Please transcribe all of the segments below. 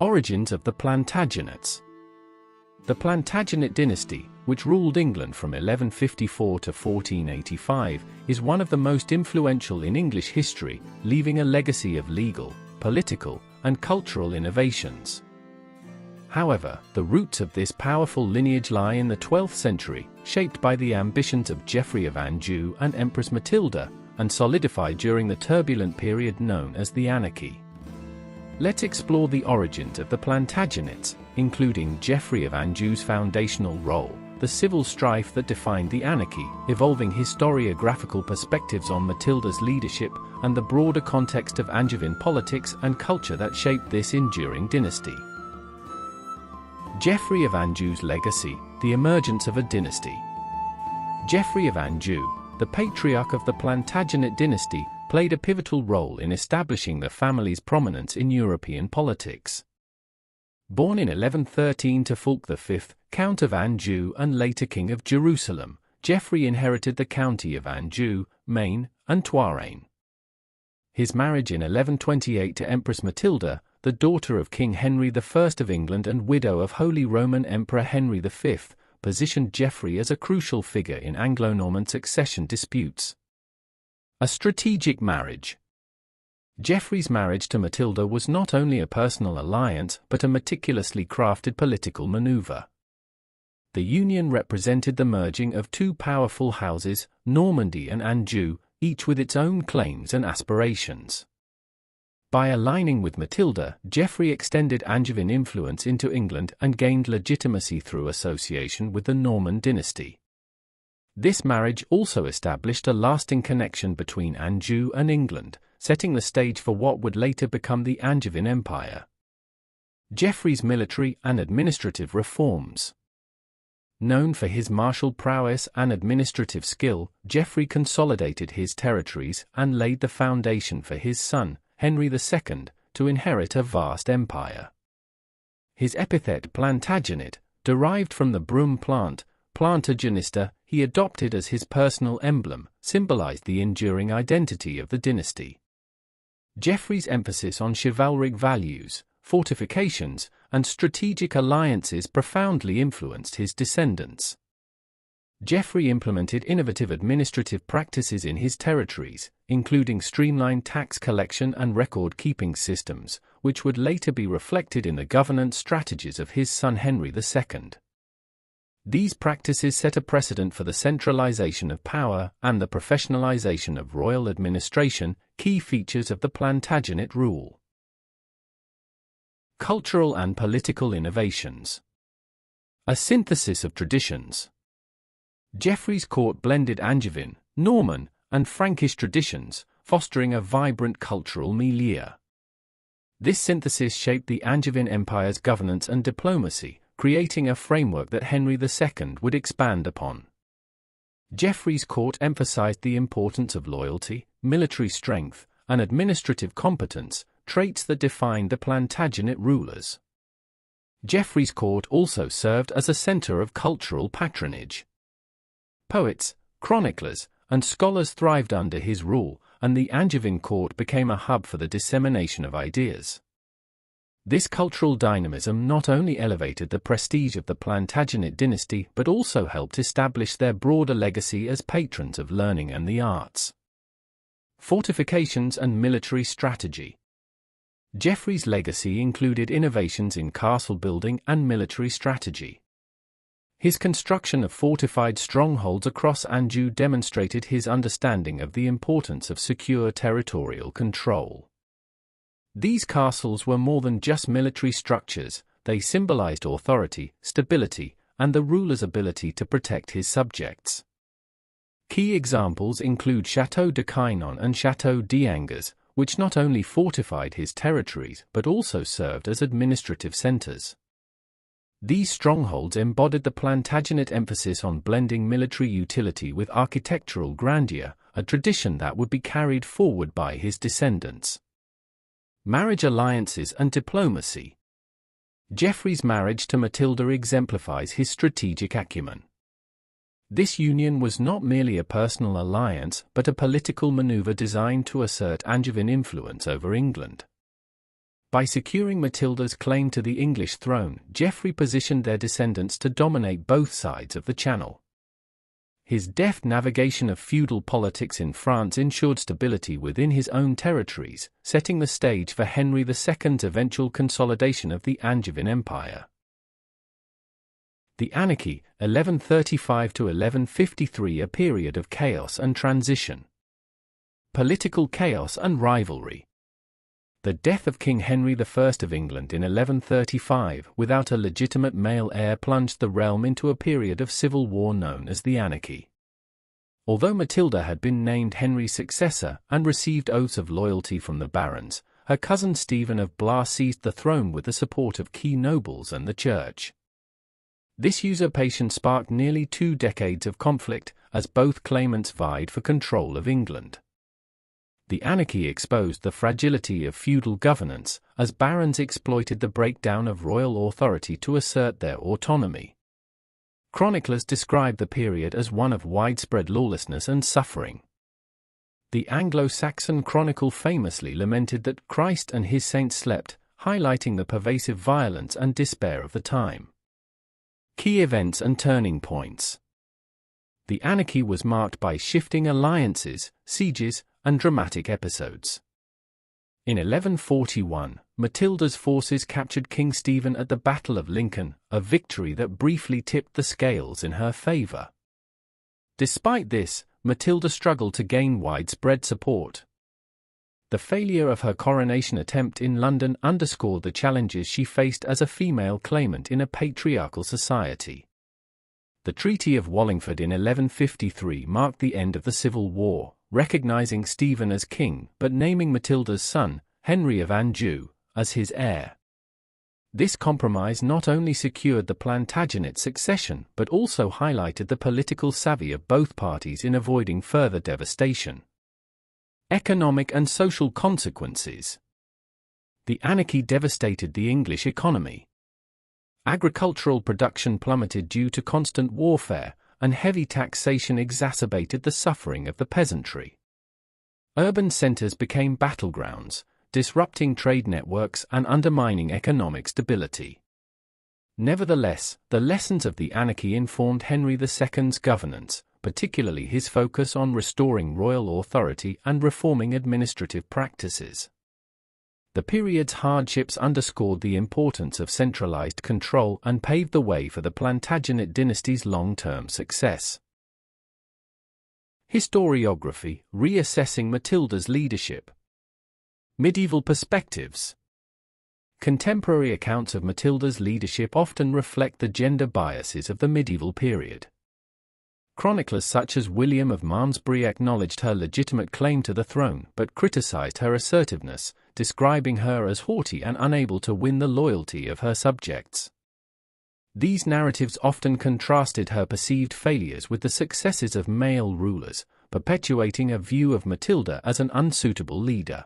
Origins of the Plantagenets. The Plantagenet dynasty, which ruled England from 1154 to 1485, is one of the most influential in English history, leaving a legacy of legal, political, and cultural innovations. However, the roots of this powerful lineage lie in the 12th century, shaped by the ambitions of Geoffrey of Anjou and Empress Matilda, and solidified during the turbulent period known as the Anarchy. Let's explore the origins of the Plantagenets, including Geoffrey of Anjou's foundational role, the civil strife that defined the Anarchy, evolving historiographical perspectives on Matilda's leadership, and the broader context of Angevin politics and culture that shaped this enduring dynasty. Geoffrey of Anjou's legacy, the emergence of a dynasty. Geoffrey of Anjou, the patriarch of the Plantagenet dynasty, played a pivotal role in establishing the family's prominence in European politics. Born in 1113 to Fulk V, Count of Anjou and later King of Jerusalem, Geoffrey inherited the county of Anjou, Maine, and Touraine. His marriage in 1128 to Empress Matilda, the daughter of King Henry I of England and widow of Holy Roman Emperor Henry V, positioned Geoffrey as a crucial figure in Anglo-Norman succession disputes. A strategic marriage. Geoffrey's marriage to Matilda was not only a personal alliance but a meticulously crafted political maneuver. The union represented the merging of two powerful houses, Normandy and Anjou, each with its own claims and aspirations. By aligning with Matilda, Geoffrey extended Angevin influence into England and gained legitimacy through association with the Norman dynasty. This marriage also established a lasting connection between Anjou and England, setting the stage for what would later become the Angevin Empire. Geoffrey's military and administrative reforms. Known for his martial prowess and administrative skill, Geoffrey consolidated his territories and laid the foundation for his son, Henry II, to inherit a vast empire. His epithet Plantagenet, derived from the broom plant, Plantagenista, he adopted as his personal emblem, symbolized the enduring identity of the dynasty. Geoffrey's emphasis on chivalric values, fortifications, and strategic alliances profoundly influenced his descendants. Geoffrey implemented innovative administrative practices in his territories, including streamlined tax collection and record-keeping systems, which would later be reflected in the governance strategies of his son Henry II. These practices set a precedent for the centralization of power and the professionalization of royal administration, key features of the Plantagenet rule. Cultural and political innovations. A synthesis of traditions. Geoffrey's court blended Angevin, Norman, and Frankish traditions, fostering a vibrant cultural milieu. This synthesis shaped the Angevin Empire's governance and diplomacy, creating a framework that Henry II would expand upon. Geoffrey's court emphasized the importance of loyalty, military strength, and administrative competence, traits that defined the Plantagenet rulers. Geoffrey's court also served as a center of cultural patronage. Poets, chroniclers, and scholars thrived under his rule, and the Angevin court became a hub for the dissemination of ideas. This cultural dynamism not only elevated the prestige of the Plantagenet dynasty but also helped establish their broader legacy as patrons of learning and the arts. Fortifications and military strategy. Geoffrey's legacy included innovations in castle building and military strategy. His construction of fortified strongholds across Anjou demonstrated his understanding of the importance of secure territorial control. These castles were more than just military structures, they symbolized authority, stability, and the ruler's ability to protect his subjects. Key examples include Château de Chinon and Château d'Angers, which not only fortified his territories but also served as administrative centers. These strongholds embodied the Plantagenet emphasis on blending military utility with architectural grandeur, a tradition that would be carried forward by his descendants. Marriage alliances and diplomacy. Geoffrey's marriage to Matilda exemplifies his strategic acumen. This union was not merely a personal alliance but a political maneuver designed to assert Angevin influence over England. By securing Matilda's claim to the English throne, Geoffrey positioned their descendants to dominate both sides of the Channel. His deft navigation of feudal politics in France ensured stability within his own territories, setting the stage for Henry II's eventual consolidation of the Angevin Empire. The Anarchy, 1135 to 1153, a period of chaos and transition. Political chaos and rivalry. The death of King Henry I of England in 1135 without a legitimate male heir plunged the realm into a period of civil war known as the Anarchy. Although Matilda had been named Henry's successor and received oaths of loyalty from the barons, her cousin Stephen of Blois seized the throne with the support of key nobles and the church. This usurpation sparked nearly 2 decades of conflict, as both claimants vied for control of England. The Anarchy exposed the fragility of feudal governance, as barons exploited the breakdown of royal authority to assert their autonomy. Chroniclers describe the period as one of widespread lawlessness and suffering. The Anglo-Saxon Chronicle famously lamented that Christ and his saints slept, highlighting the pervasive violence and despair of the time. Key events and turning points. The Anarchy was marked by shifting alliances, sieges, and dramatic episodes. In 1141, Matilda's forces captured King Stephen at the Battle of Lincoln, a victory that briefly tipped the scales in her favor. Despite this, Matilda struggled to gain widespread support. The failure of her coronation attempt in London underscored the challenges she faced as a female claimant in a patriarchal society. The Treaty of Wallingford in 1153 marked the end of the Civil War, recognizing Stephen as king but naming Matilda's son, Henry of Anjou, as his heir. This compromise not only secured the Plantagenet succession but also highlighted the political savvy of both parties in avoiding further devastation. Economic and social consequences. The Anarchy devastated the English economy. Agricultural production plummeted due to constant warfare, and heavy taxation exacerbated the suffering of the peasantry. Urban centers became battlegrounds, disrupting trade networks and undermining economic stability. Nevertheless, the lessons of the Anarchy informed Henry II's governance, particularly his focus on restoring royal authority and reforming administrative practices. The period's hardships underscored the importance of centralized control and paved the way for the Plantagenet dynasty's long-term success. Historiography, reassessing Matilda's leadership. Medieval perspectives. Contemporary accounts of Matilda's leadership often reflect the gender biases of the medieval period. Chroniclers such as William of Malmesbury acknowledged her legitimate claim to the throne but criticized her assertiveness, describing her as haughty and unable to win the loyalty of her subjects. These narratives often contrasted her perceived failures with the successes of male rulers, perpetuating a view of Matilda as an unsuitable leader.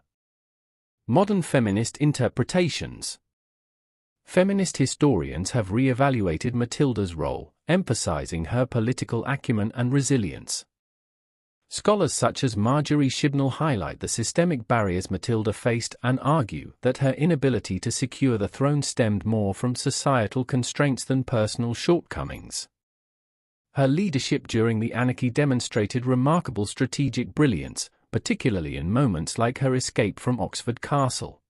Modern feminist interpretations. Feminist historians have re-evaluated Matilda's role, emphasizing her political acumen and resilience. Scholars such as Marjorie Shibnall highlight the systemic barriers Matilda faced and argue that her inability to secure the throne stemmed more from societal constraints than personal shortcomings. Her leadership during the Anarchy demonstrated remarkable strategic brilliance, particularly in moments like her escape from Oxford Castle.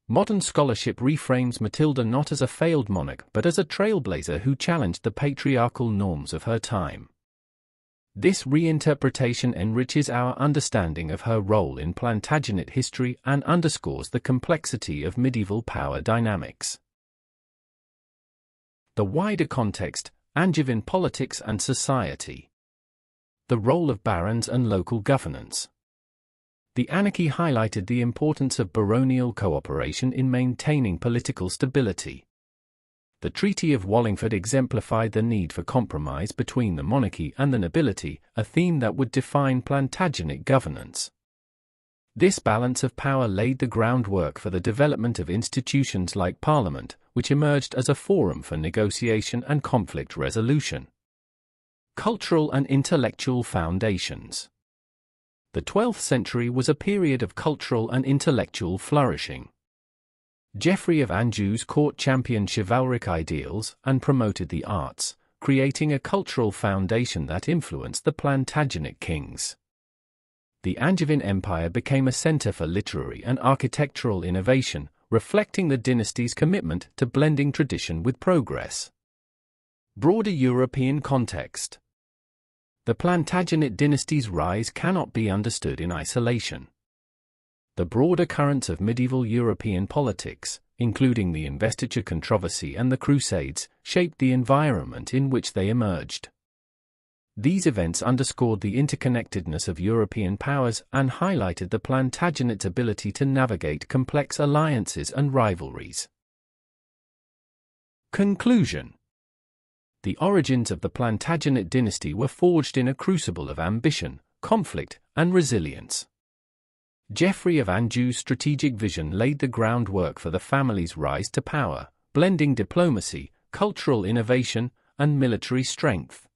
Modern scholarship reframes Matilda not as a failed monarch but as a trailblazer who challenged the patriarchal norms of her time. This reinterpretation enriches our understanding of her role in Plantagenet history and underscores the complexity of medieval power dynamics. The wider context, Angevin politics and society. The role of barons and local governance. The Anarchy highlighted the importance of baronial cooperation in maintaining political stability. The Treaty of Wallingford exemplified the need for compromise between the monarchy and the nobility, a theme that would define Plantagenet governance. This balance of power laid the groundwork for the development of institutions like Parliament, which emerged as a forum for negotiation and conflict resolution. Cultural and intellectual foundations. The 12th century was a period of cultural and intellectual flourishing. Geoffrey of Anjou's court championed chivalric ideals and promoted the arts, creating a cultural foundation that influenced the Plantagenet kings. The Angevin Empire became a center for literary and architectural innovation, reflecting the dynasty's commitment to blending tradition with progress. Broader European context. The Plantagenet dynasty's rise cannot be understood in isolation. The broader currents of medieval European politics, including the investiture controversy and the Crusades, shaped the environment in which they emerged. These events underscored the interconnectedness of European powers and highlighted the Plantagenet's ability to navigate complex alliances and rivalries. Conclusion. The origins of the Plantagenet dynasty were forged in a crucible of ambition, conflict, and resilience. Geoffrey of Anjou's strategic vision laid the groundwork for the family's rise to power, blending diplomacy, cultural innovation, and military strength.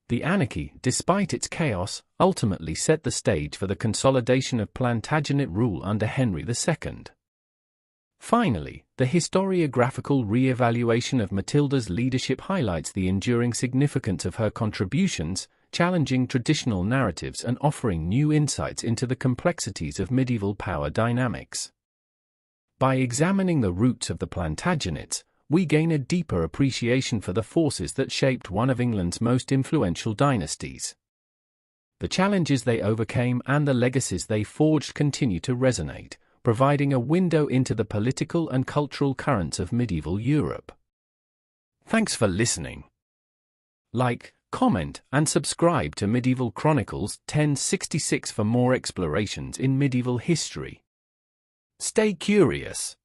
The anarchy, despite its chaos, ultimately set the stage for the consolidation of Plantagenet rule under Henry II. Finally, the historiographical re-evaluation of Matilda's leadership highlights the enduring significance of her contributions, challenging traditional narratives and offering new insights into the complexities of medieval power dynamics. By examining the roots of the Plantagenets, we gain a deeper appreciation for the forces that shaped one of England's most influential dynasties. The challenges they overcame and the legacies they forged continue to resonate, providing a window into the political and cultural currents of medieval Europe. Thanks for listening. Like, comment, and subscribe to Medieval Chronicles 1066 for more explorations in medieval history. Stay curious.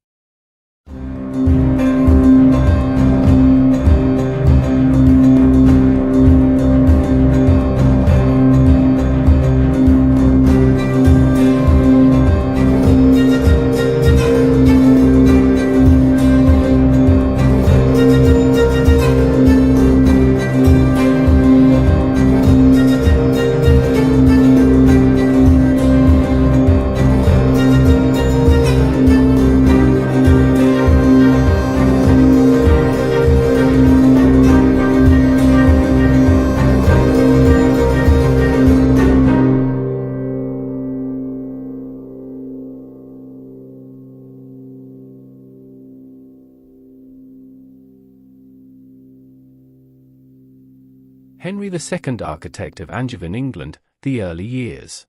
Henry II, architect of Angevin England, the early years.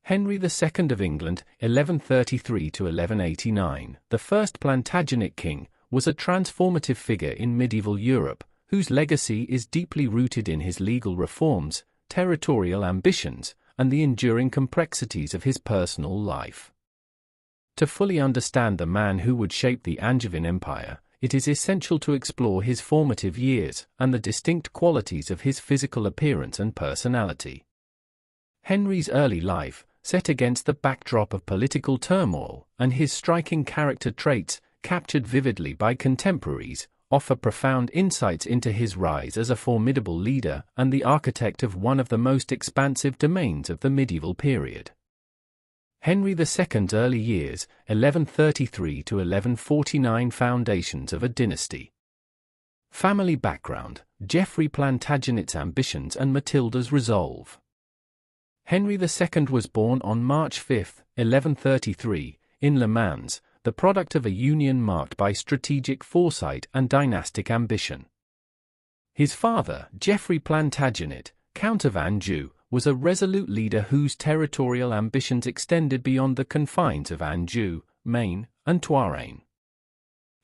Henry II of England, 1133 to 1189, the first Plantagenet king, was a transformative figure in medieval Europe, whose legacy is deeply rooted in his legal reforms, territorial ambitions, and the enduring complexities of his personal life. To fully understand the man who would shape the Angevin Empire, it is essential to explore his formative years and the distinct qualities of his physical appearance and personality. Henry's early life, set against the backdrop of political turmoil, and his striking character traits, captured vividly by contemporaries, offer profound insights into his rise as a formidable leader and the architect of one of the most expansive domains of the medieval period. Henry II's early years, 1133 to 1149, foundations of a dynasty. Family background: Geoffrey Plantagenet's ambitions and Matilda's resolve. Henry II was born on March 5, 1133, in Le Mans, the product of a union marked by strategic foresight and dynastic ambition. His father, Geoffrey Plantagenet, Count of Anjou, was a resolute leader whose territorial ambitions extended beyond the confines of Anjou, Maine, and Touraine.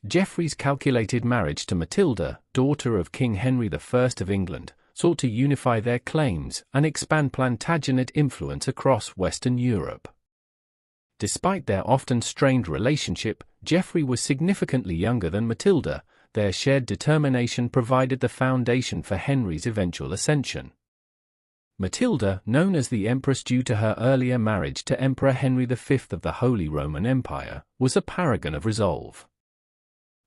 Geoffrey's calculated marriage to Matilda, daughter of King Henry I of England, sought to unify their claims and expand Plantagenet influence across Western Europe. Despite their often strained relationship, Geoffrey was significantly younger than Matilda. Their shared determination provided the foundation for Henry's eventual ascension. Matilda, known as the Empress due to her earlier marriage to Emperor Henry V of the Holy Roman Empire, was a paragon of resolve.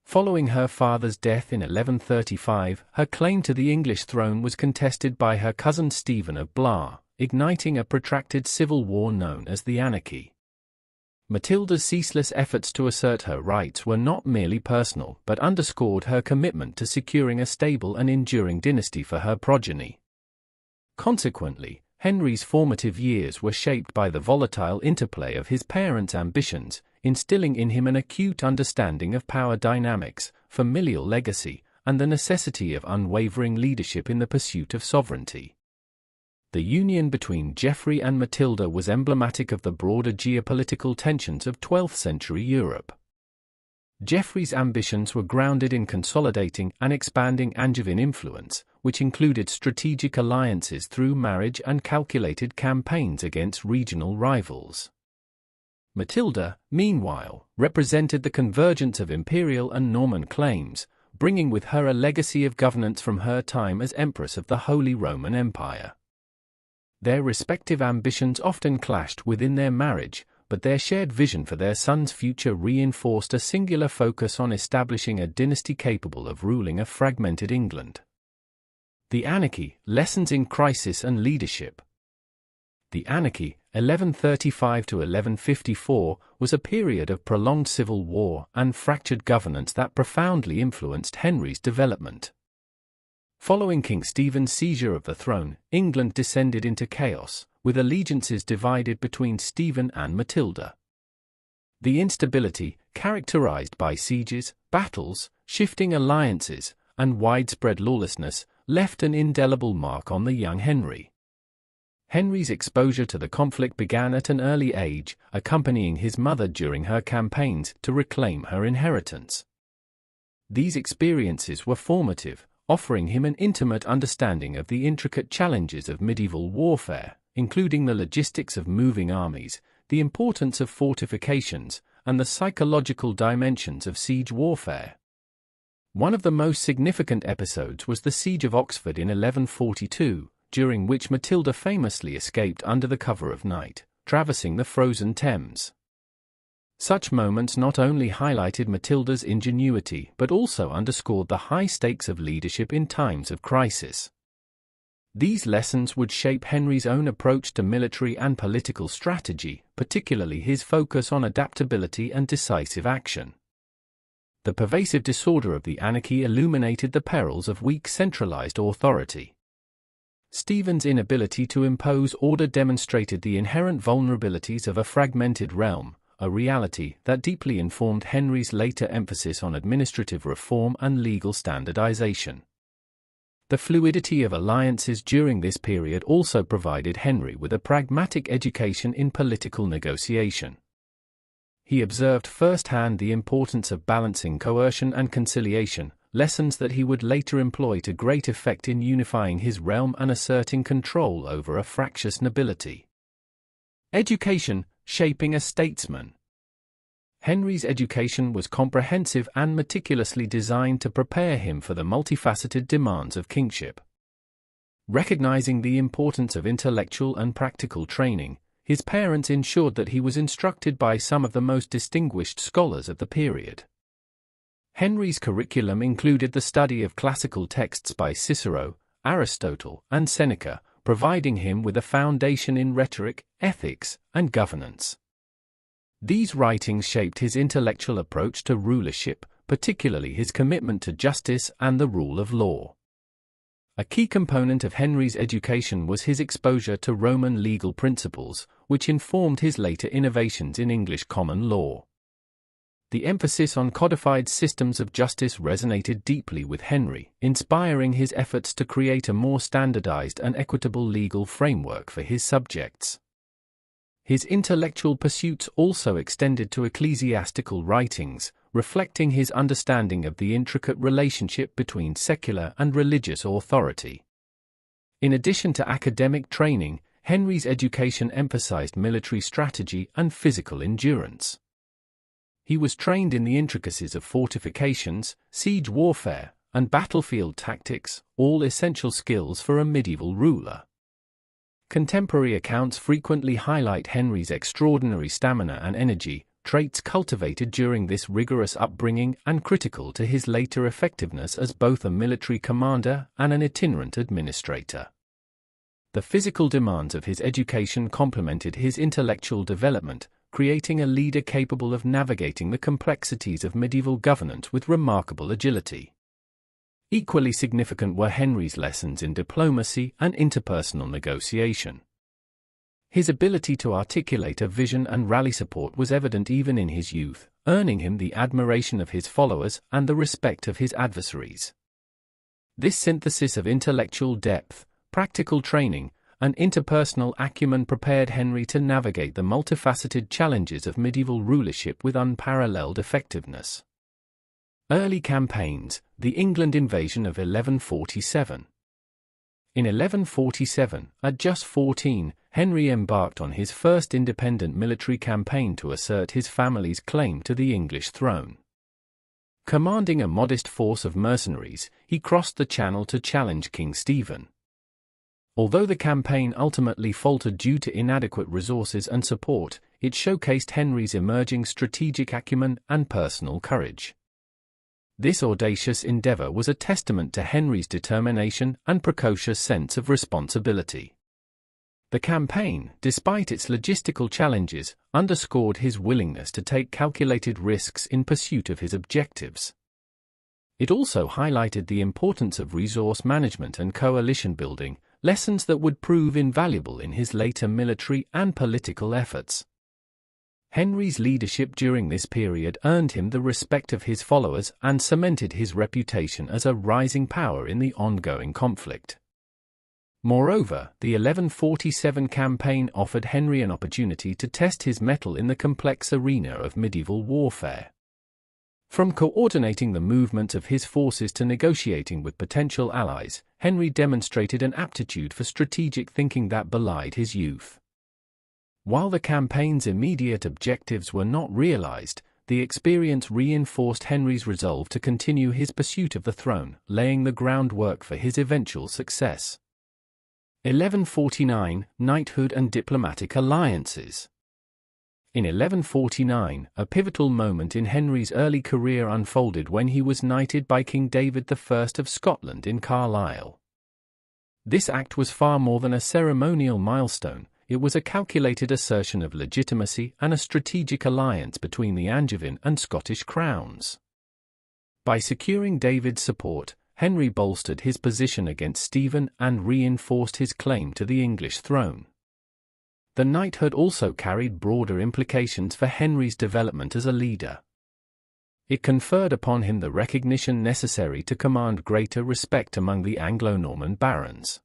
Following her father's death in 1135, her claim to the English throne was contested by her cousin Stephen of Blois, igniting a protracted civil war known as the Anarchy. Matilda's ceaseless efforts to assert her rights were not merely personal but underscored her commitment to securing a stable and enduring dynasty for her progeny. Consequently, Henry's formative years were shaped by the volatile interplay of his parents' ambitions, instilling in him an acute understanding of power dynamics, familial legacy, and the necessity of unwavering leadership in the pursuit of sovereignty. The union between Geoffrey and Matilda was emblematic of the broader geopolitical tensions of 12th century Europe. Geoffrey's ambitions were grounded in consolidating and expanding Angevin influence, which included strategic alliances through marriage and calculated campaigns against regional rivals. Matilda, meanwhile, represented the convergence of imperial and Norman claims, bringing with her a legacy of governance from her time as Empress of the Holy Roman Empire. Their respective ambitions often clashed within their marriage, but their shared vision for their son's future reinforced a singular focus on establishing a dynasty capable of ruling a fragmented England. The Anarchy, Lessons in Crisis and Leadership. The Anarchy, 1135 to 1154, was a period of prolonged civil war and fractured governance that profoundly influenced Henry's development. Following King Stephen's seizure of the throne, England descended into chaos, with allegiances divided between Stephen and Matilda. The instability, characterized by sieges, battles, shifting alliances, and widespread lawlessness, left an indelible mark on the young Henry. Henry's exposure to the conflict began at an early age, accompanying his mother during her campaigns to reclaim her inheritance. These experiences were formative, offering him an intimate understanding of the intricate challenges of medieval warfare, including the logistics of moving armies, the importance of fortifications, and the psychological dimensions of siege warfare. One of the most significant episodes was the Siege of Oxford in 1142, during which Matilda famously escaped under the cover of night, traversing the frozen Thames. Such moments not only highlighted Matilda's ingenuity but also underscored the high stakes of leadership in times of crisis. These lessons would shape Henry's own approach to military and political strategy, particularly his focus on adaptability and decisive action. The pervasive disorder of the Anarchy illuminated the perils of weak centralized authority. Stephen's inability to impose order demonstrated the inherent vulnerabilities of a fragmented realm, a reality that deeply informed Henry's later emphasis on administrative reform and legal standardization. The fluidity of alliances during this period also provided Henry with a pragmatic education in political negotiation. He observed firsthand the importance of balancing coercion and conciliation, lessons that he would later employ to great effect in unifying his realm and asserting control over a fractious nobility. Education, shaping a statesman. Henry's education was comprehensive and meticulously designed to prepare him for the multifaceted demands of kingship. Recognizing the importance of intellectual and practical training, his parents ensured that he was instructed by some of the most distinguished scholars of the period. Henry's curriculum included the study of classical texts by Cicero, Aristotle, and Seneca, providing him with a foundation in rhetoric, ethics, and governance. These writings shaped his intellectual approach to rulership, particularly his commitment to justice and the rule of law. A key component of Henry's education was his exposure to Roman legal principles, which informed his later innovations in English common law. The emphasis on codified systems of justice resonated deeply with Henry, inspiring his efforts to create a more standardized and equitable legal framework for his subjects. His intellectual pursuits also extended to ecclesiastical writings, reflecting his understanding of the intricate relationship between secular and religious authority. In addition to academic training, Henry's education emphasized military strategy and physical endurance. He was trained in the intricacies of fortifications, siege warfare, and battlefield tactics, all essential skills for a medieval ruler. Contemporary accounts frequently highlight Henry's extraordinary stamina and energy, traits cultivated during this rigorous upbringing and critical to his later effectiveness as both a military commander and an itinerant administrator. The physical demands of his education complemented his intellectual development, creating a leader capable of navigating the complexities of medieval governance with remarkable agility. Equally significant were Henry's lessons in diplomacy and interpersonal negotiation. His ability to articulate a vision and rally support was evident even in his youth, earning him the admiration of his followers and the respect of his adversaries. This synthesis of intellectual depth, practical training, and interpersonal acumen prepared Henry to navigate the multifaceted challenges of medieval rulership with unparalleled effectiveness. Early campaigns, the England invasion of 1147. In 1147, at just 14, Henry embarked on his first independent military campaign to assert his family's claim to the English throne. Commanding a modest force of mercenaries, he crossed the Channel to challenge King Stephen. Although the campaign ultimately faltered due to inadequate resources and support, it showcased Henry's emerging strategic acumen and personal courage. This audacious endeavor was a testament to Henry's determination and precocious sense of responsibility. The campaign, despite its logistical challenges, underscored his willingness to take calculated risks in pursuit of his objectives. It also highlighted the importance of resource management and coalition building, lessons that would prove invaluable in his later military and political efforts. Henry's leadership during this period earned him the respect of his followers and cemented his reputation as a rising power in the ongoing conflict. Moreover, the 1147 campaign offered Henry an opportunity to test his mettle in the complex arena of medieval warfare. From coordinating the movements of his forces to negotiating with potential allies, Henry demonstrated an aptitude for strategic thinking that belied his youth. While the campaign's immediate objectives were not realized, the experience reinforced Henry's resolve to continue his pursuit of the throne, laying the groundwork for his eventual success. 1149 – Knighthood and diplomatic alliances. In 1149, a pivotal moment in Henry's early career unfolded when he was knighted by King David I of Scotland in Carlisle. This act was far more than a ceremonial milestone. It was a calculated assertion of legitimacy and a strategic alliance between the Angevin and Scottish crowns. By securing David's support, Henry bolstered his position against Stephen and reinforced his claim to the English throne. The knighthood also carried broader implications for Henry's development as a leader. It conferred upon him the recognition necessary to command greater respect among the Anglo-Norman barons.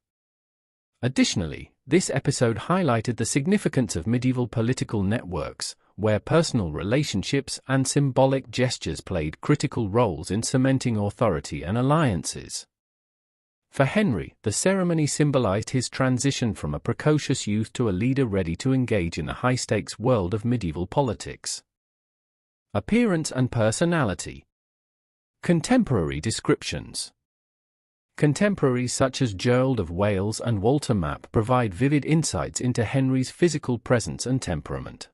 Additionally, this episode highlighted the significance of medieval political networks, where personal relationships and symbolic gestures played critical roles in cementing authority and alliances. For Henry, the ceremony symbolized his transition from a precocious youth to a leader ready to engage in the high-stakes world of medieval politics. Appearance and personality. Contemporary descriptions. Contemporaries such as Gerald of Wales and Walter Map provide vivid insights into Henry's physical presence and temperament.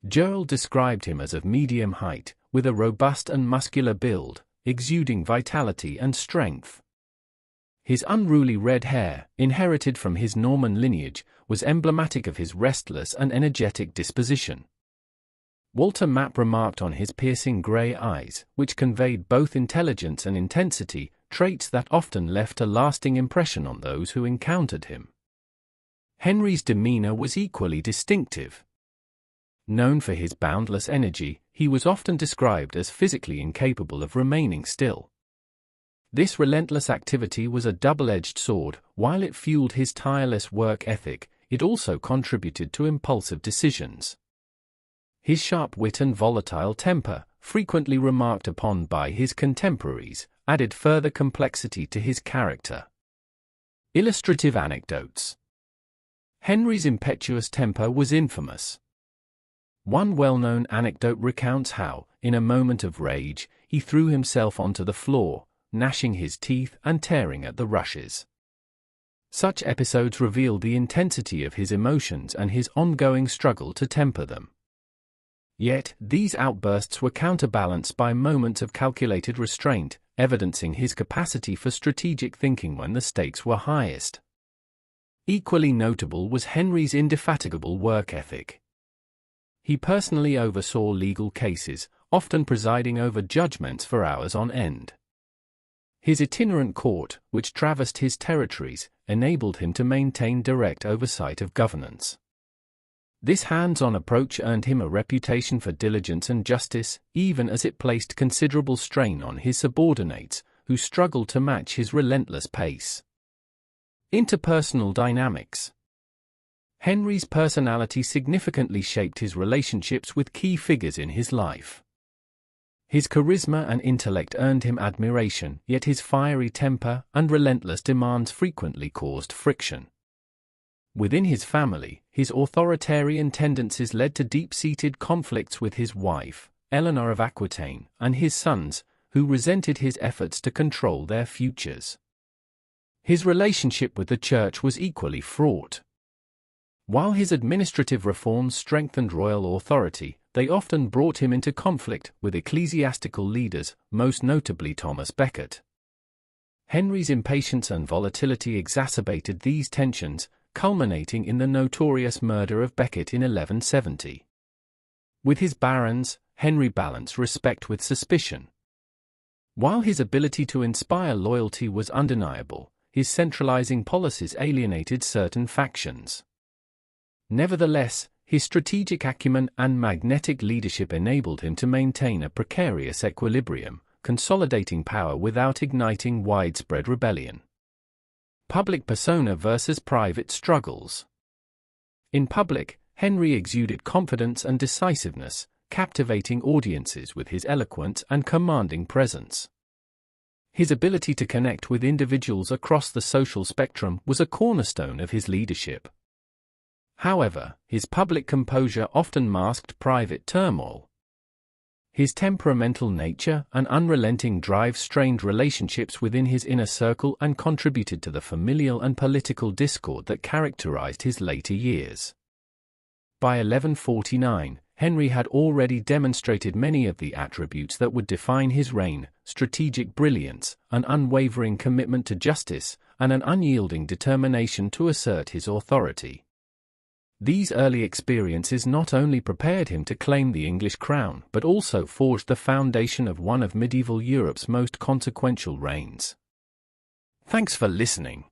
Gerald described him as of medium height, with a robust and muscular build, exuding vitality and strength. His unruly red hair, inherited from his Norman lineage, was emblematic of his restless and energetic disposition. Walter Map remarked on his piercing grey eyes, which conveyed both intelligence and intensity, traits that often left a lasting impression on those who encountered him. Henry's demeanor was equally distinctive. Known for his boundless energy, he was often described as physically incapable of remaining still. This relentless activity was a double-edged sword. While it fueled his tireless work ethic, it also contributed to impulsive decisions. His sharp wit and volatile temper, frequently remarked upon by his contemporaries, added further complexity to his character. Illustrative anecdotes. Henry's impetuous temper was infamous. One well-known anecdote recounts how, in a moment of rage, he threw himself onto the floor, gnashing his teeth and tearing at the rushes. Such episodes reveal the intensity of his emotions and his ongoing struggle to temper them. Yet, these outbursts were counterbalanced by moments of calculated restraint, evidencing his capacity for strategic thinking when the stakes were highest. Equally notable was Henry's indefatigable work ethic. He personally oversaw legal cases, often presiding over judgments for hours on end. His itinerant court, which traversed his territories, enabled him to maintain direct oversight of governance. This hands-on approach earned him a reputation for diligence and justice, even as it placed considerable strain on his subordinates, who struggled to match his relentless pace. Interpersonal dynamics. Henry's personality significantly shaped his relationships with key figures in his life. His charisma and intellect earned him admiration, yet his fiery temper and relentless demands frequently caused friction. Within his family, his authoritarian tendencies led to deep-seated conflicts with his wife, Eleanor of Aquitaine, and his sons, who resented his efforts to control their futures. His relationship with the church was equally fraught. While his administrative reforms strengthened royal authority, they often brought him into conflict with ecclesiastical leaders, most notably Thomas Becket. Henry's impatience and volatility exacerbated these tensions, culminating in the notorious murder of Becket in 1170. With his barons, Henry balanced respect with suspicion. While his ability to inspire loyalty was undeniable, his centralizing policies alienated certain factions. Nevertheless, his strategic acumen and magnetic leadership enabled him to maintain a precarious equilibrium, consolidating power without igniting widespread rebellion. Public persona versus private struggles. In public, Henry exuded confidence and decisiveness, captivating audiences with his eloquence and commanding presence. His ability to connect with individuals across the social spectrum was a cornerstone of his leadership. However, his public composure often masked private turmoil. His temperamental nature and unrelenting drive strained relationships within his inner circle and contributed to the familial and political discord that characterized his later years. By 1149, Henry had already demonstrated many of the attributes that would define his reign: strategic brilliance, an unwavering commitment to justice, and an unyielding determination to assert his authority. These early experiences not only prepared him to claim the English crown but also forged the foundation of one of medieval Europe's most consequential reigns. Thanks for listening.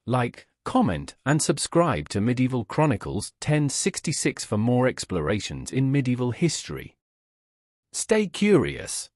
Like, comment, and subscribe to Medieval Chronicles 1066 for more explorations in medieval history. Stay curious.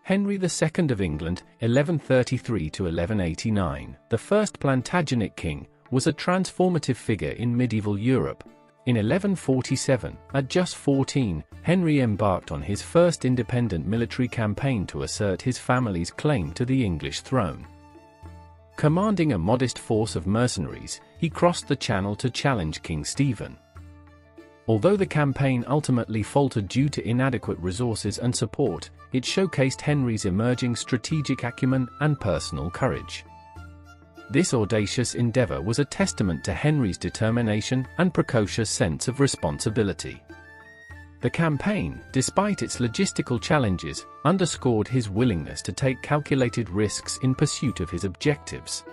Henry II of England, 1133 to 1189, the first Plantagenet king, was a transformative figure in medieval Europe. In 1147, at just 14, Henry embarked on his first independent military campaign to assert his family's claim to the English throne. Commanding a modest force of mercenaries, he crossed the Channel to challenge King Stephen. Although the campaign ultimately faltered due to inadequate resources and support, it showcased Henry's emerging strategic acumen and personal courage. This audacious endeavor was a testament to Henry's determination and precocious sense of responsibility. The campaign, despite its logistical challenges, underscored his willingness to take calculated risks in pursuit of his objectives.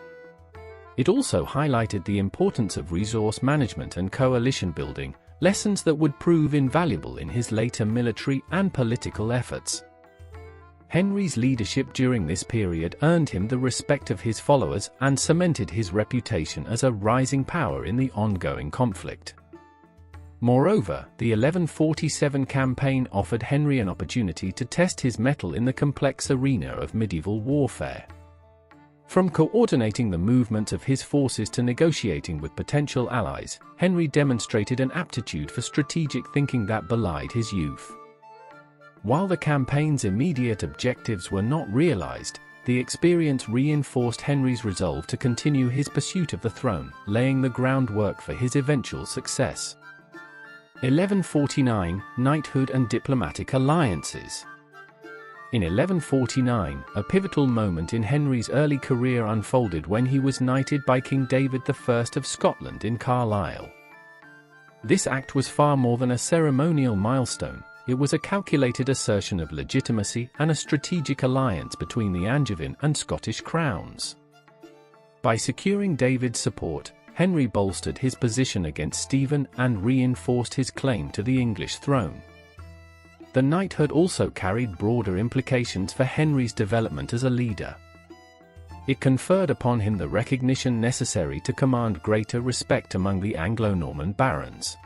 It also highlighted the importance of resource management and coalition building, lessons that would prove invaluable in his later military and political efforts. Henry's leadership during this period earned him the respect of his followers and cemented his reputation as a rising power in the ongoing conflict. Moreover, the 1147 campaign offered Henry an opportunity to test his mettle in the complex arena of medieval warfare. From coordinating the movement of his forces to negotiating with potential allies, Henry demonstrated an aptitude for strategic thinking that belied his youth. While the campaign's immediate objectives were not realized, the experience reinforced Henry's resolve to continue his pursuit of the throne, laying the groundwork for his eventual success. 1149 – Knighthood and diplomatic alliances. In 1149, a pivotal moment in Henry's early career unfolded when he was knighted by King David I of Scotland in Carlisle. This act was far more than a ceremonial milestone. It was a calculated assertion of legitimacy and a strategic alliance between the Angevin and Scottish crowns. By securing David's support, Henry bolstered his position against Stephen and reinforced his claim to the English throne. The knighthood also carried broader implications for Henry's development as a leader. It conferred upon him the recognition necessary to command greater respect among the Anglo-Norman barons.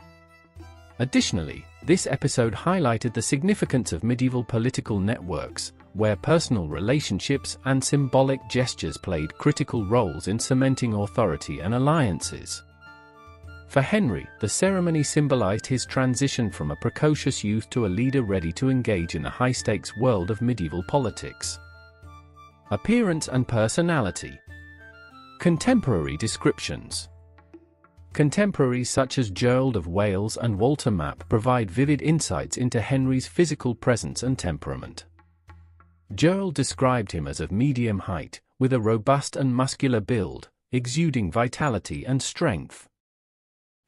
Additionally, this episode highlighted the significance of medieval political networks, where personal relationships and symbolic gestures played critical roles in cementing authority and alliances. For Henry, the ceremony symbolized his transition from a precocious youth to a leader ready to engage in the high-stakes world of medieval politics. Appearance and personality. Contemporary descriptions. Contemporaries such as Gerald of Wales and Walter Map provide vivid insights into Henry's physical presence and temperament. Gerald described him as of medium height, with a robust and muscular build, exuding vitality and strength.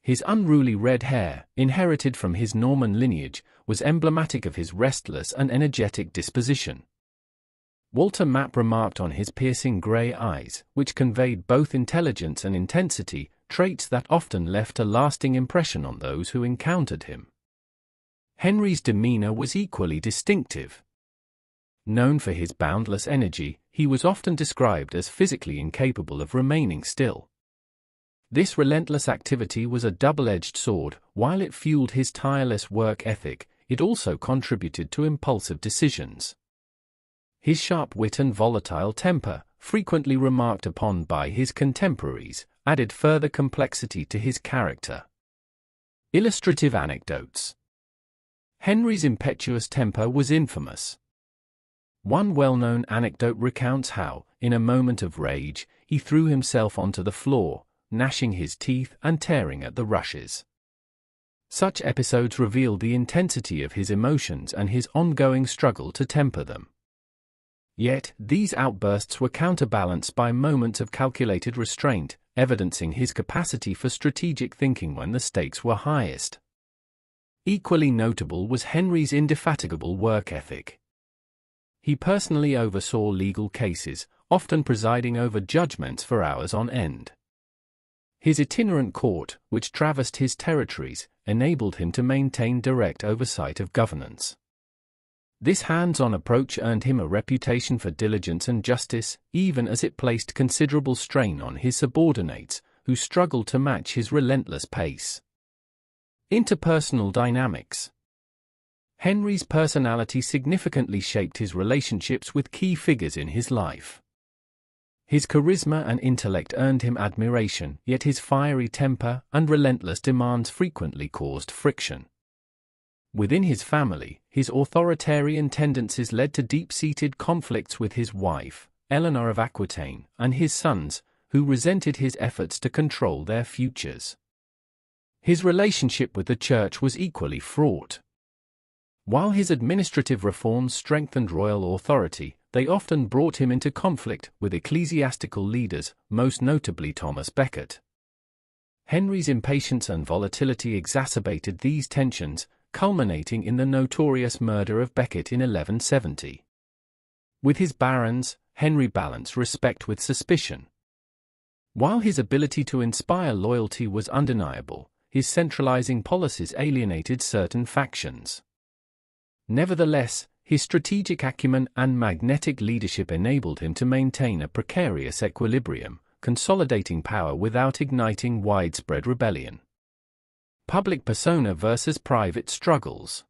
His unruly red hair, inherited from his Norman lineage, was emblematic of his restless and energetic disposition. Walter Map remarked on his piercing grey eyes, which conveyed both intelligence and intensity, traits that often left a lasting impression on those who encountered him. Henry's demeanor was equally distinctive. Known for his boundless energy, he was often described as physically incapable of remaining still. This relentless activity was a double-edged sword. While it fueled his tireless work ethic, it also contributed to impulsive decisions. His sharp wit and volatile temper, frequently remarked upon by his contemporaries, added further complexity to his character. Illustrative anecdotes. Henry's impetuous temper was infamous. One well-known anecdote recounts how, in a moment of rage, he threw himself onto the floor, gnashing his teeth and tearing at the rushes. Such episodes reveal the intensity of his emotions and his ongoing struggle to temper them. Yet, these outbursts were counterbalanced by moments of calculated restraint, evidencing his capacity for strategic thinking when the stakes were highest. Equally notable was Henry's indefatigable work ethic. He personally oversaw legal cases, often presiding over judgments for hours on end. His itinerant court, which traversed his territories, enabled him to maintain direct oversight of governance. This hands-on approach earned him a reputation for diligence and justice, even as it placed considerable strain on his subordinates, who struggled to match his relentless pace. Interpersonal dynamics. Henry's personality significantly shaped his relationships with key figures in his life. His charisma and intellect earned him admiration, yet his fiery temper and relentless demands frequently caused friction. Within his family, his authoritarian tendencies led to deep-seated conflicts with his wife, Eleanor of Aquitaine, and his sons, who resented his efforts to control their futures. His relationship with the church was equally fraught. While his administrative reforms strengthened royal authority, they often brought him into conflict with ecclesiastical leaders, most notably Thomas Becket. Henry's impatience and volatility exacerbated these tensions, culminating in the notorious murder of Becket in 1170. With his barons, Henry balanced respect with suspicion. While his ability to inspire loyalty was undeniable, his centralizing policies alienated certain factions. Nevertheless, his strategic acumen and magnetic leadership enabled him to maintain a precarious equilibrium, consolidating power without igniting widespread rebellion. Public persona versus private struggles.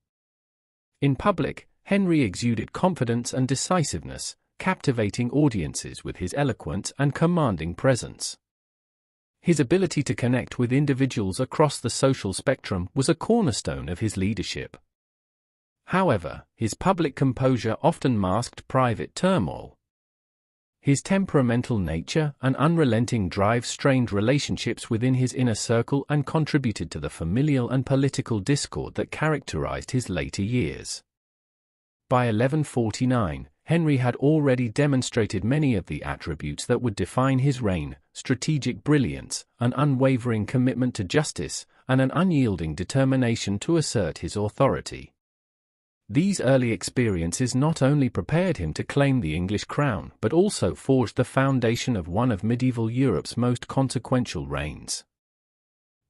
In public, Henry exuded confidence and decisiveness, captivating audiences with his eloquence and commanding presence. His ability to connect with individuals across the social spectrum was a cornerstone of his leadership. However, his public composure often masked private turmoil. His temperamental nature and unrelenting drive strained relationships within his inner circle and contributed to the familial and political discord that characterized his later years. By 1149, Henry had already demonstrated many of the attributes that would define his reign: strategic brilliance, an unwavering commitment to justice, and an unyielding determination to assert his authority. These early experiences not only prepared him to claim the English crown but also forged the foundation of one of medieval Europe's most consequential reigns.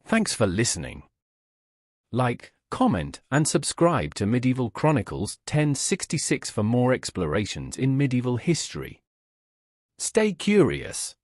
Thanks for listening. Like, comment, and subscribe to Medieval Chronicles 1066 for more explorations in medieval history. Stay curious.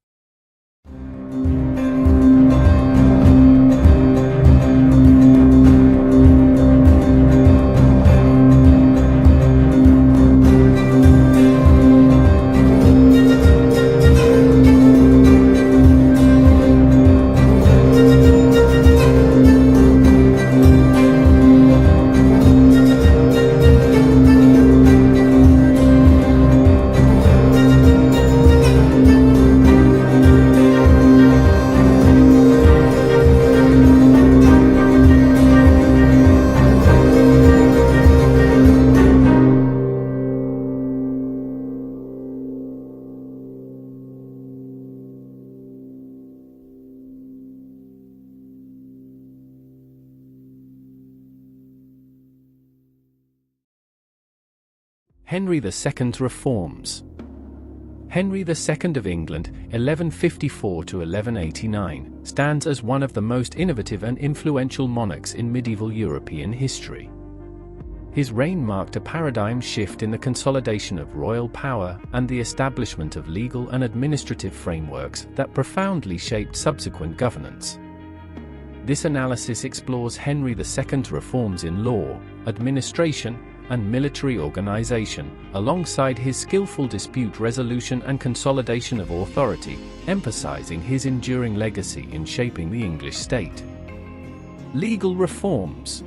Henry II's reforms. Henry II of England, 1154 to 1189, stands as one of the most innovative and influential monarchs in medieval European history. His reign marked a paradigm shift in the consolidation of royal power and the establishment of legal and administrative frameworks that profoundly shaped subsequent governance. This analysis explores Henry II's reforms in law, administration, and military organization, alongside his skillful dispute resolution and consolidation of authority, emphasizing his enduring legacy in shaping the English state. Legal reforms.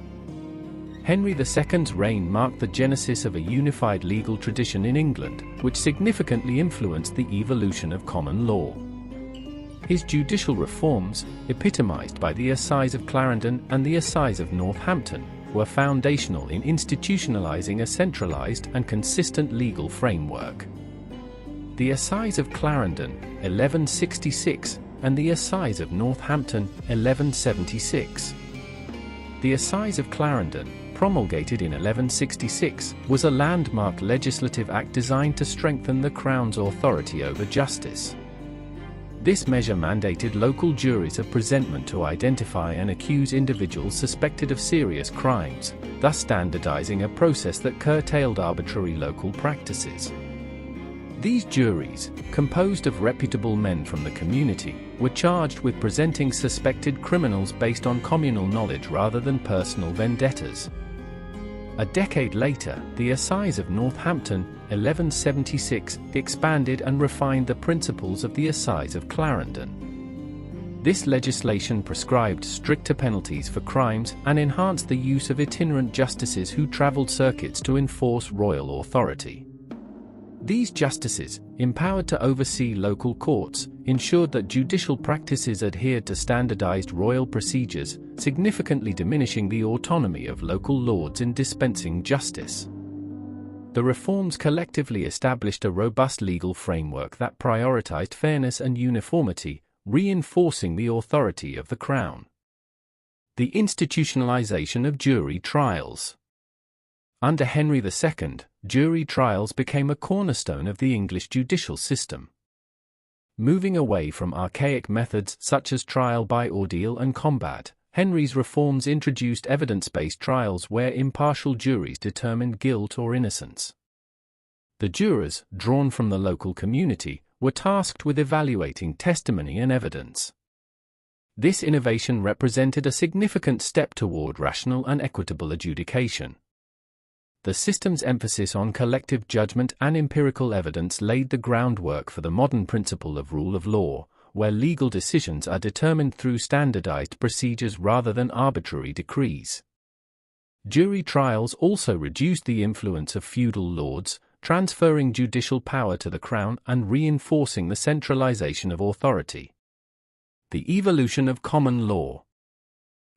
Henry II's reign marked the genesis of a unified legal tradition in England, which significantly influenced the evolution of common law. His judicial reforms, epitomized by the Assize of Clarendon and the Assize of Northampton, were foundational in institutionalizing a centralized and consistent legal framework. The Assize of Clarendon, 1166, and the Assize of Northampton, 1176. The Assize of Clarendon, promulgated in 1166, was a landmark legislative act designed to strengthen the Crown's authority over justice. This measure mandated local juries of presentment to identify and accuse individuals suspected of serious crimes, thus standardizing a process that curtailed arbitrary local practices. These juries, composed of reputable men from the community, were charged with presenting suspected criminals based on communal knowledge rather than personal vendettas. A decade later, the Assize of Northampton, 1176, expanded and refined the principles of the Assize of Clarendon. This legislation prescribed stricter penalties for crimes and enhanced the use of itinerant justices who traveled circuits to enforce royal authority. These justices, empowered to oversee local courts, ensured that judicial practices adhered to standardized royal procedures, significantly diminishing the autonomy of local lords in dispensing justice. The reforms collectively established a robust legal framework that prioritized fairness and uniformity, reinforcing the authority of the Crown. The institutionalization of jury trials. Under Henry II, jury trials became a cornerstone of the English judicial system. Moving away from archaic methods such as trial by ordeal and combat, Henry's reforms introduced evidence-based trials where impartial juries determined guilt or innocence. The jurors, drawn from the local community, were tasked with evaluating testimony and evidence. This innovation represented a significant step toward rational and equitable adjudication. The system's emphasis on collective judgment and empirical evidence laid the groundwork for the modern principle of rule of law, where legal decisions are determined through standardized procedures rather than arbitrary decrees. Jury trials also reduced the influence of feudal lords, transferring judicial power to the crown and reinforcing the centralization of authority. The evolution of common law.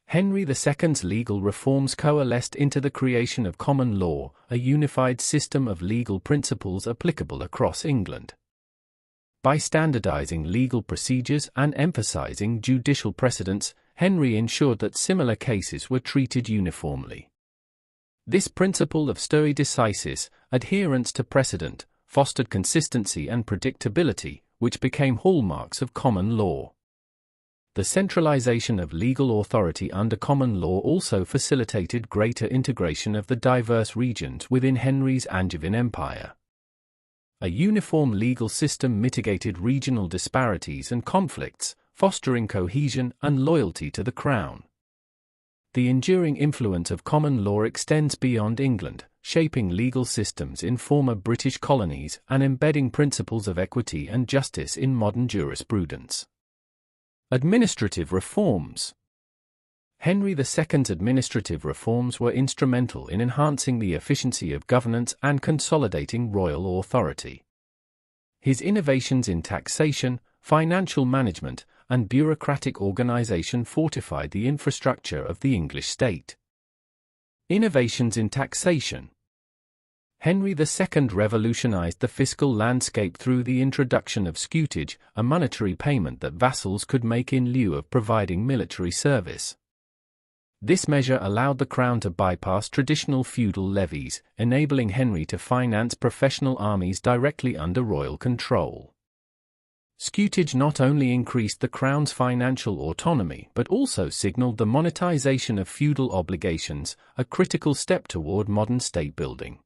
Henry II's legal reforms coalesced into the creation of common law, a unified system of legal principles applicable across England. By standardizing legal procedures and emphasizing judicial precedents, Henry ensured that similar cases were treated uniformly. This principle of stare decisis, adherence to precedent, fostered consistency and predictability, which became hallmarks of common law. The centralization of legal authority under common law also facilitated greater integration of the diverse regions within Henry's Angevin Empire. A uniform legal system mitigated regional disparities and conflicts, fostering cohesion and loyalty to the crown. The enduring influence of common law extends beyond England, shaping legal systems in former British colonies and embedding principles of equity and justice in modern jurisprudence. Administrative reforms. Henry II's administrative reforms were instrumental in enhancing the efficiency of governance and consolidating royal authority. His innovations in taxation, financial management, and bureaucratic organization fortified the infrastructure of the English state. Innovations in taxation. Henry II revolutionized the fiscal landscape through the introduction of scutage, a monetary payment that vassals could make in lieu of providing military service. This measure allowed the crown to bypass traditional feudal levies, enabling Henry to finance professional armies directly under royal control. Scutage not only increased the crown's financial autonomy but also signaled the monetization of feudal obligations, a critical step toward modern state building.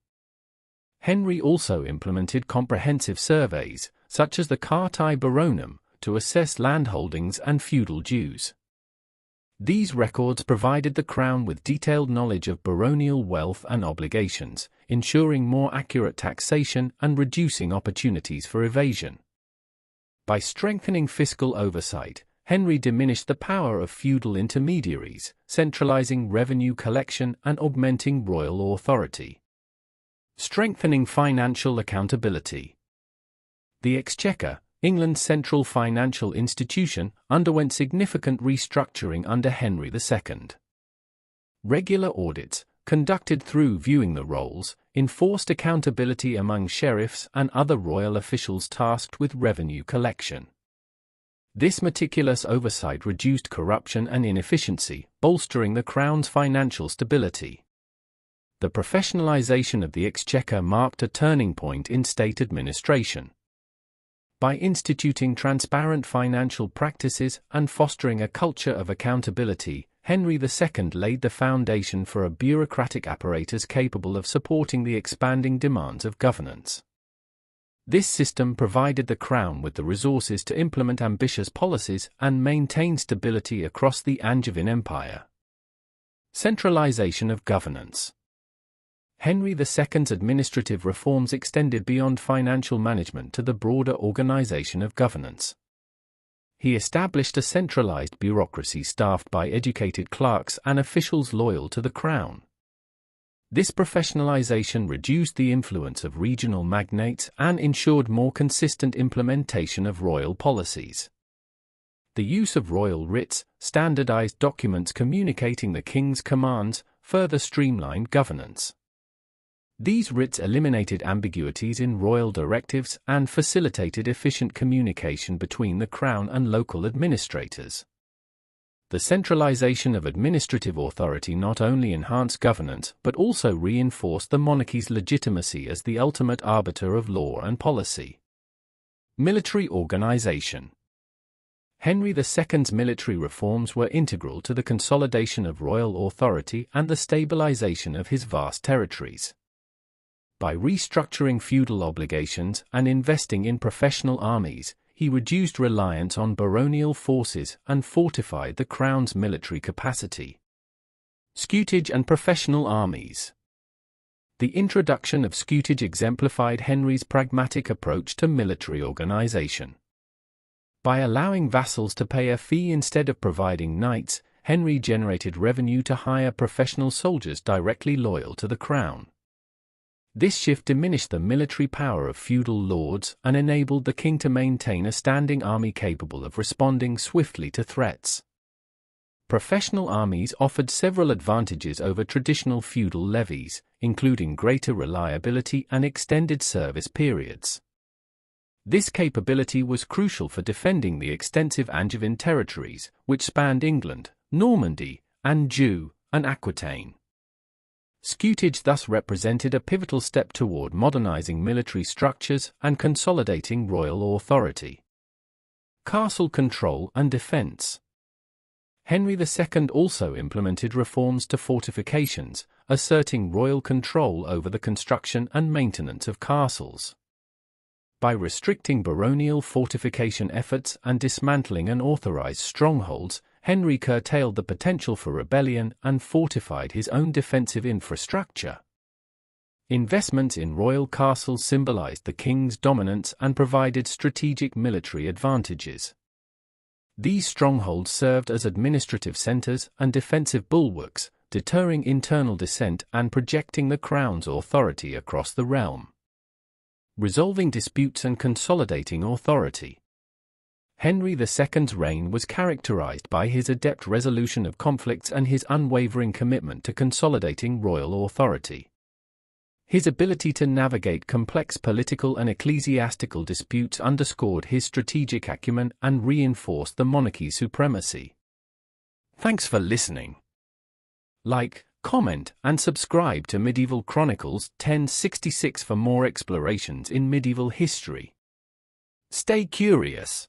Henry also implemented comprehensive surveys, such as the Cartae Baronum, to assess landholdings and feudal dues. These records provided the crown with detailed knowledge of baronial wealth and obligations, ensuring more accurate taxation and reducing opportunities for evasion. By strengthening fiscal oversight, Henry diminished the power of feudal intermediaries, centralizing revenue collection and augmenting royal authority. Strengthening financial accountability. The Exchequer, England's central financial institution, underwent significant restructuring under Henry II. Regular audits, conducted through viewing the rolls, enforced accountability among sheriffs and other royal officials tasked with revenue collection. This meticulous oversight reduced corruption and inefficiency, bolstering the crown's financial stability. The professionalization of the Exchequer marked a turning point in state administration. By instituting transparent financial practices and fostering a culture of accountability, Henry II laid the foundation for a bureaucratic apparatus capable of supporting the expanding demands of governance. This system provided the crown with the resources to implement ambitious policies and maintain stability across the Angevin Empire. Centralization of governance. Henry II's administrative reforms extended beyond financial management to the broader organization of governance. He established a centralized bureaucracy staffed by educated clerks and officials loyal to the crown. This professionalization reduced the influence of regional magnates and ensured more consistent implementation of royal policies. The use of royal writs, standardized documents communicating the king's commands, further streamlined governance. These writs eliminated ambiguities in royal directives and facilitated efficient communication between the crown and local administrators. The centralization of administrative authority not only enhanced governance but also reinforced the monarchy's legitimacy as the ultimate arbiter of law and policy. Military organization. Henry II's military reforms were integral to the consolidation of royal authority and the stabilization of his vast territories. By restructuring feudal obligations and investing in professional armies, he reduced reliance on baronial forces and fortified the crown's military capacity. Scutage and professional armies. The introduction of scutage exemplified Henry's pragmatic approach to military organization. By allowing vassals to pay a fee instead of providing knights, Henry generated revenue to hire professional soldiers directly loyal to the crown. This shift diminished the military power of feudal lords and enabled the king to maintain a standing army capable of responding swiftly to threats. Professional armies offered several advantages over traditional feudal levies, including greater reliability and extended service periods. This capability was crucial for defending the extensive Angevin territories, which spanned England, Normandy, Anjou, and Aquitaine. Scutage thus represented a pivotal step toward modernizing military structures and consolidating royal authority. Castle control and defense. Henry II also implemented reforms to fortifications, asserting royal control over the construction and maintenance of castles. By restricting baronial fortification efforts and dismantling unauthorized strongholds, Henry curtailed the potential for rebellion and fortified his own defensive infrastructure. Investments in royal castles symbolized the king's dominance and provided strategic military advantages. These strongholds served as administrative centers and defensive bulwarks, deterring internal dissent and projecting the crown's authority across the realm. Resolving disputes and consolidating authority. Henry II's reign was characterized by his adept resolution of conflicts and his unwavering commitment to consolidating royal authority. His ability to navigate complex political and ecclesiastical disputes underscored his strategic acumen and reinforced the monarchy's supremacy. Thanks for listening. Like, comment, and subscribe to Medieval Chronicles 1066 for more explorations in medieval history. Stay curious.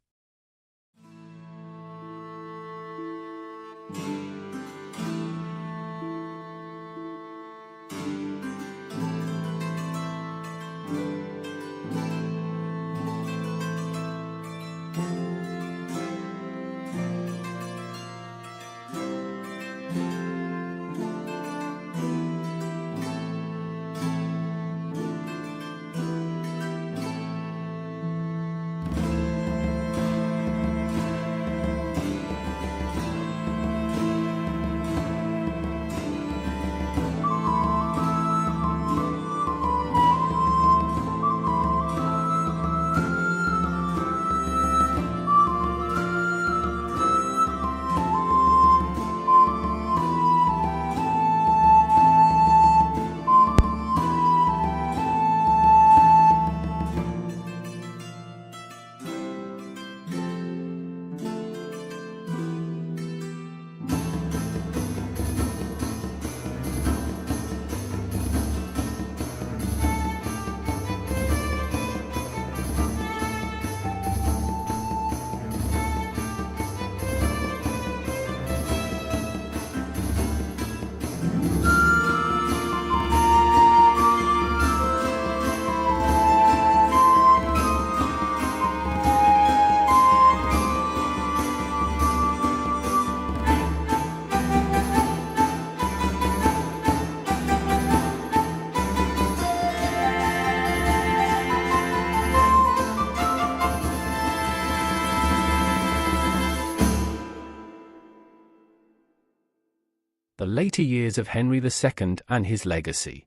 The later years of Henry II and his legacy.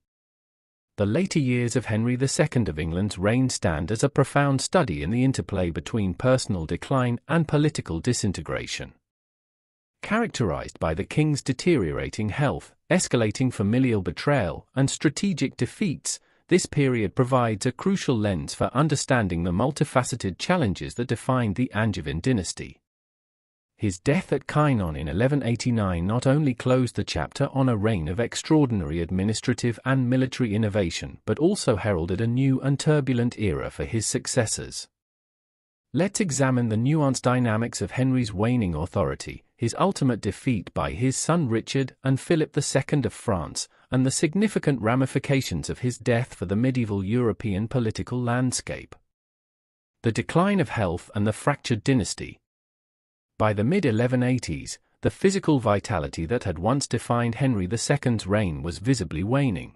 The later years of Henry II of England's reign stand as a profound study in the interplay between personal decline and political disintegration. Characterized by the king's deteriorating health, escalating familial betrayal, and strategic defeats, this period provides a crucial lens for understanding the multifaceted challenges that defined the Angevin dynasty. His death at Chinon in 1189 not only closed the chapter on a reign of extraordinary administrative and military innovation but also heralded a new and turbulent era for his successors. Let's examine the nuanced dynamics of Henry's waning authority, his ultimate defeat by his son Richard and Philip II of France, and the significant ramifications of his death for the medieval European political landscape. The decline of health and the fractured dynasty. By the mid-1180s, the physical vitality that had once defined Henry II's reign was visibly waning.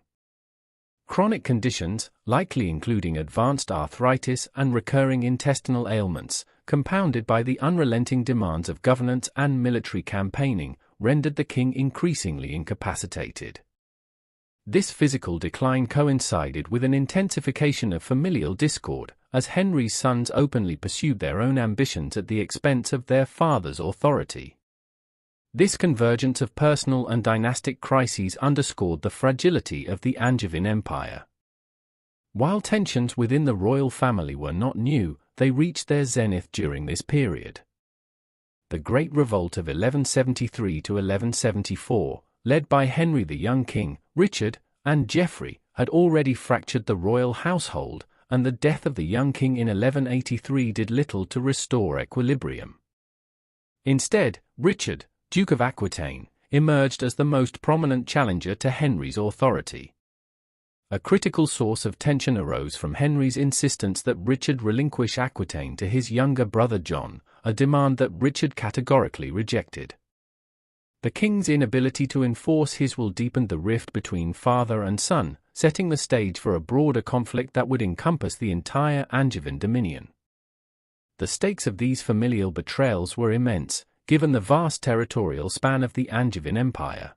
Chronic conditions, likely including advanced arthritis and recurring intestinal ailments, compounded by the unrelenting demands of governance and military campaigning, rendered the king increasingly incapacitated. This physical decline coincided with an intensification of familial discord, as Henry's sons openly pursued their own ambitions at the expense of their father's authority. This convergence of personal and dynastic crises underscored the fragility of the Angevin Empire. While tensions within the royal family were not new, they reached their zenith during this period. The Great Revolt of 1173 to 1174, led by Henry the Young King, Richard, and Geoffrey, had already fractured the royal household, and the death of the young king in 1183 did little to restore equilibrium. Instead, Richard, Duke of Aquitaine, emerged as the most prominent challenger to Henry's authority. A critical source of tension arose from Henry's insistence that Richard relinquish Aquitaine to his younger brother John, a demand that Richard categorically rejected. The king's inability to enforce his will deepened the rift between father and son, setting the stage for a broader conflict that would encompass the entire Angevin dominion. The stakes of these familial betrayals were immense, given the vast territorial span of the Angevin Empire.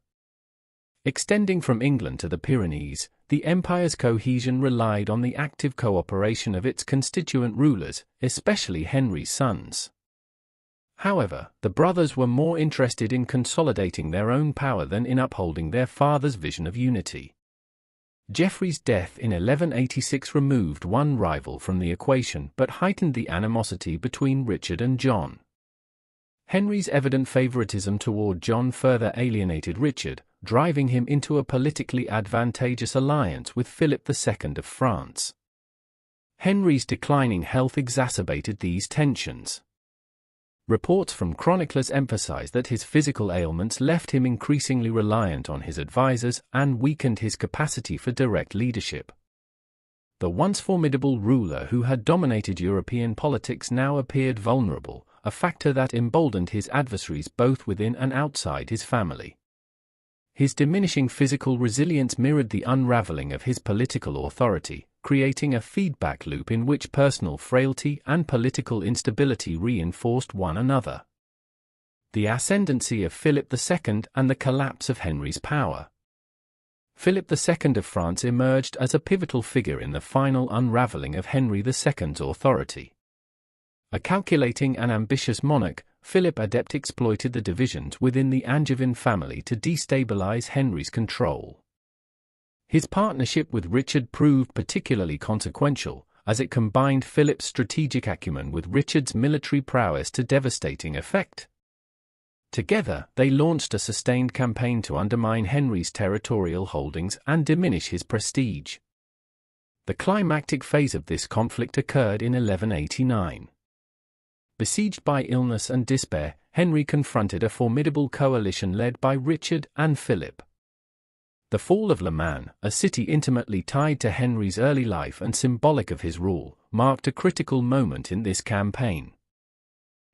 Extending from England to the Pyrenees, the empire's cohesion relied on the active cooperation of its constituent rulers, especially Henry's sons. However, the brothers were more interested in consolidating their own power than in upholding their father's vision of unity. Geoffrey's death in 1186 removed one rival from the equation but heightened the animosity between Richard and John. Henry's evident favoritism toward John further alienated Richard, driving him into a politically advantageous alliance with Philip II of France. Henry's declining health exacerbated these tensions. Reports from chroniclers emphasize that his physical ailments left him increasingly reliant on his advisors and weakened his capacity for direct leadership. The once formidable ruler who had dominated European politics now appeared vulnerable, a factor that emboldened his adversaries both within and outside his family. His diminishing physical resilience mirrored the unraveling of his political authority, creating a feedback loop in which personal frailty and political instability reinforced one another. The ascendancy of Philip II and the collapse of Henry's power. Philip II of France emerged as a pivotal figure in the final unraveling of Henry II's authority. A calculating and ambitious monarch, Philip Adept exploited the divisions within the Angevin family to destabilize Henry's control. His partnership with Richard proved particularly consequential, as it combined Philip's strategic acumen with Richard's military prowess to devastating effect. Together, they launched a sustained campaign to undermine Henry's territorial holdings and diminish his prestige. The climactic phase of this conflict occurred in 1189. Besieged by illness and despair, Henry confronted a formidable coalition led by Richard and Philip. The fall of Le Mans, a city intimately tied to Henry's early life and symbolic of his rule, marked a critical moment in this campaign.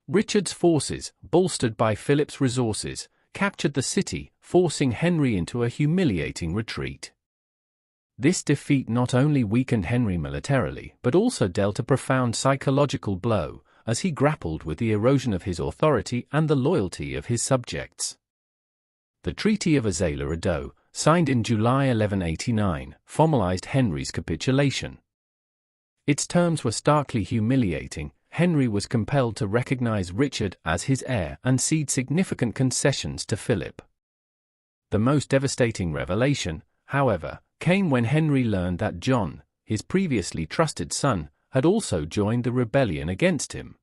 Richard's forces, bolstered by Philip's resources, captured the city, forcing Henry into a humiliating retreat. This defeat not only weakened Henry militarily but also dealt a profound psychological blow, as he grappled with the erosion of his authority and the loyalty of his subjects. The Treaty of Azay-le-Rideau, signed in July 1189, formalized Henry's capitulation. Its terms were starkly humiliating. Henry was compelled to recognize Richard as his heir and cede significant concessions to Philip. The most devastating revelation, however, came when Henry learned that John, his previously trusted son, had also joined the rebellion against him.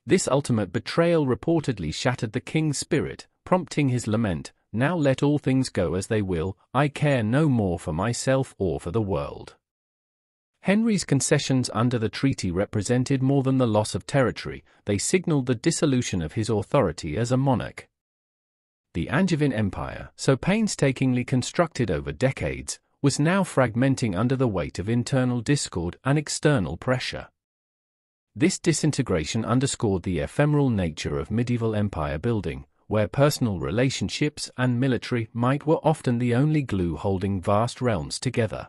This ultimate betrayal reportedly shattered the king's spirit, prompting his lament, "Now let all things go as they will, I care no more for myself or for the world." Henry's concessions under the treaty represented more than the loss of territory, they signaled the dissolution of his authority as a monarch. The Angevin Empire, so painstakingly constructed over decades, was now fragmenting under the weight of internal discord and external pressure. This disintegration underscored the ephemeral nature of medieval empire building, where personal relationships and military might were often the only glue holding vast realms together.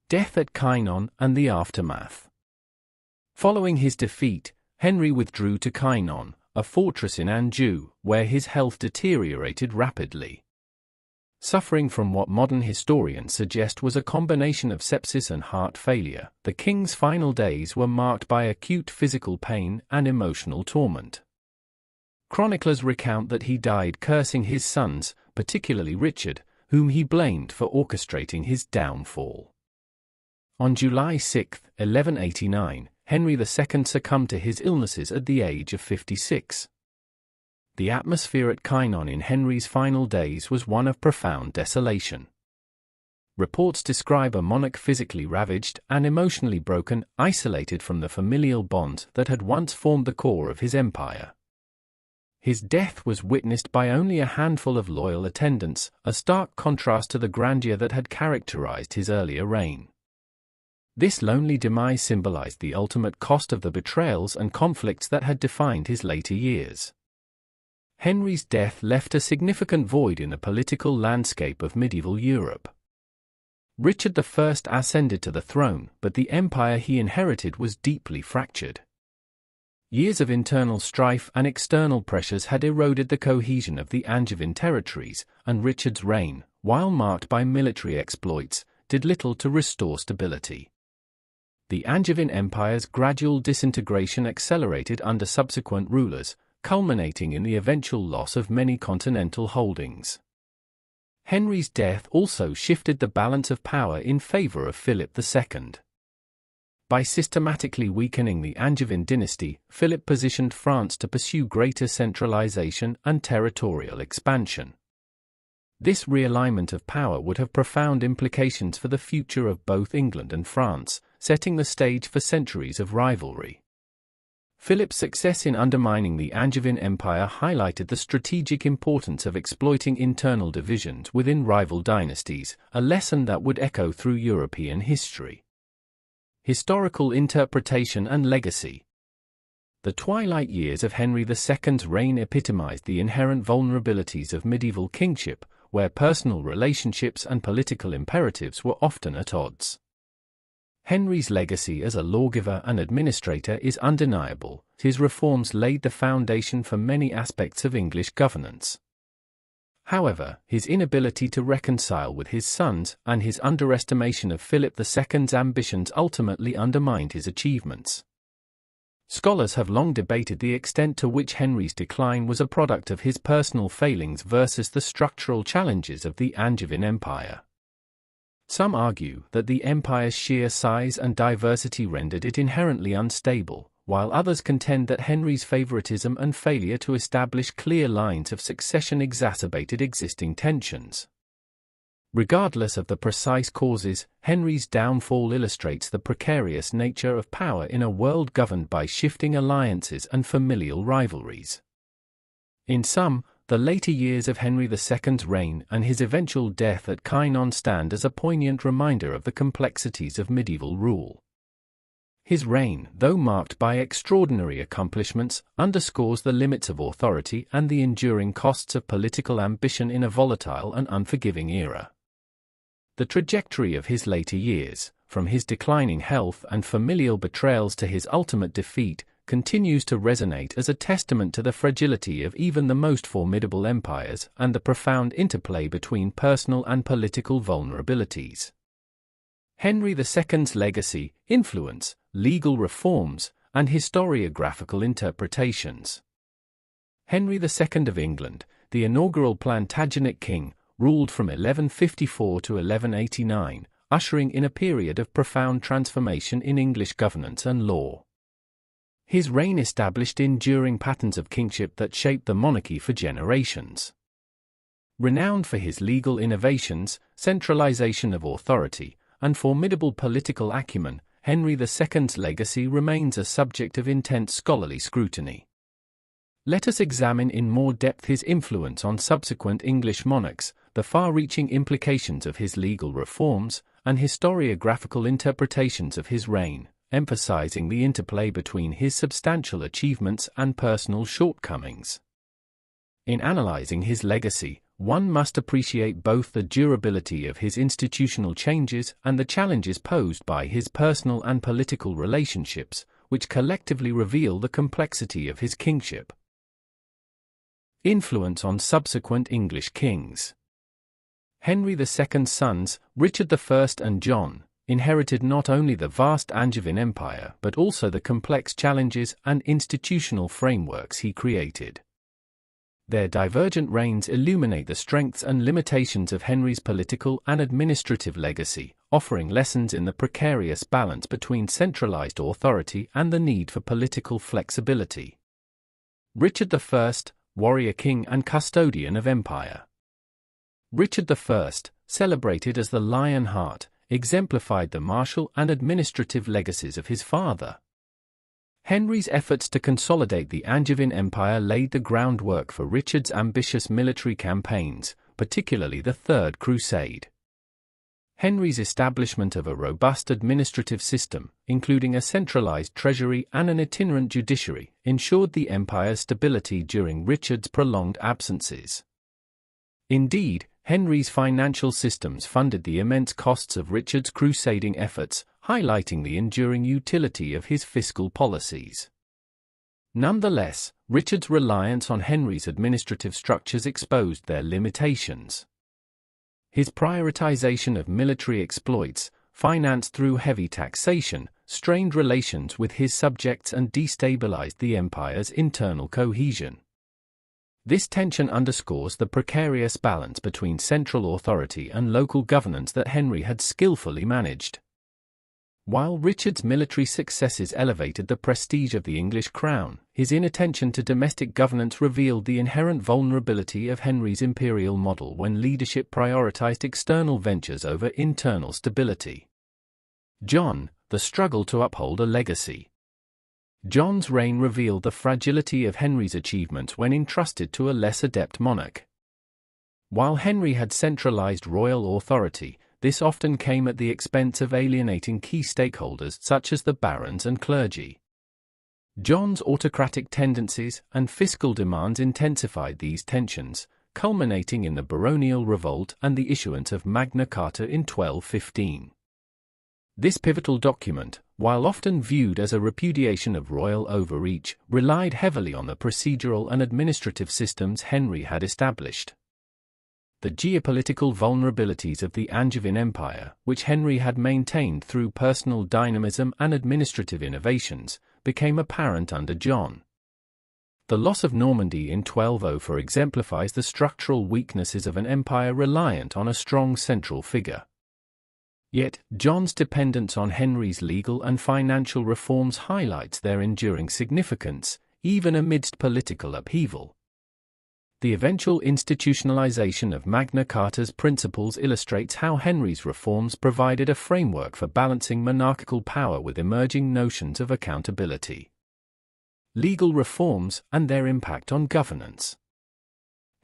Death at Chinon and the aftermath. Following his defeat, Henry withdrew to Chinon, a fortress in Anjou, where his health deteriorated rapidly. Suffering from what modern historians suggest was a combination of sepsis and heart failure, the king's final days were marked by acute physical pain and emotional torment. Chroniclers recount that he died cursing his sons, particularly Richard, whom he blamed for orchestrating his downfall. On July 6, 1189, Henry II succumbed to his illnesses at the age of 56. The atmosphere at Chinon in Henry's final days was one of profound desolation. Reports describe a monarch physically ravaged and emotionally broken, isolated from the familial bonds that had once formed the core of his empire. His death was witnessed by only a handful of loyal attendants, a stark contrast to the grandeur that had characterized his earlier reign. This lonely demise symbolized the ultimate cost of the betrayals and conflicts that had defined his later years. Henry's death left a significant void in the political landscape of medieval Europe. Richard I ascended to the throne, but the empire he inherited was deeply fractured. Years of internal strife and external pressures had eroded the cohesion of the Angevin territories, and Richard's reign, while marked by military exploits, did little to restore stability. The Angevin Empire's gradual disintegration accelerated under subsequent rulers, culminating in the eventual loss of many continental holdings. Henry's death also shifted the balance of power in favor of Philip II. By systematically weakening the Angevin dynasty, Philip positioned France to pursue greater centralization and territorial expansion. This realignment of power would have profound implications for the future of both England and France, setting the stage for centuries of rivalry. Philip's success in undermining the Angevin Empire highlighted the strategic importance of exploiting internal divisions within rival dynasties, a lesson that would echo through European history. Historical interpretation and legacy. The twilight years of Henry II's reign epitomized the inherent vulnerabilities of medieval kingship, where personal relationships and political imperatives were often at odds. Henry's legacy as a lawgiver and administrator is undeniable. His reforms laid the foundation for many aspects of English governance. However, his inability to reconcile with his sons and his underestimation of Philip II's ambitions ultimately undermined his achievements. Scholars have long debated the extent to which Henry's decline was a product of his personal failings versus the structural challenges of the Angevin Empire. Some argue that the empire's sheer size and diversity rendered it inherently unstable, while others contend that Henry's favoritism and failure to establish clear lines of succession exacerbated existing tensions. Regardless of the precise causes, Henry's downfall illustrates the precarious nature of power in a world governed by shifting alliances and familial rivalries. In sum, the later years of Henry II's reign and his eventual death at Chinon stand as a poignant reminder of the complexities of medieval rule. His reign, though marked by extraordinary accomplishments, underscores the limits of authority and the enduring costs of political ambition in a volatile and unforgiving era. The trajectory of his later years, from his declining health and familial betrayals to his ultimate defeat, continues to resonate as a testament to the fragility of even the most formidable empires and the profound interplay between personal and political vulnerabilities. Henry II's legacy, influence, legal reforms, and historiographical interpretations. Henry II of England, the inaugural Plantagenet king, ruled from 1154 to 1189, ushering in a period of profound transformation in English governance and law. His reign established enduring patterns of kingship that shaped the monarchy for generations. Renowned for his legal innovations, centralization of authority, and formidable political acumen, Henry II's legacy remains a subject of intense scholarly scrutiny. Let us examine in more depth his influence on subsequent English monarchs, the far-reaching implications of his legal reforms, and historiographical interpretations of his reign, emphasizing the interplay between his substantial achievements and personal shortcomings. In analyzing his legacy, one must appreciate both the durability of his institutional changes and the challenges posed by his personal and political relationships, which collectively reveal the complexity of his kingship. Influence on subsequent English kings. Henry II's sons, Richard I and John, inherited not only the vast Angevin Empire but also the complex challenges and institutional frameworks he created. Their divergent reigns illuminate the strengths and limitations of Henry's political and administrative legacy, offering lessons in the precarious balance between centralized authority and the need for political flexibility. Richard I, warrior king and custodian of empire. Richard I, celebrated as the Lion Heart, exemplified the martial and administrative legacies of his father. Henry's efforts to consolidate the Angevin Empire laid the groundwork for Richard's ambitious military campaigns, particularly the Third Crusade. Henry's establishment of a robust administrative system, including a centralized treasury and an itinerant judiciary, ensured the empire's stability during Richard's prolonged absences. Indeed, Henry's financial systems funded the immense costs of Richard's crusading efforts, highlighting the enduring utility of his fiscal policies. Nonetheless, Richard's reliance on Henry's administrative structures exposed their limitations. His prioritization of military exploits, financed through heavy taxation, strained relations with his subjects and destabilized the empire's internal cohesion. This tension underscores the precarious balance between central authority and local governance that Henry had skillfully managed. While Richard's military successes elevated the prestige of the English crown, his inattention to domestic governance revealed the inherent vulnerability of Henry's imperial model when leadership prioritized external ventures over internal stability. John, the struggle to uphold a legacy. John's reign revealed the fragility of Henry's achievements when entrusted to a less adept monarch. While Henry had centralized royal authority, this often came at the expense of alienating key stakeholders such as the barons and clergy. John's autocratic tendencies and fiscal demands intensified these tensions, culminating in the baronial revolt and the issuance of Magna Carta in 1215. This pivotal document, while often viewed as a repudiation of royal overreach, relied heavily on the procedural and administrative systems Henry had established. The geopolitical vulnerabilities of the Angevin Empire, which Henry had maintained through personal dynamism and administrative innovations, became apparent under John. The loss of Normandy in 1204 exemplifies the structural weaknesses of an empire reliant on a strong central figure. Yet, John's dependence on Henry's legal and financial reforms highlights their enduring significance, even amidst political upheaval. The eventual institutionalization of Magna Carta's principles illustrates how Henry's reforms provided a framework for balancing monarchical power with emerging notions of accountability. Legal reforms and their impact on governance.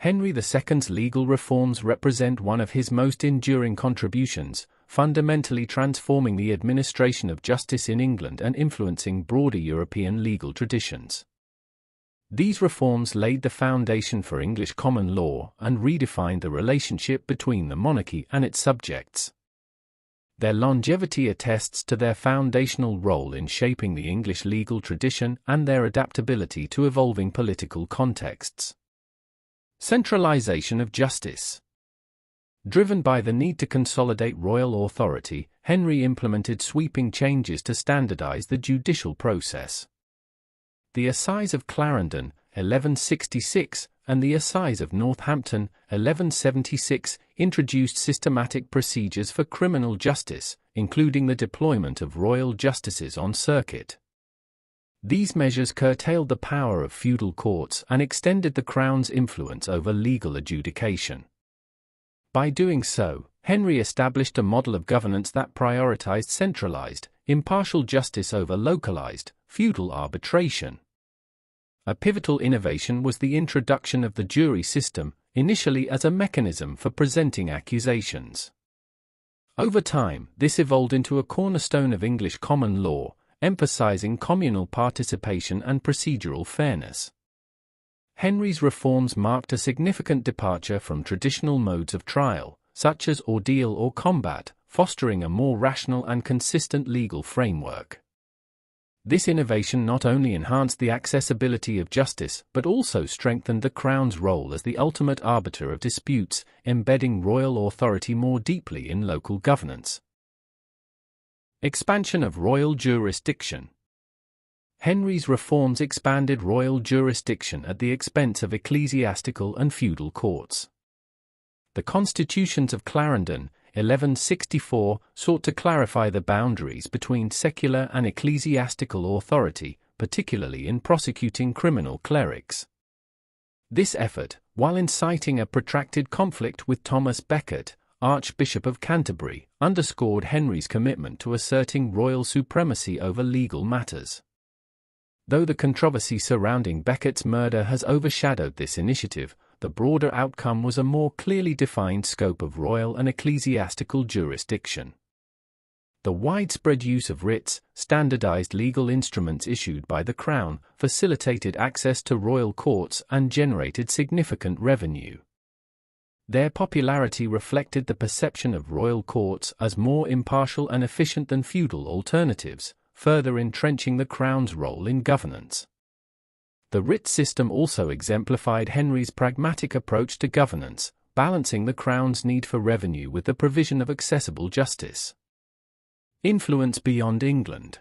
Henry II's legal reforms represent one of his most enduring contributions, fundamentally transforming the administration of justice in England and influencing broader European legal traditions. These reforms laid the foundation for English common law and redefined the relationship between the monarchy and its subjects. Their longevity attests to their foundational role in shaping the English legal tradition and their adaptability to evolving political contexts. Centralization of justice. Driven by the need to consolidate royal authority, Henry implemented sweeping changes to standardize the judicial process. The Assize of Clarendon, 1166, and the Assize of Northampton, 1176, introduced systematic procedures for criminal justice, including the deployment of royal justices on circuit. These measures curtailed the power of feudal courts and extended the Crown's influence over legal adjudication. By doing so, Henry established a model of governance that prioritized centralized, impartial justice over localized, feudal arbitration. A pivotal innovation was the introduction of the jury system, initially as a mechanism for presenting accusations. Over time, this evolved into a cornerstone of English common law, emphasizing communal participation and procedural fairness. Henry's reforms marked a significant departure from traditional modes of trial, such as ordeal or combat, fostering a more rational and consistent legal framework. This innovation not only enhanced the accessibility of justice but also strengthened the Crown's role as the ultimate arbiter of disputes, embedding royal authority more deeply in local governance. Expansion of royal jurisdiction. Henry's reforms expanded royal jurisdiction at the expense of ecclesiastical and feudal courts. The Constitutions of Clarendon, 1164, sought to clarify the boundaries between secular and ecclesiastical authority, particularly in prosecuting criminal clerics. This effort, while inciting a protracted conflict with Thomas Becket, Archbishop of Canterbury, underscored Henry's commitment to asserting royal supremacy over legal matters. Though the controversy surrounding Becket's murder has overshadowed this initiative, the broader outcome was a more clearly defined scope of royal and ecclesiastical jurisdiction. The widespread use of writs, standardized legal instruments issued by the Crown, facilitated access to royal courts and generated significant revenue. Their popularity reflected the perception of royal courts as more impartial and efficient than feudal alternatives, further entrenching the Crown's role in governance. The writ system also exemplified Henry's pragmatic approach to governance, balancing the Crown's need for revenue with the provision of accessible justice. Influence beyond England.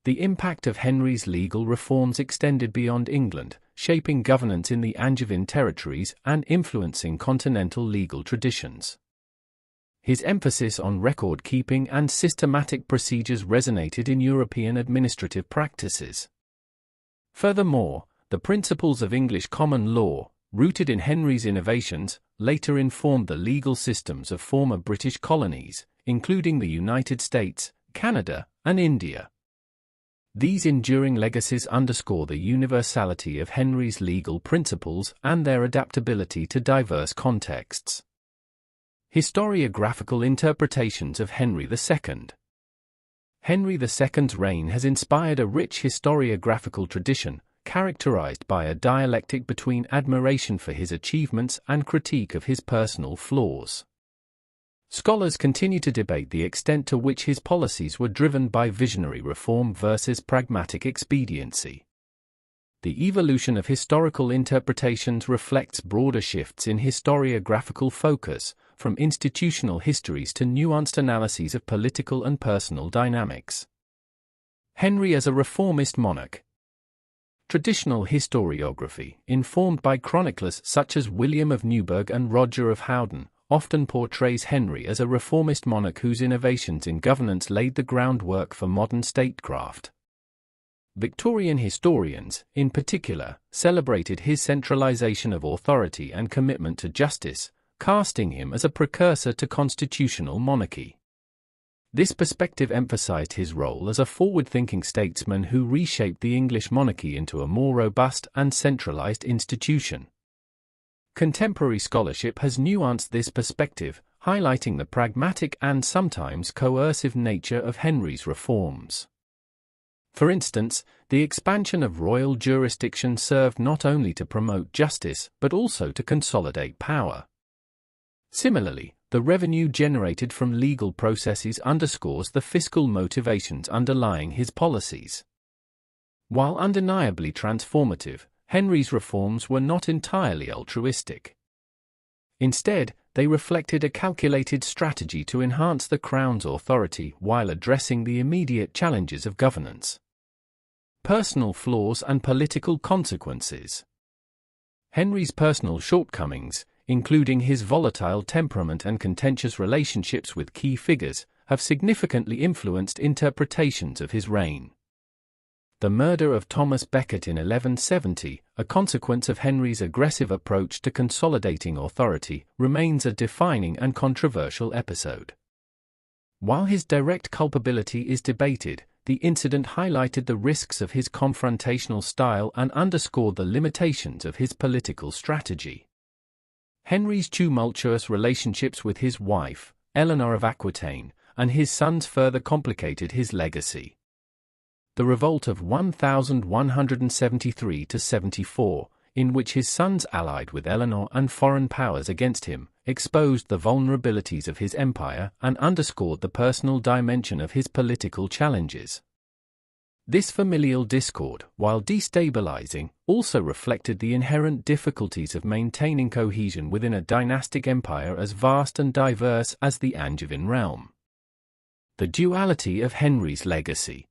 The impact of Henry's legal reforms extended beyond England, shaping governance in the Angevin territories and influencing continental legal traditions. His emphasis on record-keeping and systematic procedures resonated in European administrative practices. Furthermore, the principles of English common law, rooted in Henry's innovations, later informed the legal systems of former British colonies, including the United States, Canada, and India. These enduring legacies underscore the universality of Henry's legal principles and their adaptability to diverse contexts. Historiographical interpretations of Henry II. Henry II's reign has inspired a rich historiographical tradition, characterized by a dialectic between admiration for his achievements and critique of his personal flaws. Scholars continue to debate the extent to which his policies were driven by visionary reform versus pragmatic expediency. The evolution of historical interpretations reflects broader shifts in historiographical focus, from institutional histories to nuanced analyses of political and personal dynamics. Henry as a reformist monarch. Traditional historiography, informed by chroniclers such as William of Newburgh and Roger of Howden, often portrays Henry as a reformist monarch whose innovations in governance laid the groundwork for modern statecraft. Victorian historians, in particular, celebrated his centralization of authority and commitment to justice, casting him as a precursor to constitutional monarchy. This perspective emphasized his role as a forward-thinking statesman who reshaped the English monarchy into a more robust and centralized institution. Contemporary scholarship has nuanced this perspective, highlighting the pragmatic and sometimes coercive nature of Henry's reforms. For instance, the expansion of royal jurisdiction served not only to promote justice but also to consolidate power. Similarly, the revenue generated from legal processes underscores the fiscal motivations underlying his policies. While undeniably transformative, Henry's reforms were not entirely altruistic. Instead, they reflected a calculated strategy to enhance the Crown's authority while addressing the immediate challenges of governance. Personal flaws and political consequences. Henry's personal shortcomings, including his volatile temperament and contentious relationships with key figures, have significantly influenced interpretations of his reign. The murder of Thomas Becket in 1170, a consequence of Henry's aggressive approach to consolidating authority, remains a defining and controversial episode. While his direct culpability is debated, the incident highlighted the risks of his confrontational style and underscored the limitations of his political strategy. Henry's tumultuous relationships with his wife, Eleanor of Aquitaine, and his sons further complicated his legacy. the revolt of 1173–74, in which his sons allied with Eleanor and foreign powers against him, exposed the vulnerabilities of his empire and underscored the personal dimension of his political challenges. This familial discord, while destabilizing, also reflected the inherent difficulties of maintaining cohesion within a dynastic empire as vast and diverse as the Angevin realm. The duality of Henry's legacy.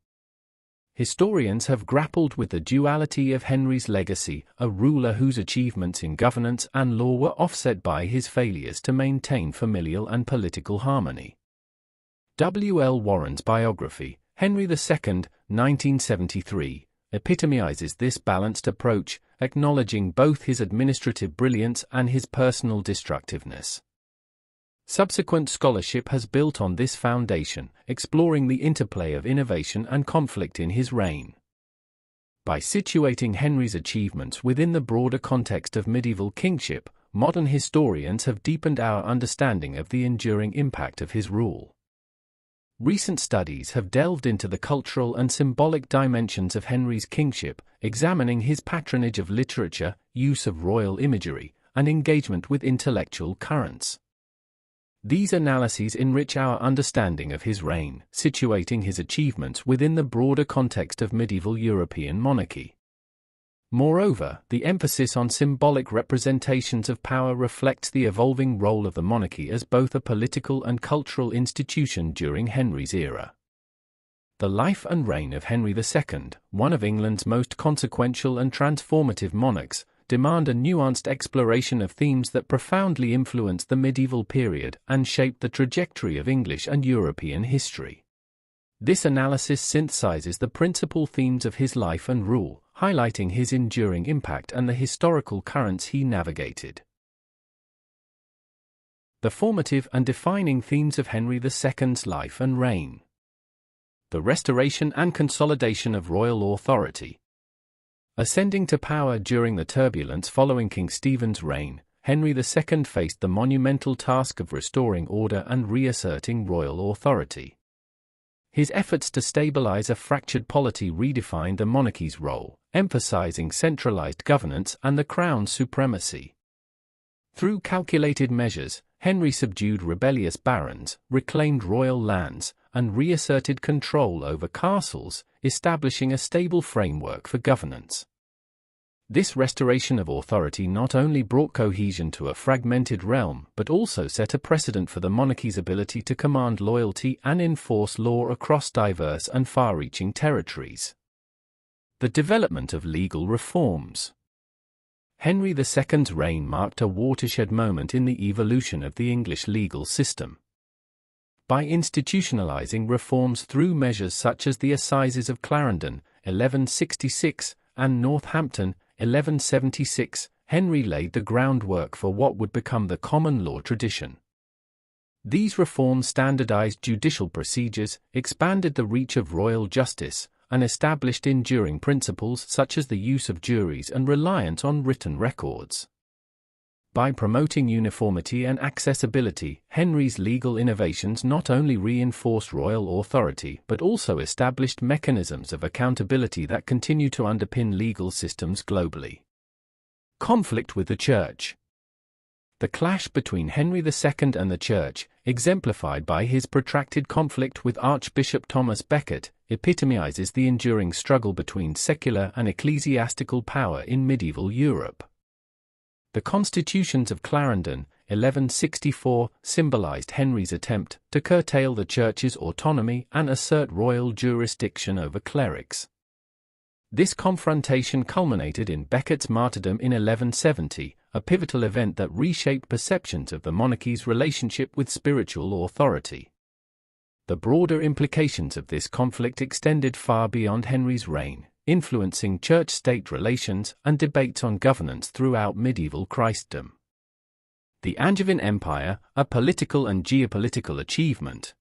Historians have grappled with the duality of Henry's legacy, a ruler whose achievements in governance and law were offset by his failures to maintain familial and political harmony. W. L. Warren's biography, Henry II, 1973, epitomizes this balanced approach, acknowledging both his administrative brilliance and his personal destructiveness. Subsequent scholarship has built on this foundation, exploring the interplay of innovation and conflict in his reign. By situating Henry's achievements within the broader context of medieval kingship, modern historians have deepened our understanding of the enduring impact of his rule. Recent studies have delved into the cultural and symbolic dimensions of Henry's kingship, examining his patronage of literature, use of royal imagery, and engagement with intellectual currents. These analyses enrich our understanding of his reign, situating his achievements within the broader context of medieval European monarchy. Moreover, the emphasis on symbolic representations of power reflects the evolving role of the monarchy as both a political and cultural institution during Henry's era. The life and reign of Henry II, one of England's most consequential and transformative monarchs, demand a nuanced exploration of themes that profoundly influenced the medieval period and shaped the trajectory of English and European history. This analysis synthesizes the principal themes of his life and rule, highlighting his enduring impact and the historical currents he navigated. The formative and defining themes of Henry II's life and reign. The restoration and consolidation of royal authority. Ascending to power during the turbulence following King Stephen's reign, Henry II faced the monumental task of restoring order and reasserting royal authority. His efforts to stabilize a fractured polity redefined the monarchy's role, emphasizing centralized governance and the crown's supremacy. Through calculated measures, Henry subdued rebellious barons, reclaimed royal lands, and reasserted control over castles, establishing a stable framework for governance. This restoration of authority not only brought cohesion to a fragmented realm but also set a precedent for the monarchy's ability to command loyalty and enforce law across diverse and far-reaching territories. The development of legal reforms. Henry II's reign marked a watershed moment in the evolution of the English legal system. By institutionalizing reforms through measures such as the Assizes of Clarendon, 1166, and Northampton, 1176, Henry laid the groundwork for what would become the common law tradition. These reforms standardized judicial procedures, expanded the reach of royal justice, and established enduring principles such as the use of juries and reliance on written records. By promoting uniformity and accessibility, Henry's legal innovations not only reinforced royal authority but also established mechanisms of accountability that continue to underpin legal systems globally. Conflict with the Church. The clash between Henry II and the Church, exemplified by his protracted conflict with Archbishop Thomas Becket, epitomizes the enduring struggle between secular and ecclesiastical power in medieval Europe. The Constitutions of Clarendon, 1164, symbolized Henry's attempt to curtail the Church's autonomy and assert royal jurisdiction over clerics. This confrontation culminated in Becket's martyrdom in 1170, a pivotal event that reshaped perceptions of the monarchy's relationship with spiritual authority. The broader implications of this conflict extended far beyond Henry's reign, influencing church-state relations and debates on governance throughout medieval Christendom. The Angevin Empire, a political and geopolitical achievement.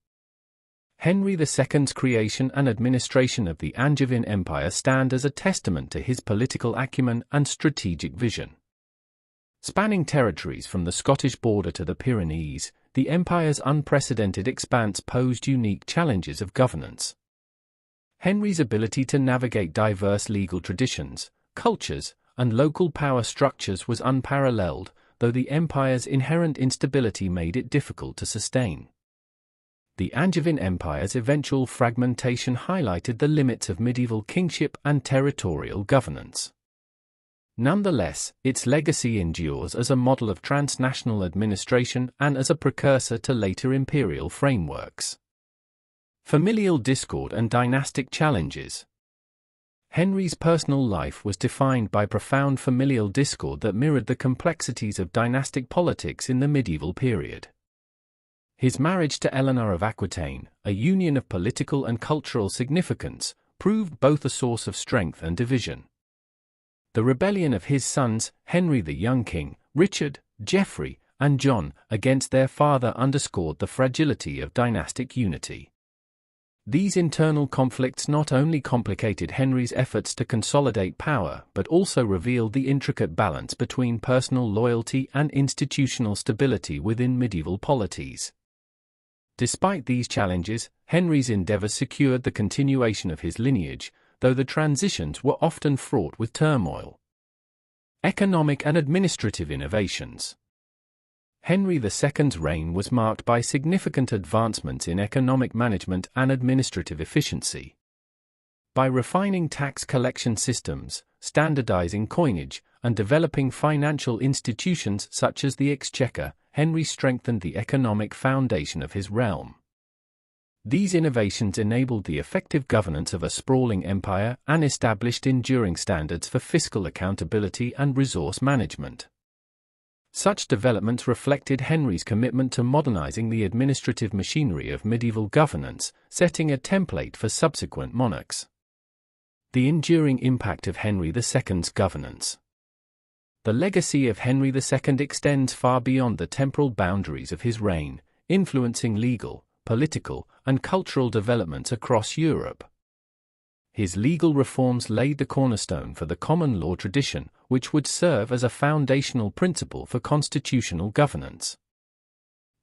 Henry II's creation and administration of the Angevin Empire stand as a testament to his political acumen and strategic vision. Spanning territories from the Scottish border to the Pyrenees, the empire's unprecedented expanse posed unique challenges of governance. Henry's ability to navigate diverse legal traditions, cultures, and local power structures was unparalleled, though the empire's inherent instability made it difficult to sustain. The Angevin Empire's eventual fragmentation highlighted the limits of medieval kingship and territorial governance. Nonetheless, its legacy endures as a model of transnational administration and as a precursor to later imperial frameworks. Familial discord and dynastic challenges. Henry's personal life was defined by profound familial discord that mirrored the complexities of dynastic politics in the medieval period. His marriage to Eleanor of Aquitaine, a union of political and cultural significance, proved both a source of strength and division. The rebellion of his sons, Henry the Young King, Richard, Geoffrey, and John, against their father underscored the fragility of dynastic unity. These internal conflicts not only complicated Henry's efforts to consolidate power but also revealed the intricate balance between personal loyalty and institutional stability within medieval polities. Despite these challenges, Henry's endeavors secured the continuation of his lineage, though the transitions were often fraught with turmoil. Economic and administrative innovations. Henry II's reign was marked by significant advancements in economic management and administrative efficiency. By refining tax collection systems, standardizing coinage, and developing financial institutions such as the Exchequer, Henry strengthened the economic foundation of his realm. These innovations enabled the effective governance of a sprawling empire and established enduring standards for fiscal accountability and resource management. Such developments reflected Henry's commitment to modernizing the administrative machinery of medieval governance, setting a template for subsequent monarchs. The enduring impact of Henry II's governance. The legacy of Henry II extends far beyond the temporal boundaries of his reign, influencing legal, political, and cultural developments across Europe. His legal reforms laid the cornerstone for the common law tradition, which would serve as a foundational principle for constitutional governance.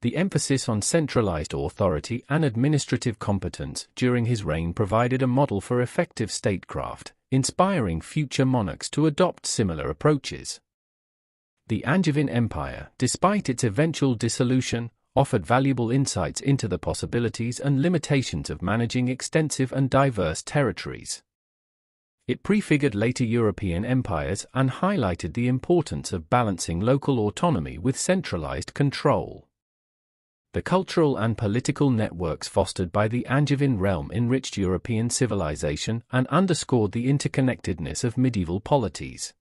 The emphasis on centralized authority and administrative competence during his reign provided a model for effective statecraft, inspiring future monarchs to adopt similar approaches. The Angevin Empire, despite its eventual dissolution, offered valuable insights into the possibilities and limitations of managing extensive and diverse territories. It prefigured later European empires and highlighted the importance of balancing local autonomy with centralized control. The cultural and political networks fostered by the Angevin realm enriched European civilization and underscored the interconnectedness of medieval polities.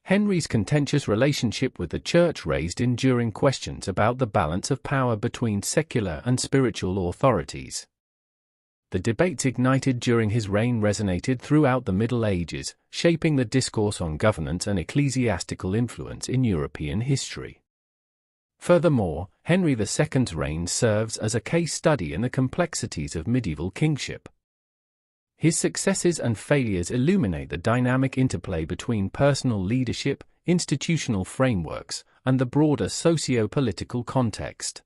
Henry's contentious relationship with the Church raised enduring questions about the balance of power between secular and spiritual authorities. The debates ignited during his reign resonated throughout the Middle Ages, shaping the discourse on governance and ecclesiastical influence in European history. Furthermore, Henry II's reign serves as a case study in the complexities of medieval kingship. His successes and failures illuminate the dynamic interplay between personal leadership, institutional frameworks, and the broader socio-political context.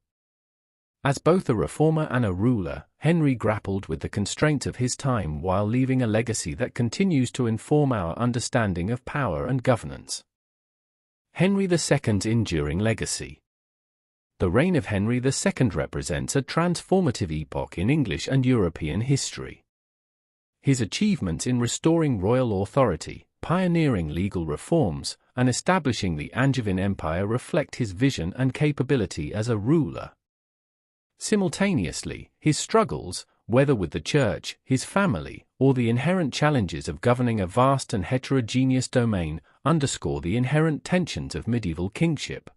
As both a reformer and a ruler, Henry grappled with the constraints of his time while leaving a legacy that continues to inform our understanding of power and governance. Henry II's enduring legacy. The reign of Henry II represents a transformative epoch in English and European history. His achievements in restoring royal authority, pioneering legal reforms, and establishing the Angevin Empire reflect his vision and capability as a ruler. Simultaneously, his struggles, whether with the Church, his family, or the inherent challenges of governing a vast and heterogeneous domain, underscore the inherent tensions of medieval kingship.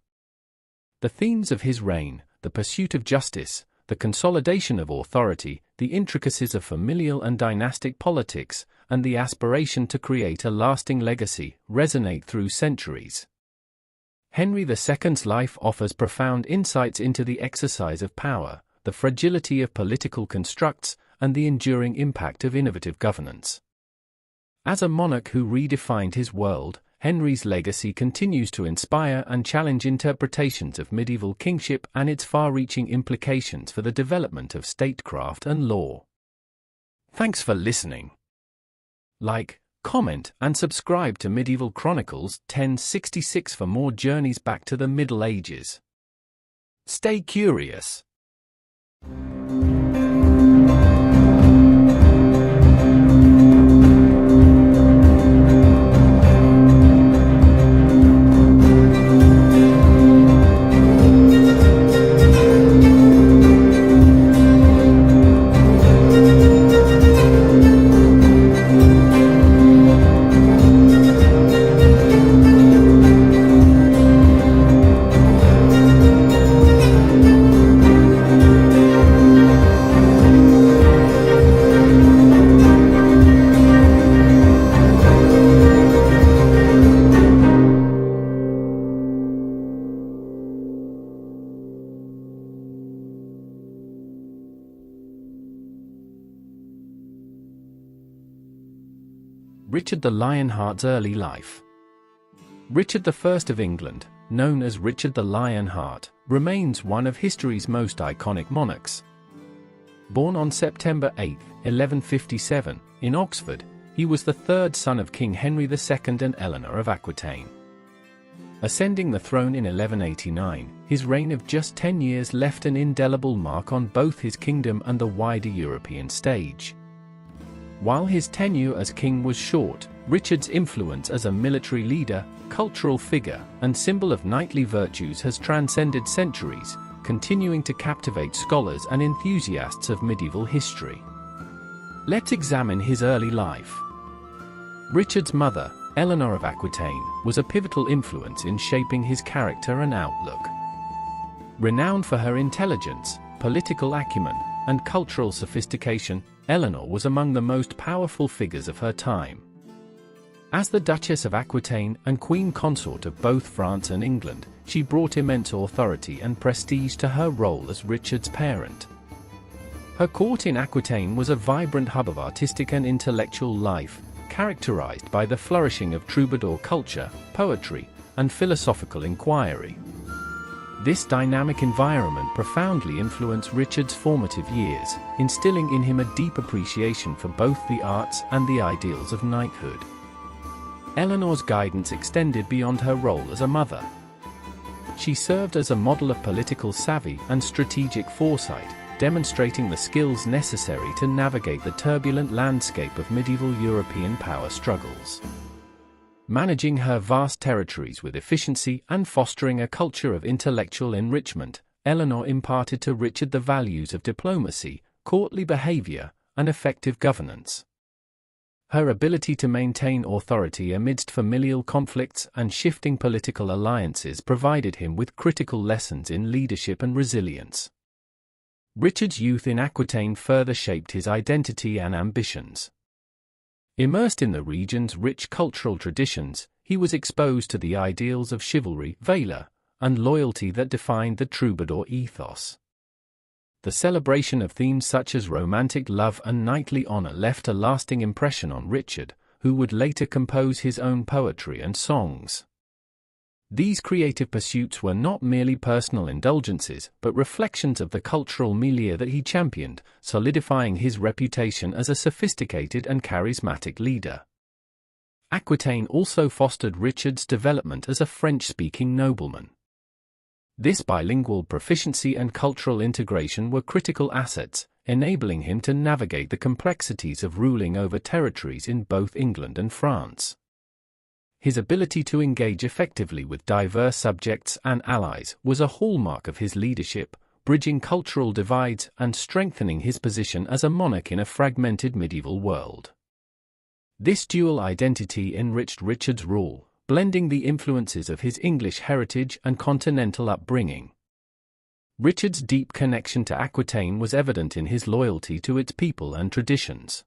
The themes of his reign, the pursuit of justice, the consolidation of authority, the intricacies of familial and dynastic politics, and the aspiration to create a lasting legacy, resonate through centuries. Henry II's life offers profound insights into the exercise of power, the fragility of political constructs, and the enduring impact of innovative governance. As a monarch who redefined his world, Henry's legacy continues to inspire and challenge interpretations of medieval kingship and its far-reaching implications for the development of statecraft and law. Thanks for listening. Like, comment, and subscribe to Medieval Chronicles 1066 for more journeys back to the Middle Ages. Stay curious. Richard the Lionheart's early life. Richard I of England, known as Richard the Lionheart, remains one of history's most iconic monarchs. Born on September 8, 1157, in Oxford, he was the third son of King Henry II and Eleanor of Aquitaine. Ascending the throne in 1189, his reign of just 10 years left an indelible mark on both his kingdom and the wider European stage. While his tenure as king was short, Richard's influence as a military leader, cultural figure, and symbol of knightly virtues has transcended centuries, continuing to captivate scholars and enthusiasts of medieval history. Let's examine his early life. Richard's mother, Eleanor of Aquitaine, was a pivotal influence in shaping his character and outlook. Renowned for her intelligence, political acumen, and cultural sophistication, Eleanor was among the most powerful figures of her time. As the Duchess of Aquitaine and Queen Consort of both France and England, she brought immense authority and prestige to her role as Richard's parent. Her court in Aquitaine was a vibrant hub of artistic and intellectual life, characterized by the flourishing of troubadour culture, poetry, and philosophical inquiry. This dynamic environment profoundly influenced Richard's formative years, instilling in him a deep appreciation for both the arts and the ideals of knighthood. Eleanor's guidance extended beyond her role as a mother. She served as a model of political savvy and strategic foresight, demonstrating the skills necessary to navigate the turbulent landscape of medieval European power struggles. Managing her vast territories with efficiency and fostering a culture of intellectual enrichment, Eleanor imparted to Richard the values of diplomacy, courtly behavior, and effective governance. Her ability to maintain authority amidst familial conflicts and shifting political alliances provided him with critical lessons in leadership and resilience. Richard's youth in Aquitaine further shaped his identity and ambitions. Immersed in the region's rich cultural traditions, he was exposed to the ideals of chivalry, valor, and loyalty that defined the troubadour ethos. The celebration of themes such as romantic love and knightly honor left a lasting impression on Richard, who would later compose his own poetry and songs. These creative pursuits were not merely personal indulgences, but reflections of the cultural milieu that he championed, solidifying his reputation as a sophisticated and charismatic leader. Aquitaine also fostered Richard's development as a French-speaking nobleman. This bilingual proficiency and cultural integration were critical assets, enabling him to navigate the complexities of ruling over territories in both England and France. His ability to engage effectively with diverse subjects and allies was a hallmark of his leadership, bridging cultural divides and strengthening his position as a monarch in a fragmented medieval world. This dual identity enriched Richard's rule, blending the influences of his English heritage and continental upbringing. Richard's deep connection to Aquitaine was evident in his loyalty to its people and traditions.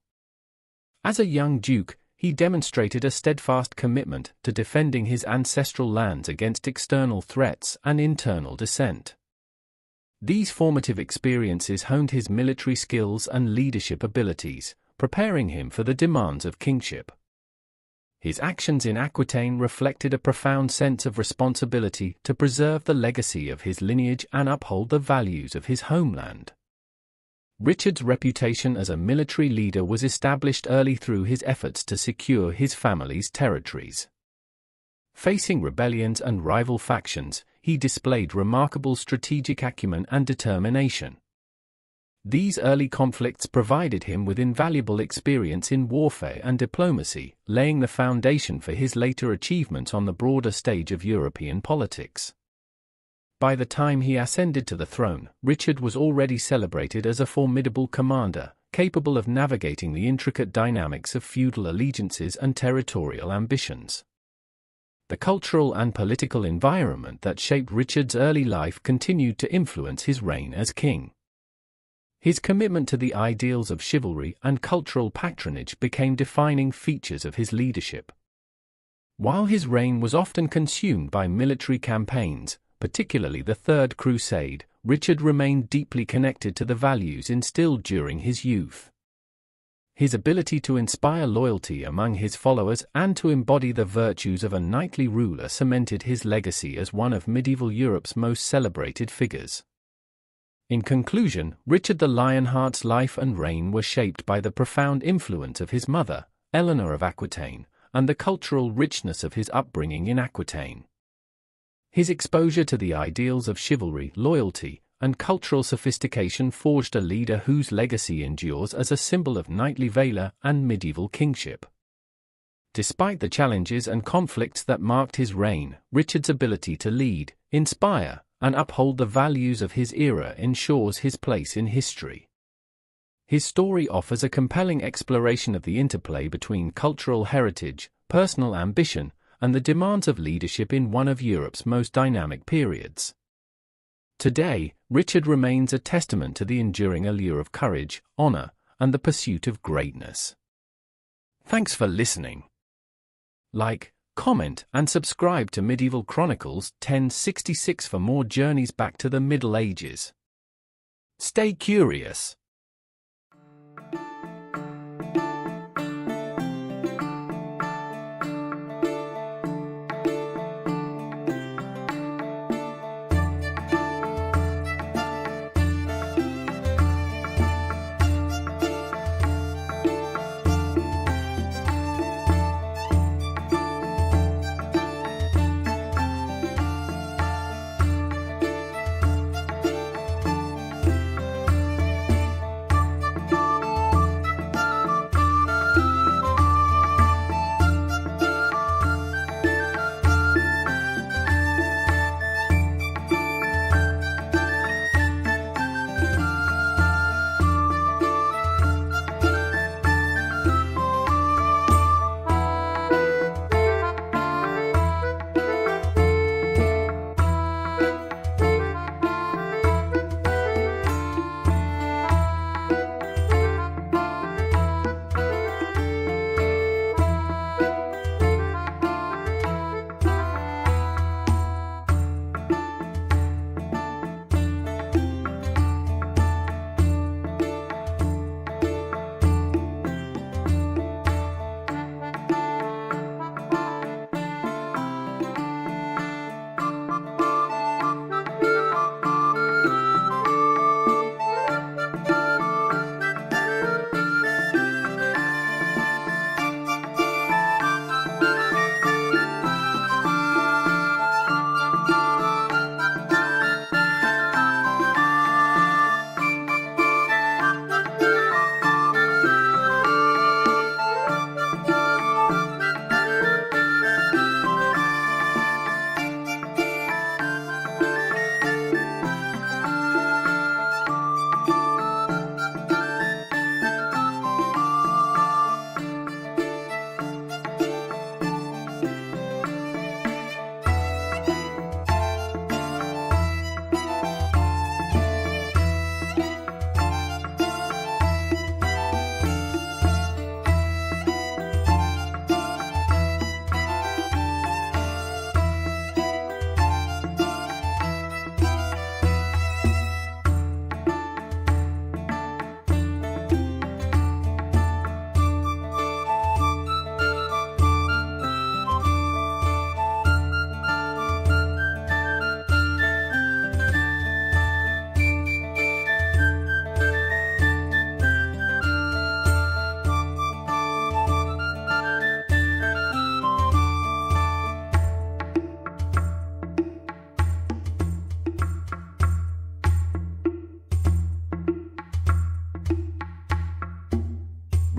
As a young duke, he demonstrated a steadfast commitment to defending his ancestral lands against external threats and internal dissent. These formative experiences honed his military skills and leadership abilities, preparing him for the demands of kingship. His actions in Aquitaine reflected a profound sense of responsibility to preserve the legacy of his lineage and uphold the values of his homeland. Richard's reputation as a military leader was established early through his efforts to secure his family's territories. Facing rebellions and rival factions, he displayed remarkable strategic acumen and determination. These early conflicts provided him with invaluable experience in warfare and diplomacy, laying the foundation for his later achievements on the broader stage of European politics. By the time he ascended to the throne, Richard was already celebrated as a formidable commander, capable of navigating the intricate dynamics of feudal allegiances and territorial ambitions. The cultural and political environment that shaped Richard's early life continued to influence his reign as king. His commitment to the ideals of chivalry and cultural patronage became defining features of his leadership. While his reign was often consumed by military campaigns, particularly the Third Crusade, Richard remained deeply connected to the values instilled during his youth. His ability to inspire loyalty among his followers and to embody the virtues of a knightly ruler cemented his legacy as one of medieval Europe's most celebrated figures. In conclusion, Richard the Lionheart's life and reign were shaped by the profound influence of his mother, Eleanor of Aquitaine, and the cultural richness of his upbringing in Aquitaine. His exposure to the ideals of chivalry, loyalty, and cultural sophistication forged a leader whose legacy endures as a symbol of knightly valor and medieval kingship. Despite the challenges and conflicts that marked his reign, Richard's ability to lead, inspire, and uphold the values of his era ensures his place in history. His story offers a compelling exploration of the interplay between cultural heritage, personal ambition, and the demands of leadership in one of Europe's most dynamic periods. Today, Richard remains a testament to the enduring allure of courage, honor, and the pursuit of greatness. Thanks for listening. Like, comment, and subscribe to Medieval Chronicles 1066 for more journeys back to the Middle Ages. Stay curious.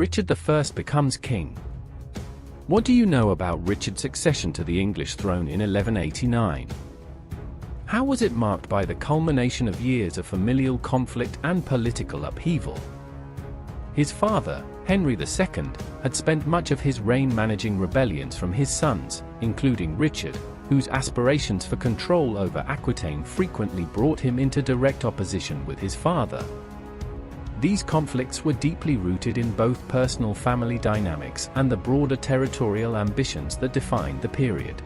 Richard I becomes king. What do you know about Richard's accession to the English throne in 1189? How was it marked by the culmination of years of familial conflict and political upheaval? His father, Henry II, had spent much of his reign managing rebellions from his sons, including Richard, whose aspirations for control over Aquitaine frequently brought him into direct opposition with his father. These conflicts were deeply rooted in both personal family dynamics and the broader territorial ambitions that defined the period.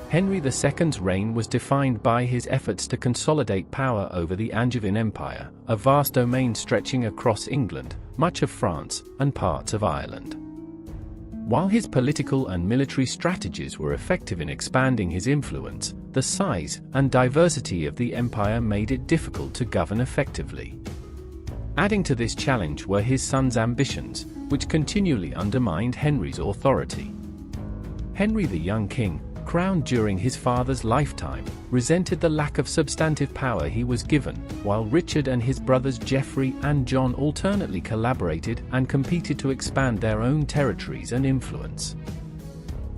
Henry II's reign was defined by his efforts to consolidate power over the Angevin Empire, a vast domain stretching across England, much of France, and parts of Ireland. While his political and military strategies were effective in expanding his influence, the size and diversity of the empire made it difficult to govern effectively. Adding to this challenge were his son's ambitions, which continually undermined Henry's authority. Henry the young king, crowned during his father's lifetime, resented the lack of substantive power he was given, while Richard and his brothers Geoffrey and John alternately collaborated and competed to expand their own territories and influence.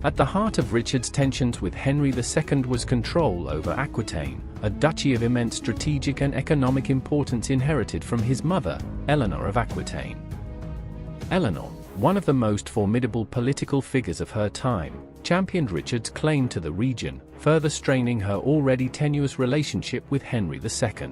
At the heart of Richard's tensions with Henry II was control over Aquitaine, a duchy of immense strategic and economic importance inherited from his mother, Eleanor of Aquitaine. Eleanor, one of the most formidable political figures of her time, championed Richard's claim to the region, further straining her already tenuous relationship with Henry II.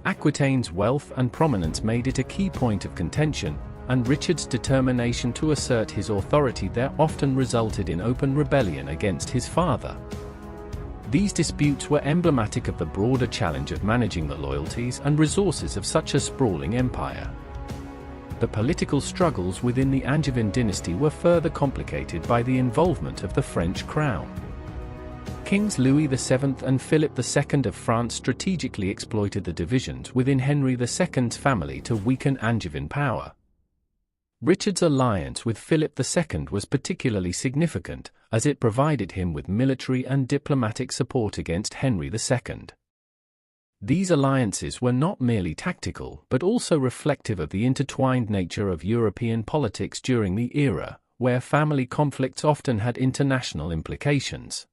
Aquitaine's wealth and prominence made it a key point of contention, and Richard's determination to assert his authority there often resulted in open rebellion against his father. These disputes were emblematic of the broader challenge of managing the loyalties and resources of such a sprawling empire. The political struggles within the Angevin dynasty were further complicated by the involvement of the French crown. Kings Louis VII and Philip II of France strategically exploited the divisions within Henry II's family to weaken Angevin power. Richard's alliance with Philip II was particularly significant, as it provided him with military and diplomatic support against Henry II. These alliances were not merely tactical but also reflective of the intertwined nature of European politics during the era, where family conflicts often had international implications.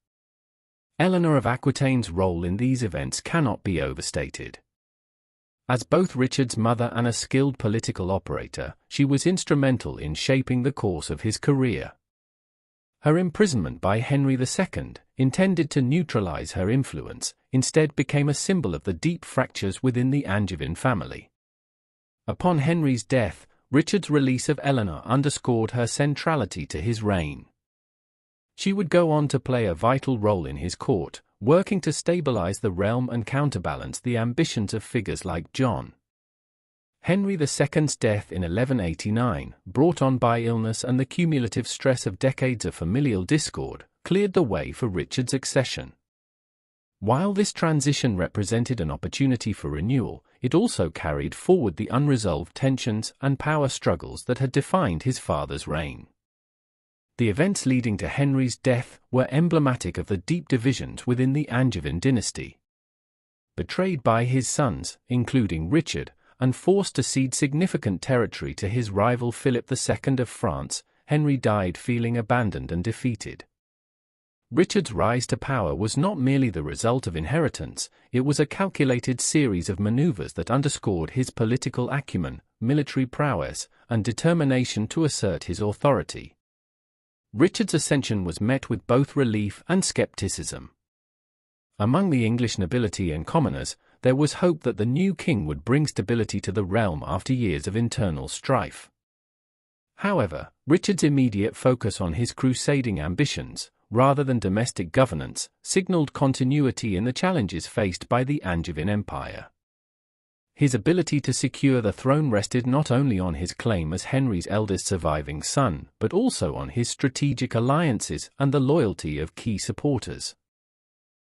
Eleanor of Aquitaine's role in these events cannot be overstated. As both Richard's mother and a skilled political operator, she was instrumental in shaping the course of his career. Her imprisonment by Henry II, intended to neutralize her influence, instead became a symbol of the deep fractures within the Angevin family. Upon Henry's death, Richard's release of Eleanor underscored her centrality to his reign. She would go on to play a vital role in his court, working to stabilize the realm and counterbalance the ambitions of figures like John. Henry II's death in 1189, brought on by illness and the cumulative stress of decades of familial discord, cleared the way for Richard's accession. While this transition represented an opportunity for renewal, it also carried forward the unresolved tensions and power struggles that had defined his father's reign. The events leading to Henry's death were emblematic of the deep divisions within the Angevin dynasty. Betrayed by his sons, including Richard, and forced to cede significant territory to his rival Philip II of France, Henry died feeling abandoned and defeated. Richard's rise to power was not merely the result of inheritance, it was a calculated series of maneuvers that underscored his political acumen, military prowess, and determination to assert his authority. Richard's ascension was met with both relief and skepticism. Among the English nobility and commoners, there was hope that the new king would bring stability to the realm after years of internal strife. However, Richard's immediate focus on his crusading ambitions, rather than domestic governance, signaled continuity in the challenges faced by the Angevin Empire. His ability to secure the throne rested not only on his claim as Henry's eldest surviving son, but also on his strategic alliances and the loyalty of key supporters.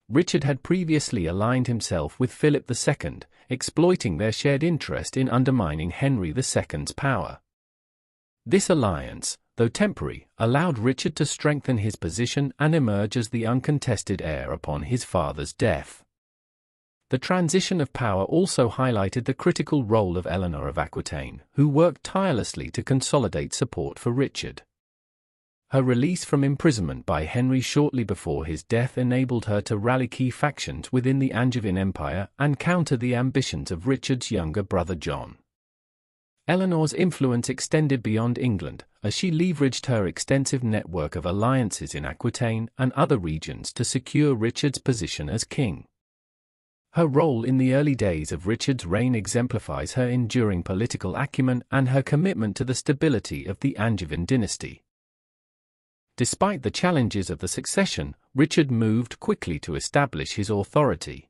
Richard had previously aligned himself with Philip II, exploiting their shared interest in undermining Henry II's power. This alliance, though temporary, allowed Richard to strengthen his position and emerge as the uncontested heir upon his father's death. The transition of power also highlighted the critical role of Eleanor of Aquitaine, who worked tirelessly to consolidate support for Richard. Her release from imprisonment by Henry shortly before his death enabled her to rally key factions within the Angevin Empire and counter the ambitions of Richard's younger brother John. Eleanor's influence extended beyond England, as she leveraged her extensive network of alliances in Aquitaine and other regions to secure Richard's position as king. Her role in the early days of Richard's reign exemplifies her enduring political acumen and her commitment to the stability of the Angevin dynasty. Despite the challenges of the succession, Richard moved quickly to establish his authority.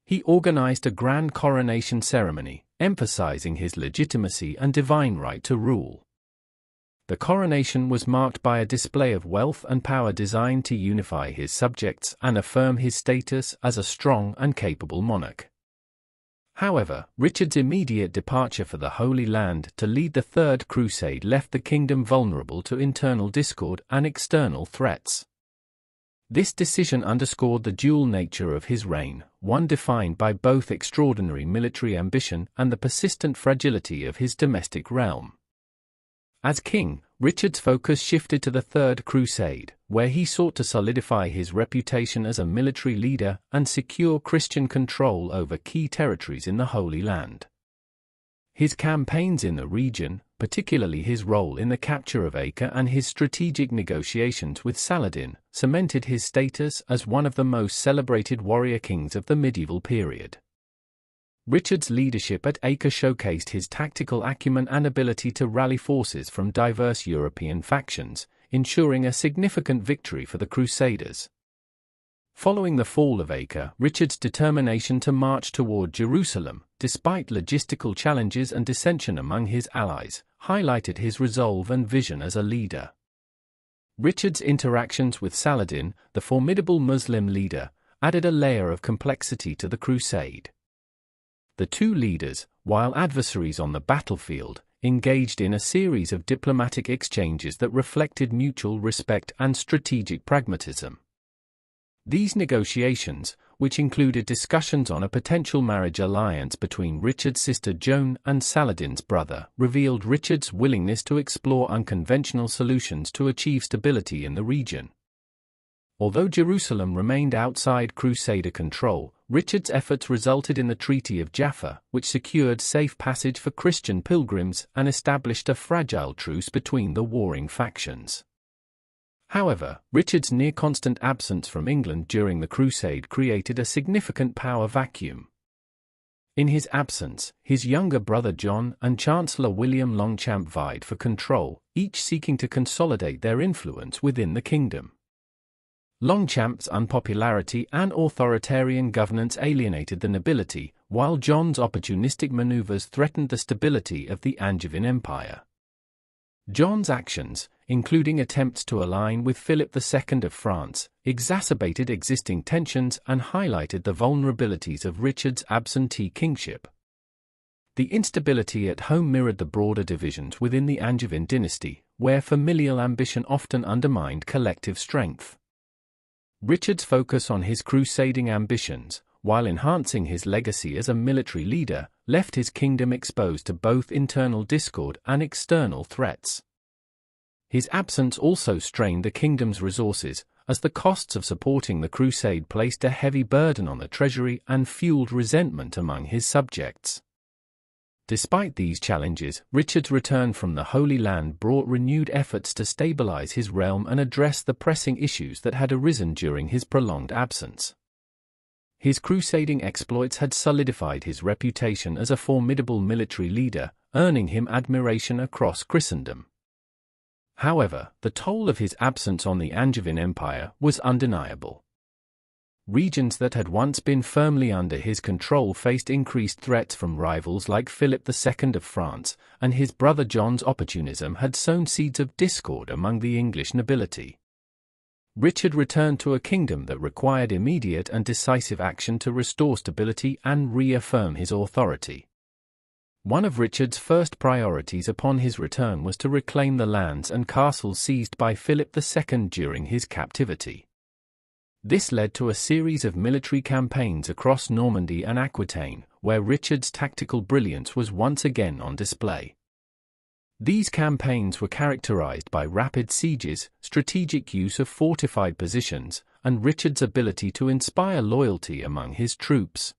He organized a grand coronation ceremony, emphasizing his legitimacy and divine right to rule. The coronation was marked by a display of wealth and power designed to unify his subjects and affirm his status as a strong and capable monarch. However, Richard's immediate departure for the Holy Land to lead the Third Crusade left the kingdom vulnerable to internal discord and external threats. This decision underscored the dual nature of his reign, one defined by both extraordinary military ambition and the persistent fragility of his domestic realm. As king, Richard's focus shifted to the Third Crusade, where he sought to solidify his reputation as a military leader and secure Christian control over key territories in the Holy Land. His campaigns in the region, particularly his role in the capture of Acre and his strategic negotiations with Saladin, cemented his status as one of the most celebrated warrior kings of the medieval period. Richard's leadership at Acre showcased his tactical acumen and ability to rally forces from diverse European factions, ensuring a significant victory for the Crusaders. Following the fall of Acre, Richard's determination to march toward Jerusalem, despite logistical challenges and dissension among his allies, highlighted his resolve and vision as a leader. Richard's interactions with Saladin, the formidable Muslim leader, added a layer of complexity to the crusade. The two leaders, while adversaries on the battlefield, engaged in a series of diplomatic exchanges that reflected mutual respect and strategic pragmatism. These negotiations, which included discussions on a potential marriage alliance between Richard's sister Joan and Saladin's brother, revealed Richard's willingness to explore unconventional solutions to achieve stability in the region. Although Jerusalem remained outside Crusader control, Richard's efforts resulted in the Treaty of Jaffa, which secured safe passage for Christian pilgrims and established a fragile truce between the warring factions. However, Richard's near-constant absence from England during the Crusade created a significant power vacuum. In his absence, his younger brother John and Chancellor William Longchamp vied for control, each seeking to consolidate their influence within the kingdom. Longchamp's unpopularity and authoritarian governance alienated the nobility, while John's opportunistic maneuvers threatened the stability of the Angevin Empire. John's actions, including attempts to align with Philip II of France, exacerbated existing tensions and highlighted the vulnerabilities of Richard's absentee kingship. The instability at home mirrored the broader divisions within the Angevin dynasty, where familial ambition often undermined collective strength. Richard's focus on his crusading ambitions, while enhancing his legacy as a military leader, left his kingdom exposed to both internal discord and external threats. His absence also strained the kingdom's resources, as the costs of supporting the crusade placed a heavy burden on the treasury and fueled resentment among his subjects. Despite these challenges, Richard's return from the Holy Land brought renewed efforts to stabilize his realm and address the pressing issues that had arisen during his prolonged absence. His crusading exploits had solidified his reputation as a formidable military leader, earning him admiration across Christendom. However, the toll of his absence on the Angevin Empire was undeniable. Regions that had once been firmly under his control faced increased threats from rivals like Philip II of France, and his brother John's opportunism had sown seeds of discord among the English nobility. Richard returned to a kingdom that required immediate and decisive action to restore stability and reaffirm his authority. One of Richard's first priorities upon his return was to reclaim the lands and castles seized by Philip II during his captivity. This led to a series of military campaigns across Normandy and Aquitaine, where Richard's tactical brilliance was once again on display. These campaigns were characterized by rapid sieges, strategic use of fortified positions, and Richard's ability to inspire loyalty among his troops.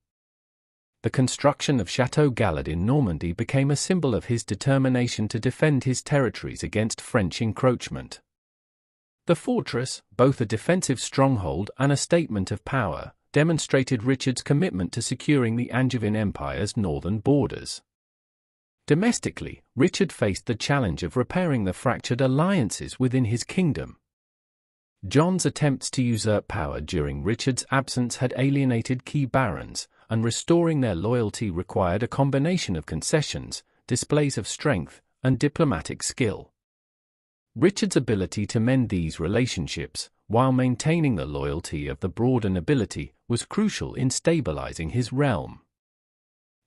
The construction of Château Galad in Normandy became a symbol of his determination to defend his territories against French encroachment. The fortress, both a defensive stronghold and a statement of power, demonstrated Richard's commitment to securing the Angevin Empire's northern borders. Domestically, Richard faced the challenge of repairing the fractured alliances within his kingdom. John's attempts to usurp power during Richard's absence had alienated key barons, and restoring their loyalty required a combination of concessions, displays of strength, and diplomatic skill. Richard's ability to mend these relationships, while maintaining the loyalty of the broader nobility, was crucial in stabilizing his realm.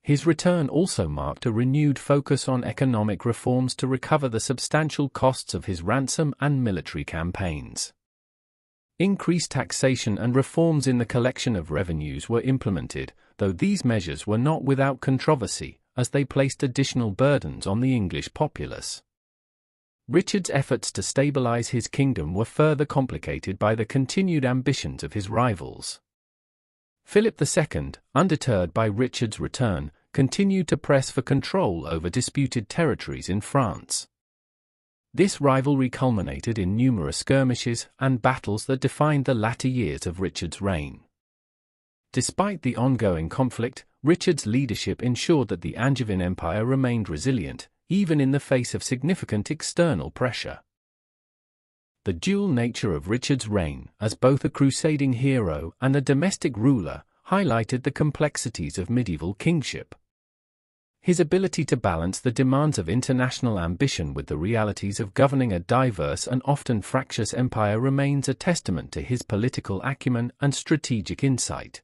His return also marked a renewed focus on economic reforms to recover the substantial costs of his ransom and military campaigns. Increased taxation and reforms in the collection of revenues were implemented, though these measures were not without controversy, as they placed additional burdens on the English populace. Richard's efforts to stabilize his kingdom were further complicated by the continued ambitions of his rivals. Philip II, undeterred by Richard's return, continued to press for control over disputed territories in France. This rivalry culminated in numerous skirmishes and battles that defined the latter years of Richard's reign. Despite the ongoing conflict, Richard's leadership ensured that the Angevin Empire remained resilient, even in the face of significant external pressure. The dual nature of Richard's reign, as both a crusading hero and a domestic ruler, highlighted the complexities of medieval kingship. His ability to balance the demands of international ambition with the realities of governing a diverse and often fractious empire remains a testament to his political acumen and strategic insight.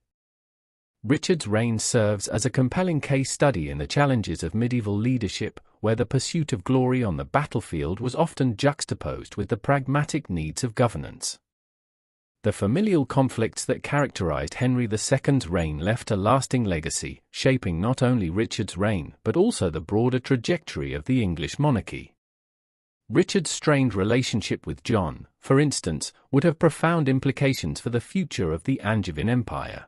Richard's reign serves as a compelling case study in the challenges of medieval leadership, where the pursuit of glory on the battlefield was often juxtaposed with the pragmatic needs of governance. The familial conflicts that characterized Henry II's reign left a lasting legacy, shaping not only Richard's reign but also the broader trajectory of the English monarchy. Richard's strained relationship with John, for instance, would have profound implications for the future of the Angevin Empire.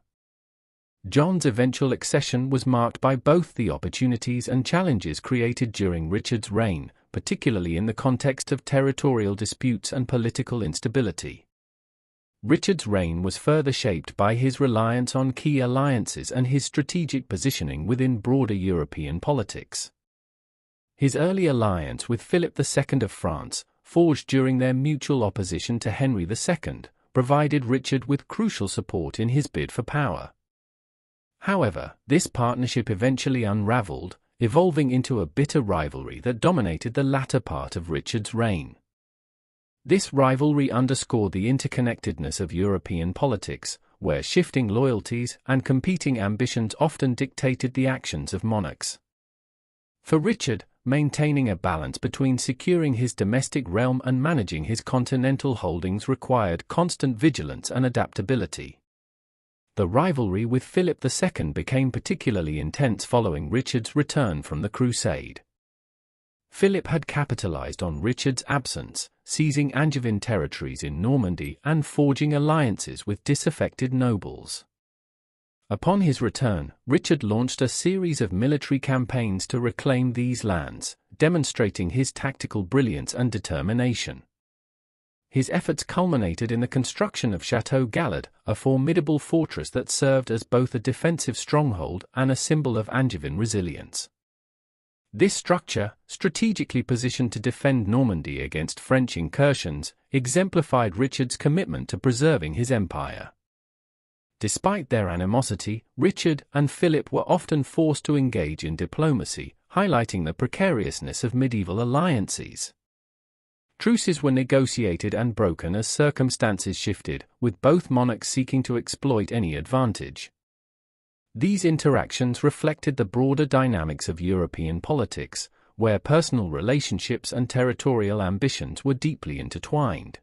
John's eventual accession was marked by both the opportunities and challenges created during Richard's reign, particularly in the context of territorial disputes and political instability. Richard's reign was further shaped by his reliance on key alliances and his strategic positioning within broader European politics. His early alliance with Philip II of France, forged during their mutual opposition to Henry II, provided Richard with crucial support in his bid for power. However, this partnership eventually unraveled, evolving into a bitter rivalry that dominated the latter part of Richard's reign. This rivalry underscored the interconnectedness of European politics, where shifting loyalties and competing ambitions often dictated the actions of monarchs. For Richard, maintaining a balance between securing his domestic realm and managing his continental holdings required constant vigilance and adaptability. The rivalry with Philip II became particularly intense following Richard's return from the Crusade. Philip had capitalized on Richard's absence, seizing Angevin territories in Normandy and forging alliances with disaffected nobles. Upon his return, Richard launched a series of military campaigns to reclaim these lands, demonstrating his tactical brilliance and determination. His efforts culminated in the construction of Château Galad, a formidable fortress that served as both a defensive stronghold and a symbol of Angevin resilience. This structure, strategically positioned to defend Normandy against French incursions, exemplified Richard's commitment to preserving his empire. Despite their animosity, Richard and Philip were often forced to engage in diplomacy, highlighting the precariousness of medieval alliances. Truces were negotiated and broken as circumstances shifted, with both monarchs seeking to exploit any advantage. These interactions reflected the broader dynamics of European politics, where personal relationships and territorial ambitions were deeply intertwined.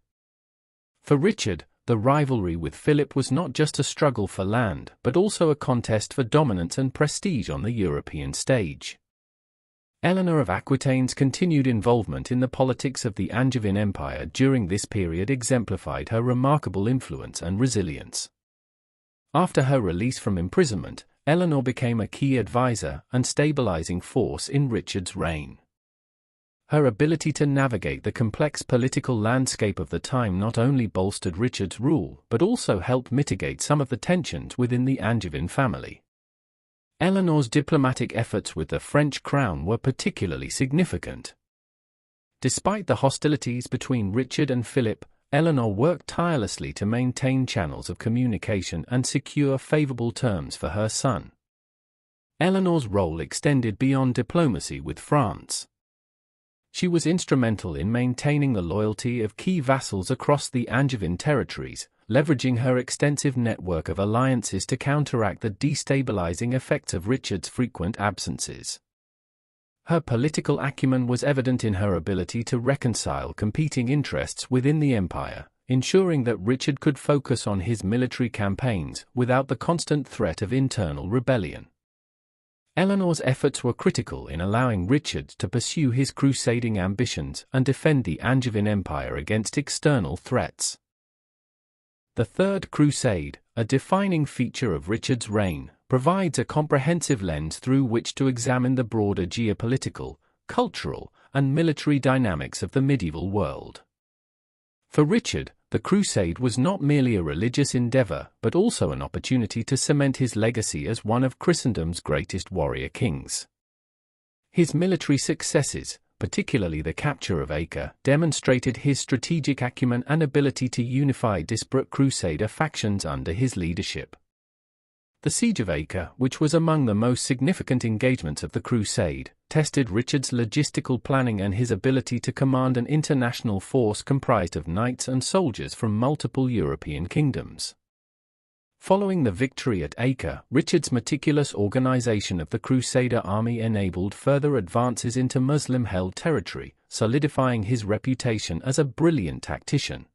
For Richard, the rivalry with Philip was not just a struggle for land but also a contest for dominance and prestige on the European stage. Eleanor of Aquitaine's continued involvement in the politics of the Angevin Empire during this period exemplified her remarkable influence and resilience. After her release from imprisonment, Eleanor became a key advisor and stabilizing force in Richard's reign. Her ability to navigate the complex political landscape of the time not only bolstered Richard's rule but also helped mitigate some of the tensions within the Angevin family. Eleanor's diplomatic efforts with the French crown were particularly significant. Despite the hostilities between Richard and Philip, Eleanor worked tirelessly to maintain channels of communication and secure favorable terms for her son. Eleanor's role extended beyond diplomacy with France. She was instrumental in maintaining the loyalty of key vassals across the Angevin territories, leveraging her extensive network of alliances to counteract the destabilizing effects of Richard's frequent absences. Her political acumen was evident in her ability to reconcile competing interests within the empire, ensuring that Richard could focus on his military campaigns without the constant threat of internal rebellion. Eleanor's efforts were critical in allowing Richard to pursue his crusading ambitions and defend the Angevin Empire against external threats. The Third Crusade, a defining feature of Richard's reign, provides a comprehensive lens through which to examine the broader geopolitical, cultural, and military dynamics of the medieval world. For Richard, the crusade was not merely a religious endeavor but also an opportunity to cement his legacy as one of Christendom's greatest warrior kings. His military successes, particularly the capture of Acre, demonstrated his strategic acumen and ability to unify disparate crusader factions under his leadership. The Siege of Acre, which was among the most significant engagements of the crusade, tested Richard's logistical planning and his ability to command an international force comprised of knights and soldiers from multiple European kingdoms. Following the victory at Acre, Richard's meticulous organization of the Crusader army enabled further advances into Muslim-held territory, solidifying his reputation as a brilliant tactician.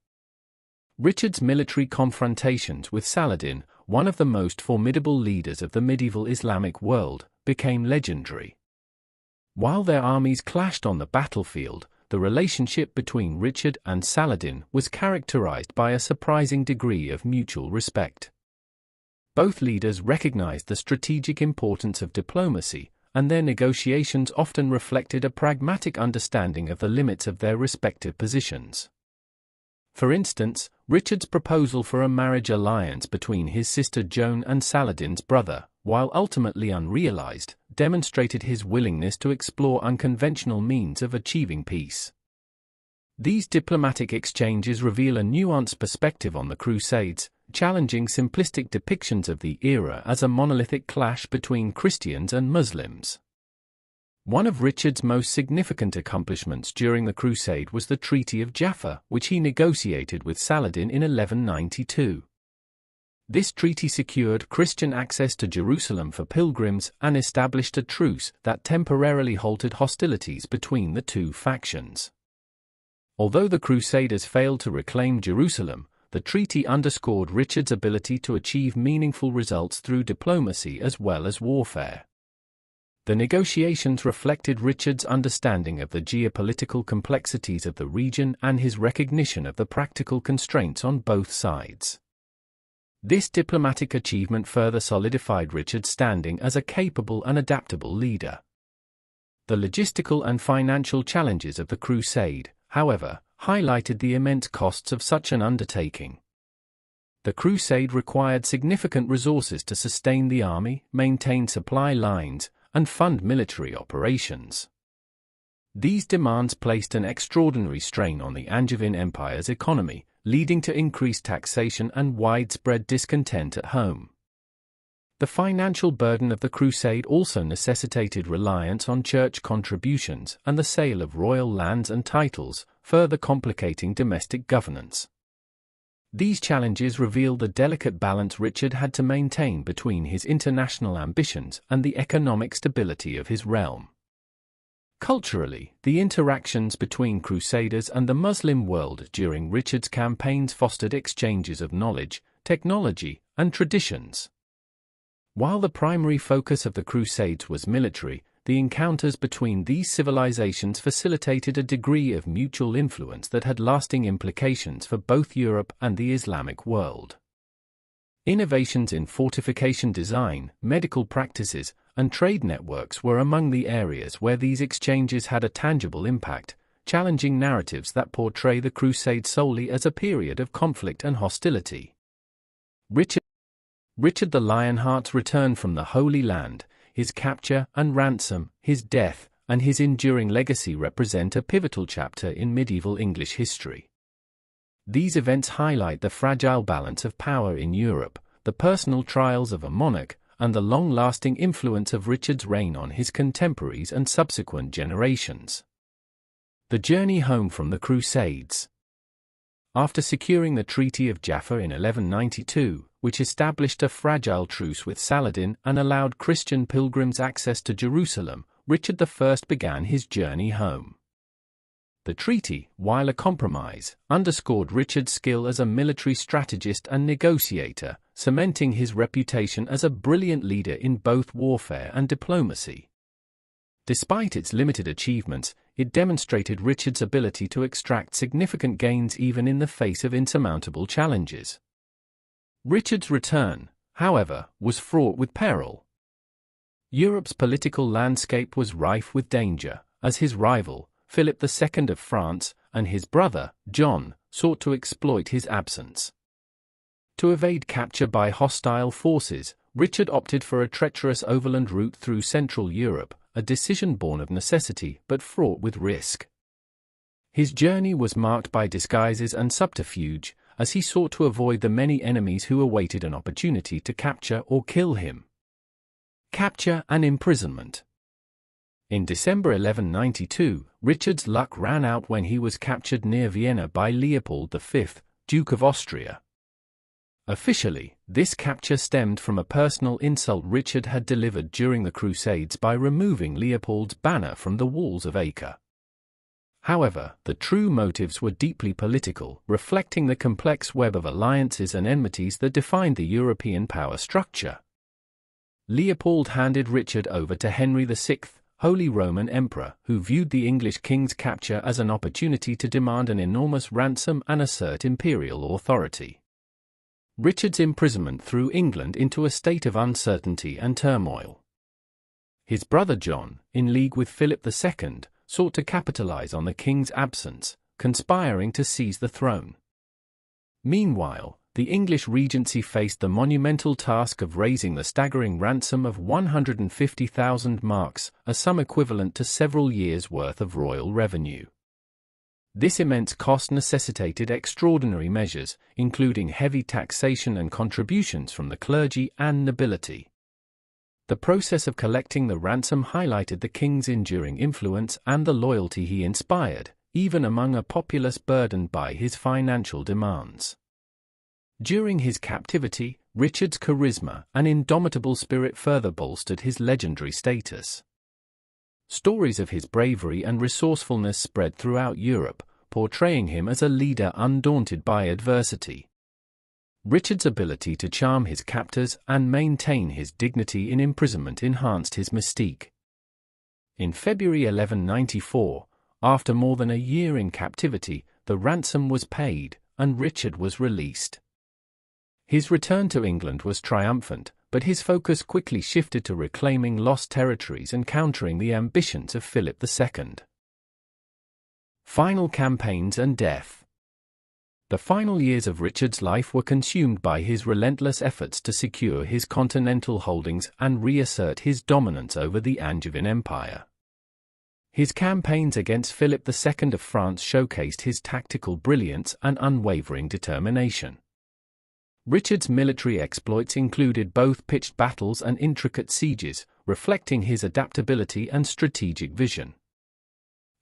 Richard's military confrontations with Saladin, one of the most formidable leaders of the medieval Islamic world, became legendary. While their armies clashed on the battlefield, the relationship between Richard and Saladin was characterized by a surprising degree of mutual respect. Both leaders recognized the strategic importance of diplomacy, and their negotiations often reflected a pragmatic understanding of the limits of their respective positions. For instance, Richard's proposal for a marriage alliance between his sister Joan and Saladin's brother, while ultimately unrealized, demonstrated his willingness to explore unconventional means of achieving peace. These diplomatic exchanges reveal a nuanced perspective on the Crusades, challenging simplistic depictions of the era as a monolithic clash between Christians and Muslims. One of Richard's most significant accomplishments during the crusade was the Treaty of Jaffa, which he negotiated with Saladin in 1192. This treaty secured Christian access to Jerusalem for pilgrims and established a truce that temporarily halted hostilities between the two factions. Although the Crusaders failed to reclaim Jerusalem, the treaty underscored Richard's ability to achieve meaningful results through diplomacy as well as warfare. The negotiations reflected Richard's understanding of the geopolitical complexities of the region and his recognition of the practical constraints on both sides. This diplomatic achievement further solidified Richard's standing as a capable and adaptable leader. The logistical and financial challenges of the crusade, however, highlighted the immense costs of such an undertaking. The crusade required significant resources to sustain the army, maintain supply lines, and fund military operations. These demands placed an extraordinary strain on the Angevin Empire's economy, leading to increased taxation and widespread discontent at home. The financial burden of the crusade also necessitated reliance on church contributions and the sale of royal lands and titles, further complicating domestic governance. These challenges reveal the delicate balance Richard had to maintain between his international ambitions and the economic stability of his realm. Culturally, the interactions between Crusaders and the Muslim world during Richard's campaigns fostered exchanges of knowledge, technology, and traditions. While the primary focus of the Crusades was military, the encounters between these civilizations facilitated a degree of mutual influence that had lasting implications for both Europe and the Islamic world. Innovations in fortification design, medical practices, and trade networks were among the areas where these exchanges had a tangible impact, challenging narratives that portray the Crusades solely as a period of conflict and hostility. Richard the Lionheart's return from the Holy Land, his capture and ransom, his death, and his enduring legacy represent a pivotal chapter in medieval English history. These events highlight the fragile balance of power in Europe, the personal trials of a monarch, and the long-lasting influence of Richard's reign on his contemporaries and subsequent generations. The journey home from the Crusades. After securing the Treaty of Jaffa in 1192, which established a fragile truce with Saladin and allowed Christian pilgrims access to Jerusalem, Richard I began his journey home. The treaty, while a compromise, underscored Richard's skill as a military strategist and negotiator, cementing his reputation as a brilliant leader in both warfare and diplomacy. Despite its limited achievements, it demonstrated Richard's ability to extract significant gains even in the face of insurmountable challenges. Richard's return, however, was fraught with peril. Europe's political landscape was rife with danger, as his rival, Philip II of France, and his brother, John, sought to exploit his absence. To evade capture by hostile forces, Richard opted for a treacherous overland route through Central Europe, a decision born of necessity but fraught with risk. His journey was marked by disguises and subterfuge, as he sought to avoid the many enemies who awaited an opportunity to capture or kill him. Capture and imprisonment. In December 1192, Richard's luck ran out when he was captured near Vienna by Leopold V, Duke of Austria. Officially, this capture stemmed from a personal insult Richard had delivered during the Crusades by removing Leopold's banner from the walls of Acre. However, the true motives were deeply political, reflecting the complex web of alliances and enmities that defined the European power structure. Leopold handed Richard over to Henry VI, Holy Roman Emperor, who viewed the English king's capture as an opportunity to demand an enormous ransom and assert imperial authority. Richard's imprisonment threw England into a state of uncertainty and turmoil. His brother John, in league with Philip II, sought to capitalize on the king's absence, conspiring to seize the throne. Meanwhile, the English regency faced the monumental task of raising the staggering ransom of 150,000 marks, a sum equivalent to several years' worth of royal revenue. This immense cost necessitated extraordinary measures, including heavy taxation and contributions from the clergy and nobility. The process of collecting the ransom highlighted the king's enduring influence and the loyalty he inspired, even among a populace burdened by his financial demands. During his captivity, Richard's charisma and indomitable spirit further bolstered his legendary status. Stories of his bravery and resourcefulness spread throughout Europe, portraying him as a leader undaunted by adversity. Richard's ability to charm his captors and maintain his dignity in imprisonment enhanced his mystique. In February 1194, after more than a year in captivity, the ransom was paid, and Richard was released. His return to England was triumphant, but his focus quickly shifted to reclaiming lost territories and countering the ambitions of Philip II. Final campaigns and death. The final years of Richard's life were consumed by his relentless efforts to secure his continental holdings and reassert his dominance over the Angevin Empire. His campaigns against Philip II of France showcased his tactical brilliance and unwavering determination. Richard's military exploits included both pitched battles and intricate sieges, reflecting his adaptability and strategic vision.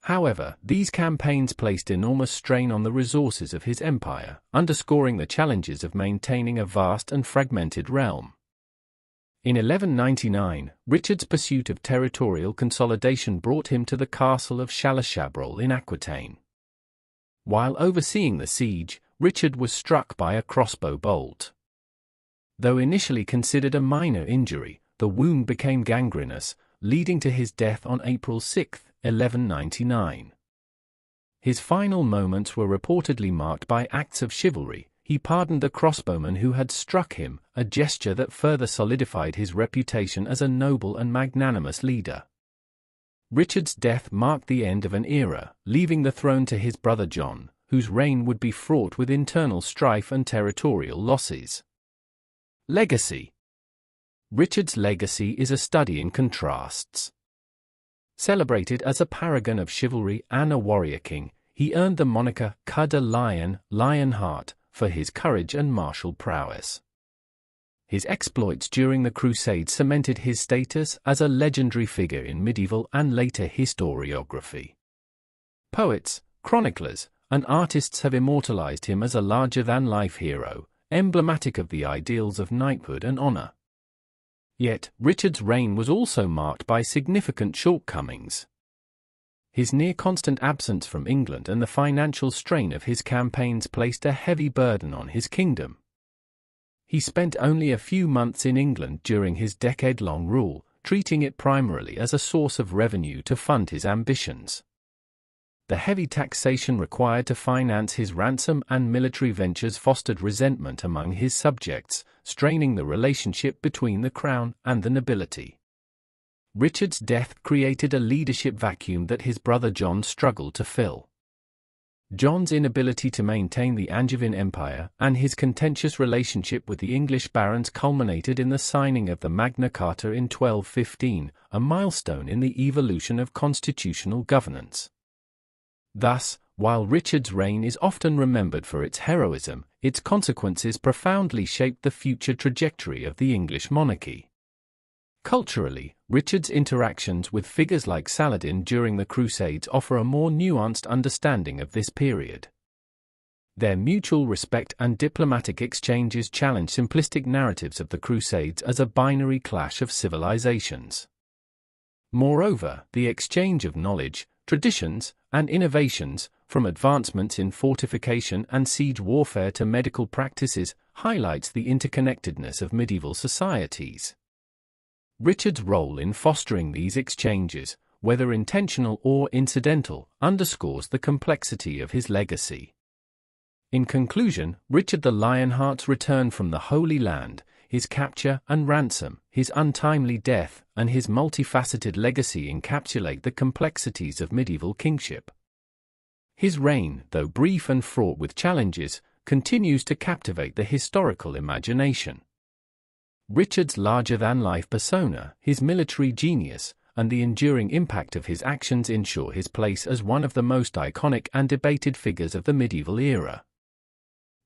However, these campaigns placed enormous strain on the resources of his empire, underscoring the challenges of maintaining a vast and fragmented realm. In 1199, Richard's pursuit of territorial consolidation brought him to the castle of Chalais-Chabrol in Aquitaine. While overseeing the siege, Richard was struck by a crossbow bolt. Though initially considered a minor injury, the wound became gangrenous, leading to his death on April 6, 1199. His final moments were reportedly marked by acts of chivalry. He pardoned the crossbowman who had struck him, a gesture that further solidified his reputation as a noble and magnanimous leader. Richard's death marked the end of an era, leaving the throne to his brother John, whose reign would be fraught with internal strife and territorial losses. Legacy. Richard's legacy is a study in contrasts. Celebrated as a paragon of chivalry and a warrior king, he earned the moniker Cœur de Lion, Lionheart, for his courage and martial prowess. His exploits during the Crusades cemented his status as a legendary figure in medieval and later historiography. Poets, chroniclers, and artists have immortalized him as a larger-than-life hero, emblematic of the ideals of knighthood and honor. Yet, Richard's reign was also marked by significant shortcomings. His near-constant absence from England and the financial strain of his campaigns placed a heavy burden on his kingdom. He spent only a few months in England during his decade-long rule, treating it primarily as a source of revenue to fund his ambitions. The heavy taxation required to finance his ransom and military ventures fostered resentment among his subjects, straining the relationship between the crown and the nobility. Richard's death created a leadership vacuum that his brother John struggled to fill. John's inability to maintain the Angevin Empire and his contentious relationship with the English barons culminated in the signing of the Magna Carta in 1215, a milestone in the evolution of constitutional governance. Thus, while Richard's reign is often remembered for its heroism, its consequences profoundly shaped the future trajectory of the English monarchy. Culturally, Richard's interactions with figures like Saladin during the Crusades offer a more nuanced understanding of this period. Their mutual respect and diplomatic exchanges challenge simplistic narratives of the Crusades as a binary clash of civilizations. Moreover, the exchange of knowledge, traditions, and innovations, from advancements in fortification and siege warfare to medical practices, highlights the interconnectedness of medieval societies. Richard's role in fostering these exchanges, whether intentional or incidental, underscores the complexity of his legacy. In conclusion, Richard the Lionheart's return from the Holy Land, his capture and ransom, his untimely death, and his multifaceted legacy encapsulate the complexities of medieval kingship. His reign, though brief and fraught with challenges, continues to captivate the historical imagination. Richard's larger-than-life persona, his military genius, and the enduring impact of his actions ensure his place as one of the most iconic and debated figures of the medieval era.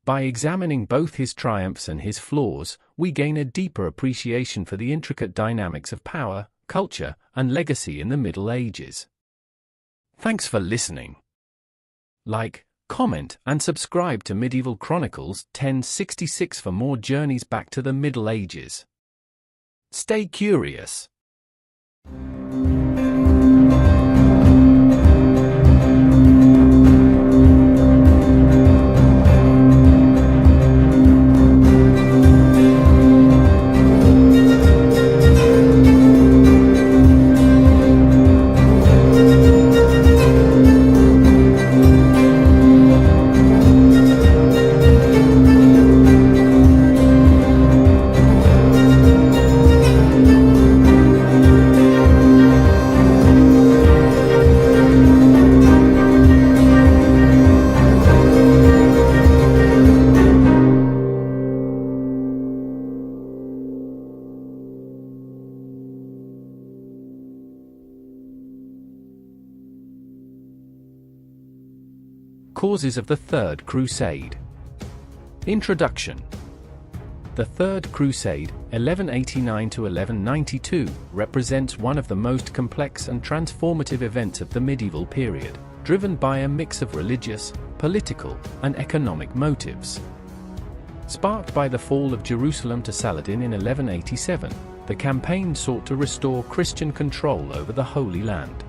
By examining both his triumphs and his flaws, we gain a deeper appreciation for the intricate dynamics of power, culture, and legacy in the Middle Ages. Thanks for listening. Like, comment, and subscribe to Medieval Chronicles 1066 for more journeys back to the Middle Ages. Stay curious. Causes of the Third Crusade. Introduction. The Third Crusade, 1189 to 1192, represents one of the most complex and transformative events of the medieval period, driven by a mix of religious, political, and economic motives. Sparked by the fall of Jerusalem to Saladin in 1187, the campaign sought to restore Christian control over the Holy Land.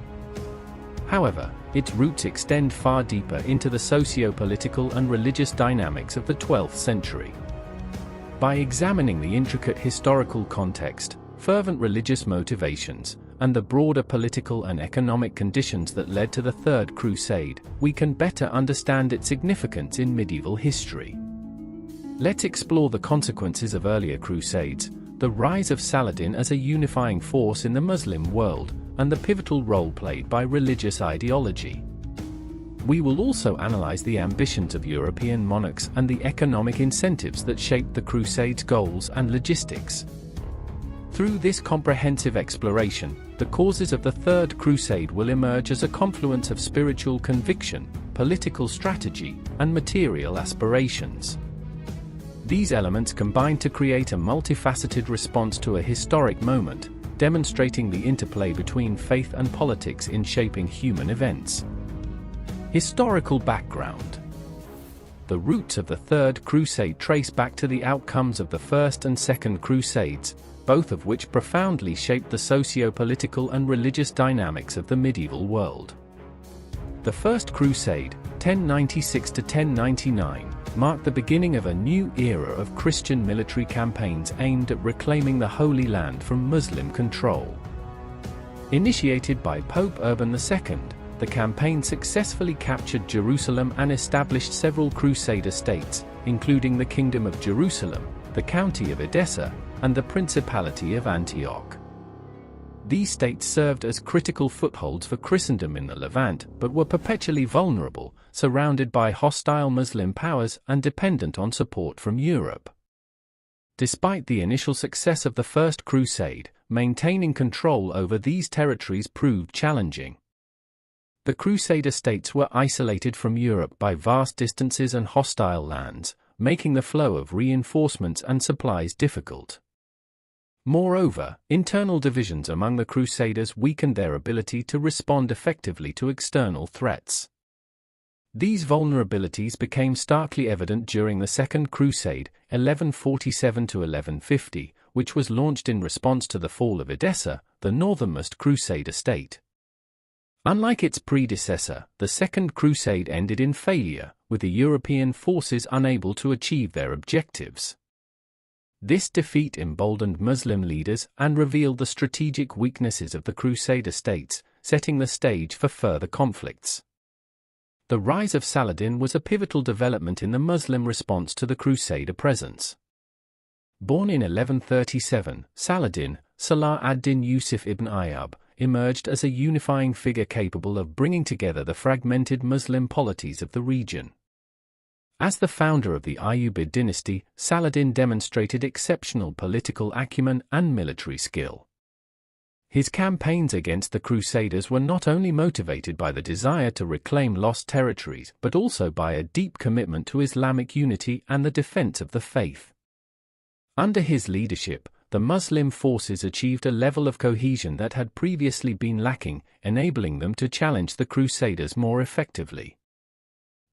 However, its roots extend far deeper into the socio-political and religious dynamics of the 12th century. By examining the intricate historical context, fervent religious motivations, and the broader political and economic conditions that led to the Third Crusade, we can better understand its significance in medieval history. Let's explore the consequences of earlier crusades, the rise of Saladin as a unifying force in the Muslim world, and the pivotal role played by religious ideology. We will also analyze the ambitions of European monarchs and the economic incentives that shaped the Crusades' goals and logistics. Through this comprehensive exploration, the causes of the Third Crusade will emerge as a confluence of spiritual conviction, political strategy, and material aspirations. These elements combine to create a multifaceted response to a historic moment, demonstrating the interplay between faith and politics in shaping human events. Historical background. The roots of the Third Crusade trace back to the outcomes of the First and Second Crusades, both of which profoundly shaped the socio-political and religious dynamics of the medieval world. The First Crusade, 1096 to 1099, marked the beginning of a new era of Christian military campaigns aimed at reclaiming the Holy Land from Muslim control. Initiated by Pope Urban II, the campaign successfully captured Jerusalem and established several Crusader states, including the Kingdom of Jerusalem, the County of Edessa, and the Principality of Antioch. These states served as critical footholds for Christendom in the Levant, but were perpetually vulnerable, surrounded by hostile Muslim powers and dependent on support from Europe. Despite the initial success of the First Crusade, maintaining control over these territories proved challenging. The Crusader states were isolated from Europe by vast distances and hostile lands, making the flow of reinforcements and supplies difficult. Moreover, internal divisions among the Crusaders weakened their ability to respond effectively to external threats. These vulnerabilities became starkly evident during the Second Crusade, 1147 to 1150, which was launched in response to the fall of Edessa, the northernmost Crusader state. Unlike its predecessor, the Second Crusade ended in failure, with the European forces unable to achieve their objectives. This defeat emboldened Muslim leaders and revealed the strategic weaknesses of the Crusader states, setting the stage for further conflicts. The rise of Saladin was a pivotal development in the Muslim response to the Crusader presence. Born in 1137, Saladin, Salah ad-Din Yusuf ibn Ayyub, emerged as a unifying figure capable of bringing together the fragmented Muslim polities of the region. As the founder of the Ayyubid dynasty, Saladin demonstrated exceptional political acumen and military skill. His campaigns against the Crusaders were not only motivated by the desire to reclaim lost territories but also by a deep commitment to Islamic unity and the defense of the faith. Under his leadership, the Muslim forces achieved a level of cohesion that had previously been lacking, enabling them to challenge the Crusaders more effectively.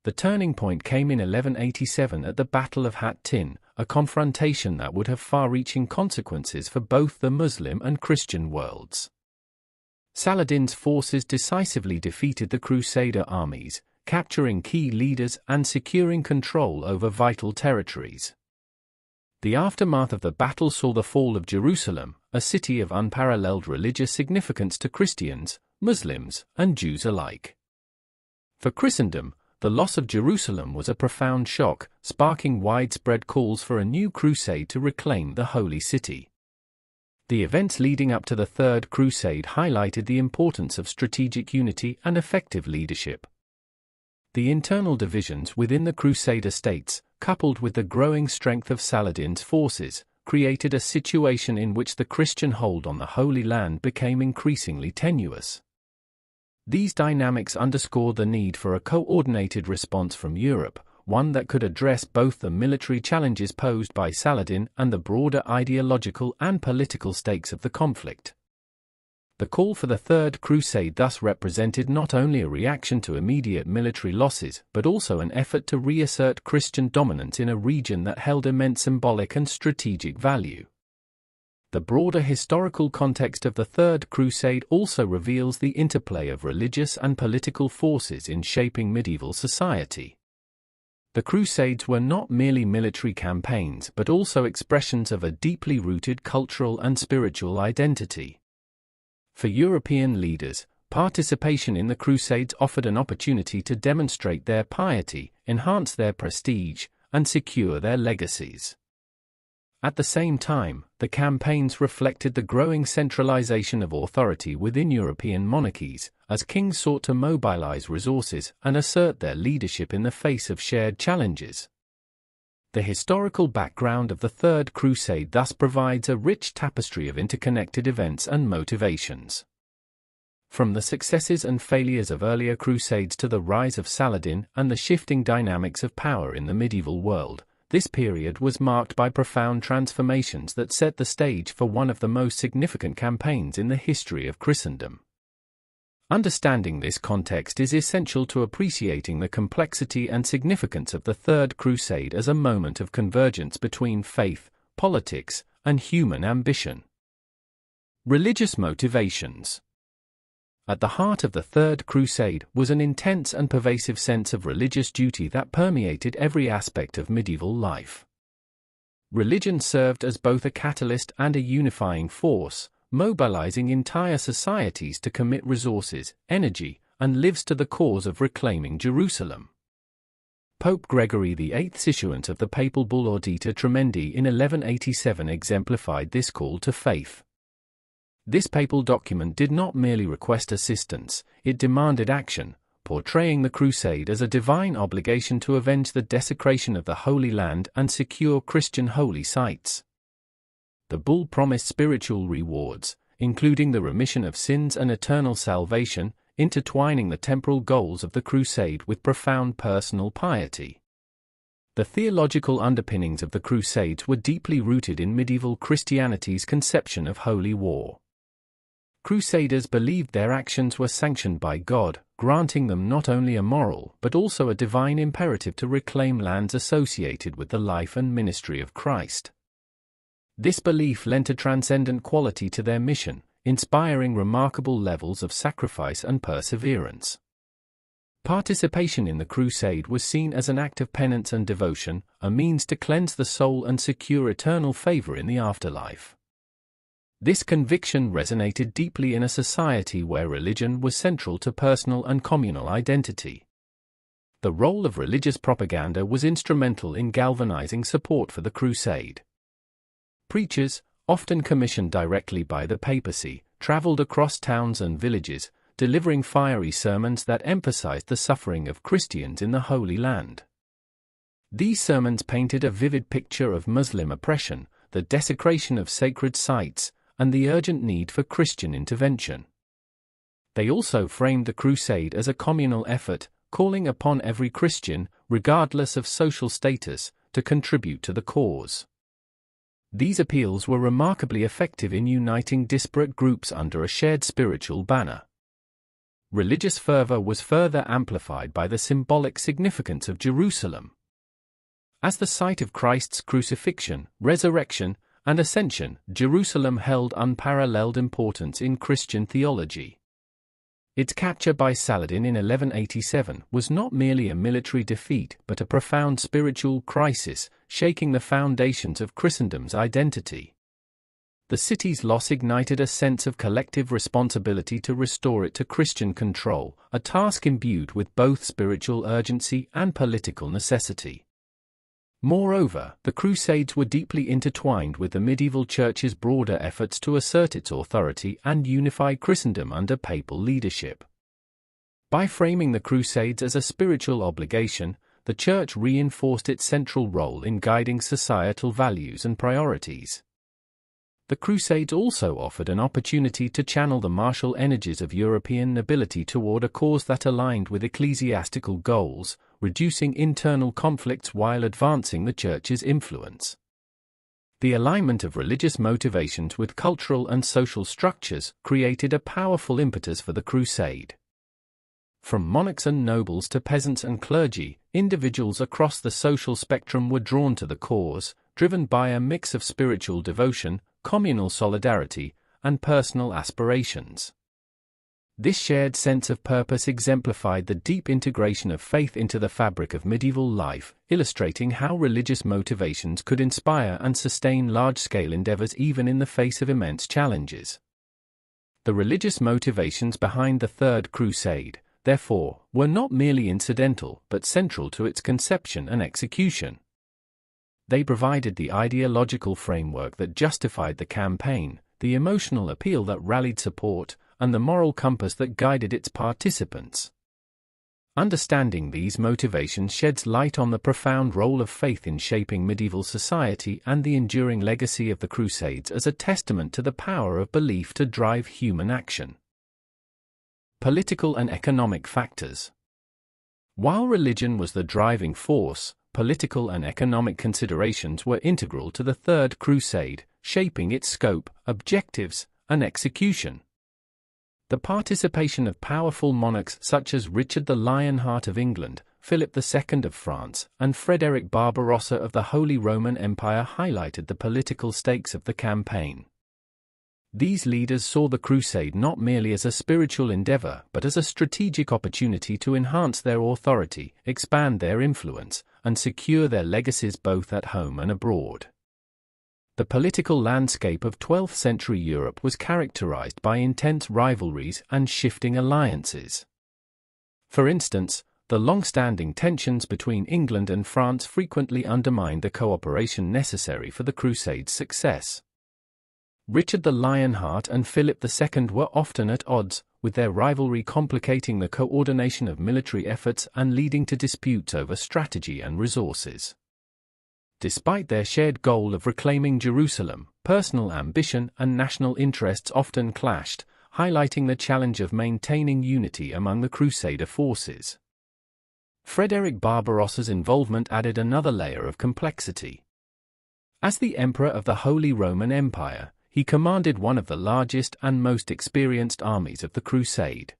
The turning point came in 1187 at the Battle of Hattin, a confrontation that would have far-reaching consequences for both the Muslim and Christian worlds. Saladin's forces decisively defeated the Crusader armies, capturing key leaders and securing control over vital territories. The aftermath of the battle saw the fall of Jerusalem, a city of unparalleled religious significance to Christians, Muslims, and Jews alike. For Christendom, the loss of Jerusalem was a profound shock, sparking widespread calls for a new crusade to reclaim the Holy City. The events leading up to the Third Crusade highlighted the importance of strategic unity and effective leadership. The internal divisions within the Crusader states, coupled with the growing strength of Saladin's forces, created a situation in which the Christian hold on the Holy Land became increasingly tenuous. These dynamics underscore the need for a coordinated response from Europe, one that could address both the military challenges posed by Saladin and the broader ideological and political stakes of the conflict. The call for the Third Crusade thus represented not only a reaction to immediate military losses but also an effort to reassert Christian dominance in a region that held immense symbolic and strategic value. The broader historical context of the Third Crusade also reveals the interplay of religious and political forces in shaping medieval society. The Crusades were not merely military campaigns but also expressions of a deeply rooted cultural and spiritual identity. For European leaders, participation in the Crusades offered an opportunity to demonstrate their piety, enhance their prestige, and secure their legacies. At the same time, the campaigns reflected the growing centralization of authority within European monarchies, as kings sought to mobilize resources and assert their leadership in the face of shared challenges. The historical background of the Third Crusade thus provides a rich tapestry of interconnected events and motivations. From the successes and failures of earlier crusades to the rise of Saladin and the shifting dynamics of power in the medieval world, this period was marked by profound transformations that set the stage for one of the most significant campaigns in the history of Christendom. Understanding this context is essential to appreciating the complexity and significance of the Third Crusade as a moment of convergence between faith, politics, and human ambition. Religious motivations. At the heart of the Third Crusade was an intense and pervasive sense of religious duty that permeated every aspect of medieval life. Religion served as both a catalyst and a unifying force, mobilizing entire societies to commit resources, energy, and lives to the cause of reclaiming Jerusalem. Pope Gregory VIII's issuance of the papal bull Audita Tremendi in 1187 exemplified this call to faith. This papal document did not merely request assistance, it demanded action, portraying the crusade as a divine obligation to avenge the desecration of the Holy Land and secure Christian holy sites. The bull promised spiritual rewards, including the remission of sins and eternal salvation, intertwining the temporal goals of the crusade with profound personal piety. The theological underpinnings of the Crusades were deeply rooted in medieval Christianity's conception of holy war. Crusaders believed their actions were sanctioned by God, granting them not only a moral but also a divine imperative to reclaim lands associated with the life and ministry of Christ. This belief lent a transcendent quality to their mission, inspiring remarkable levels of sacrifice and perseverance. Participation in the crusade was seen as an act of penance and devotion, a means to cleanse the soul and secure eternal favor in the afterlife. This conviction resonated deeply in a society where religion was central to personal and communal identity. The role of religious propaganda was instrumental in galvanizing support for the crusade. Preachers, often commissioned directly by the papacy, traveled across towns and villages, delivering fiery sermons that emphasized the suffering of Christians in the Holy Land. These sermons painted a vivid picture of Muslim oppression, the desecration of sacred sites, and the urgent need for Christian intervention. They also framed the crusade as a communal effort, calling upon every Christian, regardless of social status, to contribute to the cause. These appeals were remarkably effective in uniting disparate groups under a shared spiritual banner. Religious fervor was further amplified by the symbolic significance of Jerusalem. As the site of Christ's crucifixion, resurrection, and ascension, Jerusalem held unparalleled importance in Christian theology. Its capture by Saladin in 1187 was not merely a military defeat but a profound spiritual crisis, shaking the foundations of Christendom's identity. The city's loss ignited a sense of collective responsibility to restore it to Christian control, a task imbued with both spiritual urgency and political necessity. Moreover, the Crusades were deeply intertwined with the medieval Church's broader efforts to assert its authority and unify Christendom under papal leadership. By framing the Crusades as a spiritual obligation, the Church reinforced its central role in guiding societal values and priorities. The Crusades also offered an opportunity to channel the martial energies of European nobility toward a cause that aligned with ecclesiastical goals, reducing internal conflicts while advancing the Church's influence. The alignment of religious motivations with cultural and social structures created a powerful impetus for the crusade. From monarchs and nobles to peasants and clergy, individuals across the social spectrum were drawn to the cause, driven by a mix of spiritual devotion, communal solidarity, and personal aspirations. This shared sense of purpose exemplified the deep integration of faith into the fabric of medieval life, illustrating how religious motivations could inspire and sustain large-scale endeavors even in the face of immense challenges. The religious motivations behind the Third Crusade, therefore, were not merely incidental but central to its conception and execution. They provided the ideological framework that justified the campaign, the emotional appeal that rallied support, and the moral compass that guided its participants. Understanding these motivations sheds light on the profound role of faith in shaping medieval society and the enduring legacy of the Crusades as a testament to the power of belief to drive human action. Political and economic factors. While religion was the driving force, political and economic considerations were integral to the Third Crusade, shaping its scope, objectives, and execution. The participation of powerful monarchs such as Richard the Lionheart of England, Philip II of France, and Frederick Barbarossa of the Holy Roman Empire highlighted the political stakes of the campaign. These leaders saw the crusade not merely as a spiritual endeavor but as a strategic opportunity to enhance their authority, expand their influence, and secure their legacies both at home and abroad. The political landscape of 12th century Europe was characterized by intense rivalries and shifting alliances. For instance, the long-standing tensions between England and France frequently undermined the cooperation necessary for the Crusade's success. Richard the Lionheart and Philip II were often at odds, with their rivalry complicating the coordination of military efforts and leading to disputes over strategy and resources. Despite their shared goal of reclaiming Jerusalem, personal ambition and national interests often clashed, highlighting the challenge of maintaining unity among the Crusader forces. Frederick Barbarossa's involvement added another layer of complexity. As the Emperor of the Holy Roman Empire, he commanded one of the largest and most experienced armies of the Crusade.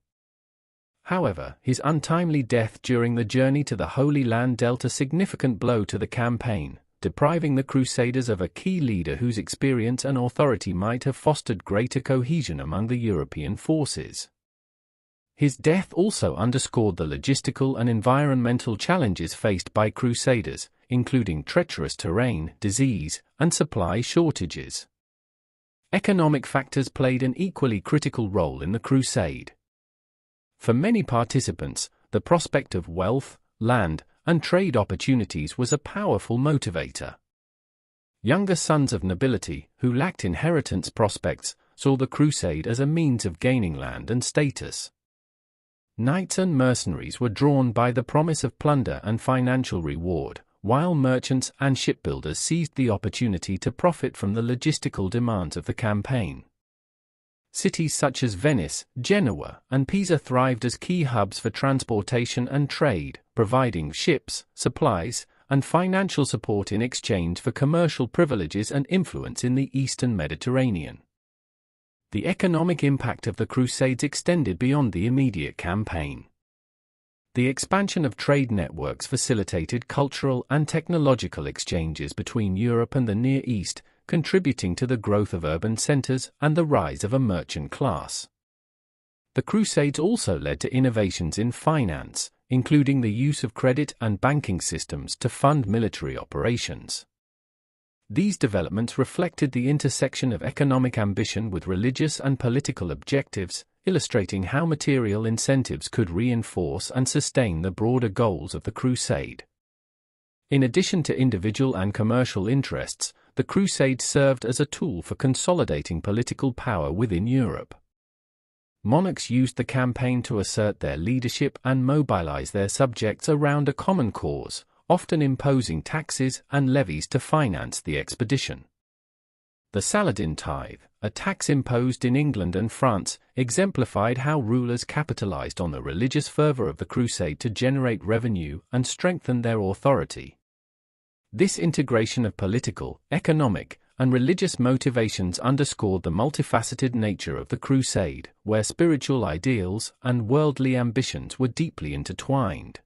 However, his untimely death during the journey to the Holy Land dealt a significant blow to the campaign, depriving the Crusaders of a key leader whose experience and authority might have fostered greater cohesion among the European forces. His death also underscored the logistical and environmental challenges faced by Crusaders, including treacherous terrain, disease, and supply shortages. Economic factors played an equally critical role in the crusade. For many participants, the prospect of wealth, land, and trade opportunities was a powerful motivator. Younger sons of nobility, who lacked inheritance prospects, saw the crusade as a means of gaining land and status. Knights and mercenaries were drawn by the promise of plunder and financial reward, while merchants and shipbuilders seized the opportunity to profit from the logistical demands of the campaign. Cities such as Venice, Genoa, and Pisa thrived as key hubs for transportation and trade, providing ships, supplies, and financial support in exchange for commercial privileges and influence in the Eastern Mediterranean. The economic impact of the Crusades extended beyond the immediate campaign. The expansion of trade networks facilitated cultural and technological exchanges between Europe and the Near East, contributing to the growth of urban centers and the rise of a merchant class. The Crusades also led to innovations in finance, including the use of credit and banking systems to fund military operations. These developments reflected the intersection of economic ambition with religious and political objectives, illustrating how material incentives could reinforce and sustain the broader goals of the crusade. In addition to individual and commercial interests, the Crusades served as a tool for consolidating political power within Europe. Monarchs used the campaign to assert their leadership and mobilize their subjects around a common cause, often imposing taxes and levies to finance the expedition. The Saladin tithe, a tax imposed in England and France, exemplified how rulers capitalized on the religious fervor of the crusade to generate revenue and strengthen their authority. This integration of political, economic, and religious motivations underscored the multifaceted nature of the crusade, where spiritual ideals and worldly ambitions were deeply intertwined.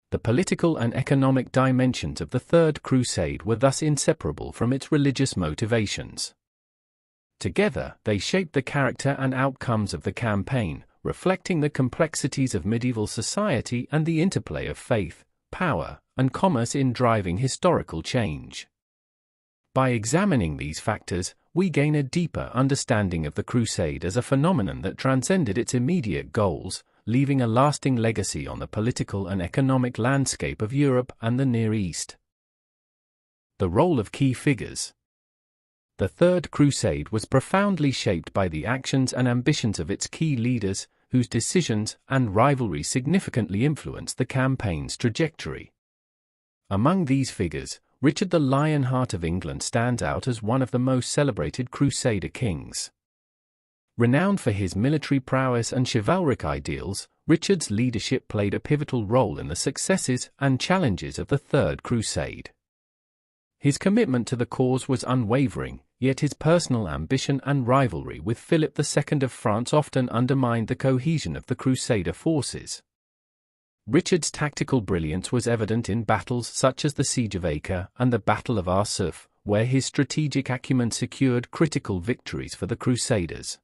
The political and economic dimensions of the Third Crusade were thus inseparable from its religious motivations. Together, they shaped the character and outcomes of the campaign, reflecting the complexities of medieval society and the interplay of faith, power, and commerce in driving historical change. By examining these factors, we gain a deeper understanding of the Crusade as a phenomenon that transcended its immediate goals, leaving a lasting legacy on the political and economic landscape of Europe and the Near East. The role of key figures. The Third Crusade was profoundly shaped by the actions and ambitions of its key leaders, whose decisions and rivalries significantly influenced the campaign's trajectory. Among these figures, Richard the Lionheart of England stands out as one of the most celebrated Crusader kings. Renowned for his military prowess and chivalric ideals, Richard's leadership played a pivotal role in the successes and challenges of the Third Crusade. His commitment to the cause was unwavering, yet his personal ambition and rivalry with Philip II of France often undermined the cohesion of the Crusader forces. Richard's tactical brilliance was evident in battles such as the Siege of Acre and the Battle of Arsuf, where his strategic acumen secured critical victories for the Crusaders.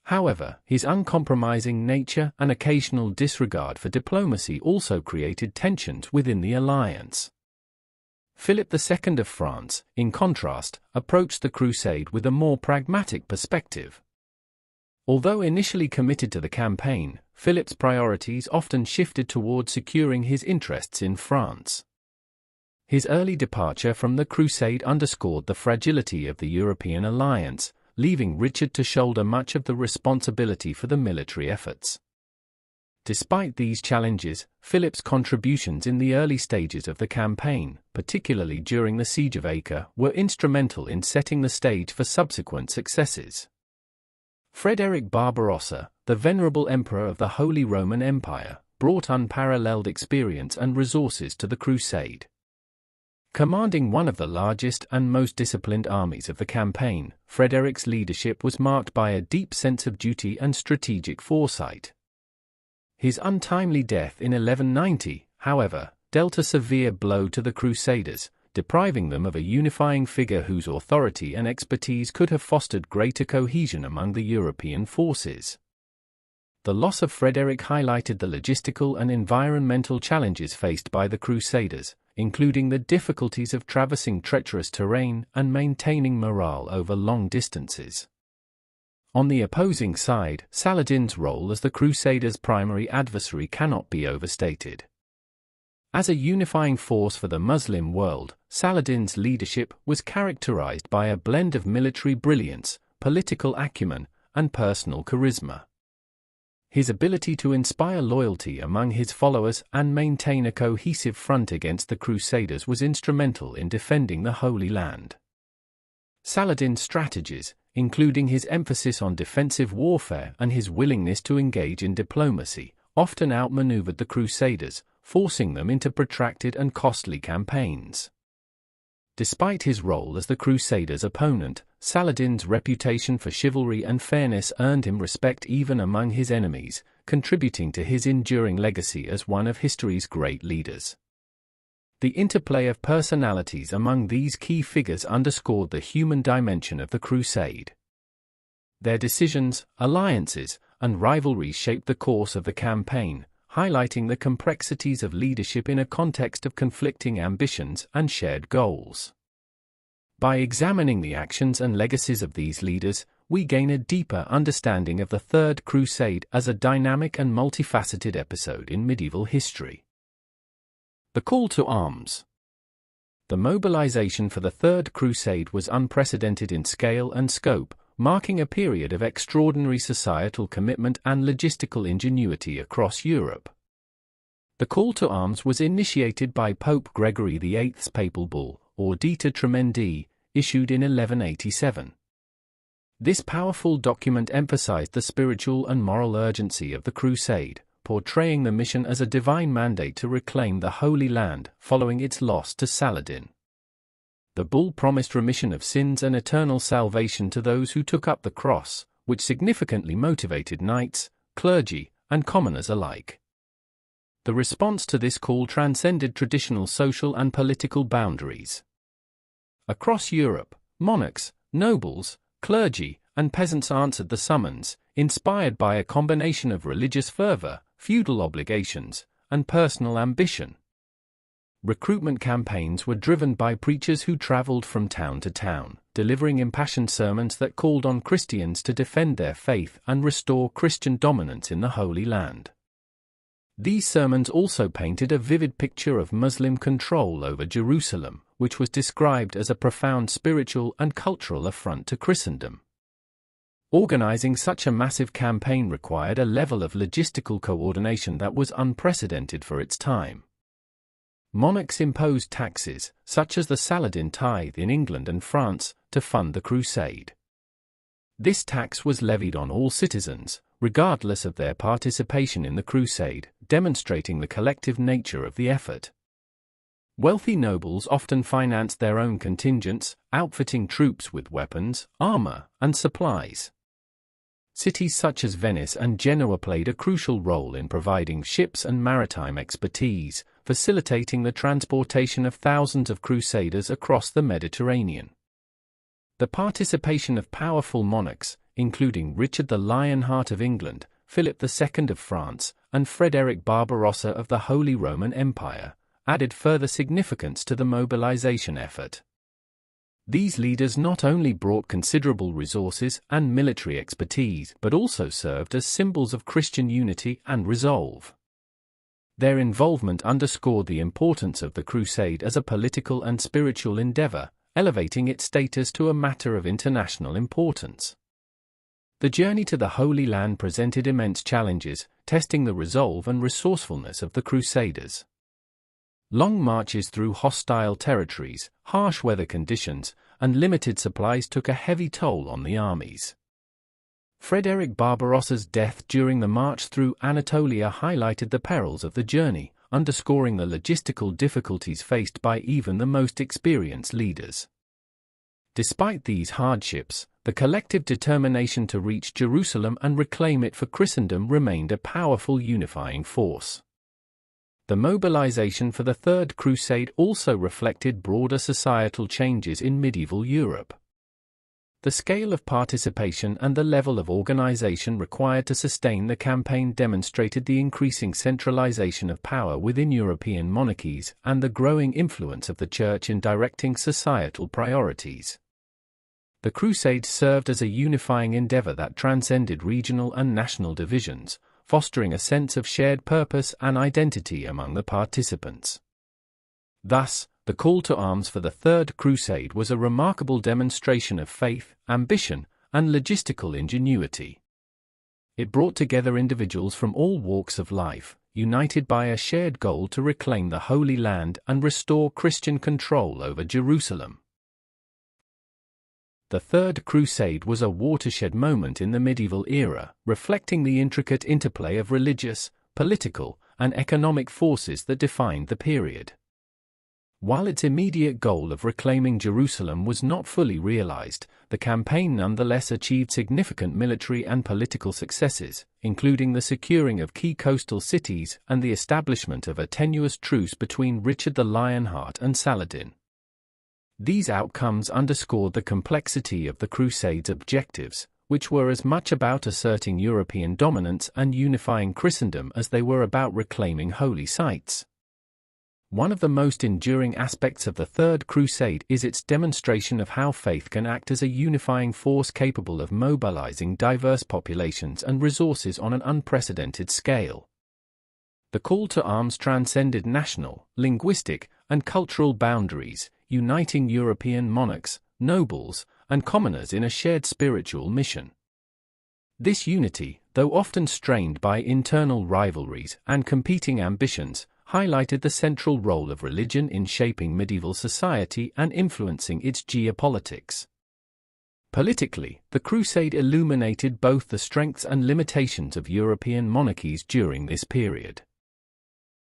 However, his uncompromising nature and occasional disregard for diplomacy also created tensions within the alliance. Philip II of France, in contrast, approached the crusade with a more pragmatic perspective. Although initially committed to the campaign, Philip's priorities often shifted toward securing his interests in France. His early departure from the crusade underscored the fragility of the European alliance, leaving Richard to shoulder much of the responsibility for the military efforts. Despite these challenges, Philip's contributions in the early stages of the campaign, particularly during the Siege of Acre, were instrumental in setting the stage for subsequent successes. Frederick Barbarossa, the venerable emperor of the Holy Roman Empire, brought unparalleled experience and resources to the crusade. Commanding one of the largest and most disciplined armies of the campaign, Frederick's leadership was marked by a deep sense of duty and strategic foresight. His untimely death in 1190, however, dealt a severe blow to the Crusaders, depriving them of a unifying figure whose authority and expertise could have fostered greater cohesion among the European forces. The loss of Frederick highlighted the logistical and environmental challenges faced by the Crusaders, including the difficulties of traversing treacherous terrain and maintaining morale over long distances. On the opposing side, Saladin's role as the Crusaders' primary adversary cannot be overstated. As a unifying force for the Muslim world, Saladin's leadership was characterized by a blend of military brilliance, political acumen, and personal charisma. His ability to inspire loyalty among his followers and maintain a cohesive front against the Crusaders was instrumental in defending the Holy Land. Saladin's strategies, including his emphasis on defensive warfare and his willingness to engage in diplomacy, often outmaneuvered the Crusaders, forcing them into protracted and costly campaigns. Despite his role as the Crusaders' opponent, Saladin's reputation for chivalry and fairness earned him respect even among his enemies, contributing to his enduring legacy as one of history's great leaders. The interplay of personalities among these key figures underscored the human dimension of the crusade. Their decisions, alliances, and rivalries shaped the course of the campaign, highlighting the complexities of leadership in a context of conflicting ambitions and shared goals. By examining the actions and legacies of these leaders, we gain a deeper understanding of the Third Crusade as a dynamic and multifaceted episode in medieval history. The call to arms. The mobilization for the Third Crusade was unprecedented in scale and scope, marking a period of extraordinary societal commitment and logistical ingenuity across Europe. The call to arms was initiated by Pope Gregory VIII's papal bull, Audita Tremendi, issued in 1187. This powerful document emphasized the spiritual and moral urgency of the crusade, portraying the mission as a divine mandate to reclaim the Holy Land following its loss to Saladin. The bull promised remission of sins and eternal salvation to those who took up the cross, which significantly motivated knights, clergy, and commoners alike. The response to this call transcended traditional social and political boundaries. Across Europe, monarchs, nobles, clergy, and peasants answered the summons, inspired by a combination of religious fervor, feudal obligations, and personal ambition. Recruitment campaigns were driven by preachers who traveled from town to town, delivering impassioned sermons that called on Christians to defend their faith and restore Christian dominance in the Holy Land. These sermons also painted a vivid picture of Muslim control over Jerusalem, which was described as a profound spiritual and cultural affront to Christendom. Organizing such a massive campaign required a level of logistical coordination that was unprecedented for its time. Monarchs imposed taxes, such as the Saladin tithe in England and France, to fund the crusade. This tax was levied on all citizens, regardless of their participation in the crusade, demonstrating the collective nature of the effort. Wealthy nobles often financed their own contingents, outfitting troops with weapons, armor, and supplies. Cities such as Venice and Genoa played a crucial role in providing ships and maritime expertise, facilitating the transportation of thousands of crusaders across the Mediterranean. The participation of powerful monarchs, including Richard the Lionheart of England, Philip II of France, and Frederick Barbarossa of the Holy Roman Empire, added further significance to the mobilization effort. These leaders not only brought considerable resources and military expertise but also served as symbols of Christian unity and resolve. Their involvement underscored the importance of the crusade as a political and spiritual endeavor, elevating its status to a matter of international importance. The journey to the Holy Land presented immense challenges, testing the resolve and resourcefulness of the Crusaders. Long marches through hostile territories, harsh weather conditions, and limited supplies took a heavy toll on the armies. Frederick Barbarossa's death during the march through Anatolia highlighted the perils of the journey, underscoring the logistical difficulties faced by even the most experienced leaders. Despite these hardships, the collective determination to reach Jerusalem and reclaim it for Christendom remained a powerful unifying force. The mobilization for the Third Crusade also reflected broader societal changes in medieval Europe. The scale of participation and the level of organization required to sustain the campaign demonstrated the increasing centralization of power within European monarchies and the growing influence of the Church in directing societal priorities. The Crusade served as a unifying endeavor that transcended regional and national divisions, fostering a sense of shared purpose and identity among the participants. Thus, the call to arms for the Third Crusade was a remarkable demonstration of faith, ambition, and logistical ingenuity. It brought together individuals from all walks of life, united by a shared goal to reclaim the Holy Land and restore Christian control over Jerusalem. The Third Crusade was a watershed moment in the medieval era, reflecting the intricate interplay of religious, political, and economic forces that defined the period. While its immediate goal of reclaiming Jerusalem was not fully realized, the campaign nonetheless achieved significant military and political successes, including the securing of key coastal cities and the establishment of a tenuous truce between Richard the Lionheart and Saladin. These outcomes underscored the complexity of the Crusade's objectives, which were as much about asserting European dominance and unifying Christendom as they were about reclaiming holy sites. One of the most enduring aspects of the Third Crusade is its demonstration of how faith can act as a unifying force capable of mobilizing diverse populations and resources on an unprecedented scale. The call to arms transcended national, linguistic, and cultural boundaries, uniting European monarchs, nobles, and commoners in a shared spiritual mission. This unity, though often strained by internal rivalries and competing ambitions, highlighted the central role of religion in shaping medieval society and influencing its geopolitics. Politically, the Crusade illuminated both the strengths and limitations of European monarchies during this period.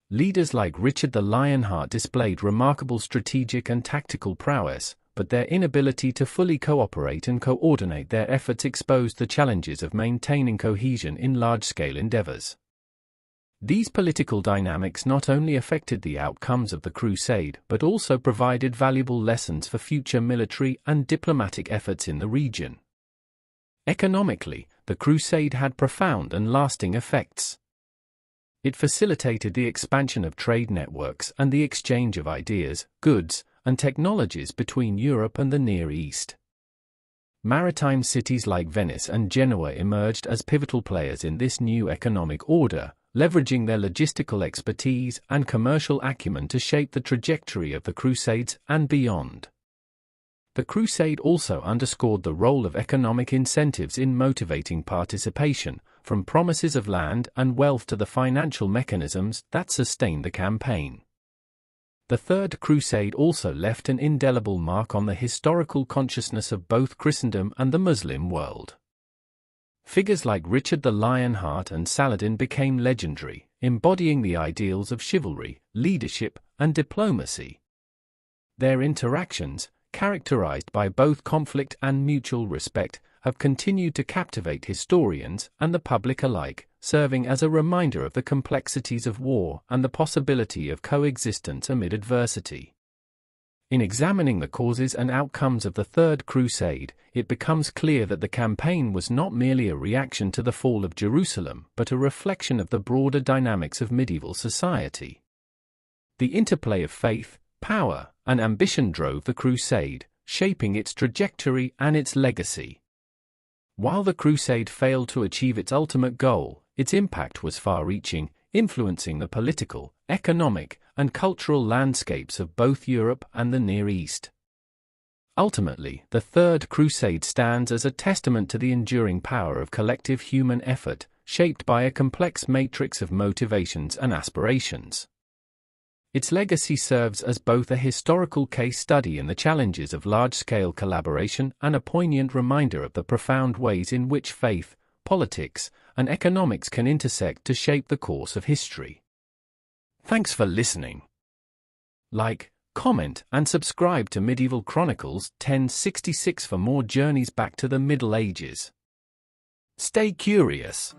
Leaders like Richard the Lionheart displayed remarkable strategic and tactical prowess, but their inability to fully cooperate and coordinate their efforts exposed the challenges of maintaining cohesion in large-scale endeavors. These political dynamics not only affected the outcomes of the crusade but also provided valuable lessons for future military and diplomatic efforts in the region. Economically, the crusade had profound and lasting effects. It facilitated the expansion of trade networks and the exchange of ideas, goods, and technologies between Europe and the Near East. Maritime cities like Venice and Genoa emerged as pivotal players in this new economic order, leveraging their logistical expertise and commercial acumen to shape the trajectory of the Crusades and beyond. The Crusade also underscored the role of economic incentives in motivating participation, from promises of land and wealth to the financial mechanisms that sustained the campaign. The Third Crusade also left an indelible mark on the historical consciousness of both Christendom and the Muslim world. Figures like Richard the Lionheart and Saladin became legendary, embodying the ideals of chivalry, leadership, and diplomacy. Their interactions, characterized by both conflict and mutual respect, have continued to captivate historians and the public alike, serving as a reminder of the complexities of war and the possibility of coexistence amid adversity. In examining the causes and outcomes of the Third Crusade, it becomes clear that the campaign was not merely a reaction to the fall of Jerusalem but a reflection of the broader dynamics of medieval society. The interplay of faith, power, and ambition drove the crusade, shaping its trajectory and its legacy. While the crusade failed to achieve its ultimate goal, its impact was far-reaching, influencing the political, economic, and cultural landscapes of both Europe and the Near East. Ultimately, the Third Crusade stands as a testament to the enduring power of collective human effort, shaped by a complex matrix of motivations and aspirations. Its legacy serves as both a historical case study in the challenges of large-scale collaboration and a poignant reminder of the profound ways in which faith, politics, and economics can intersect to shape the course of history. Thanks for listening. Like, comment, and subscribe to Medieval Chronicles 1066 for more journeys back to the Middle Ages. Stay curious.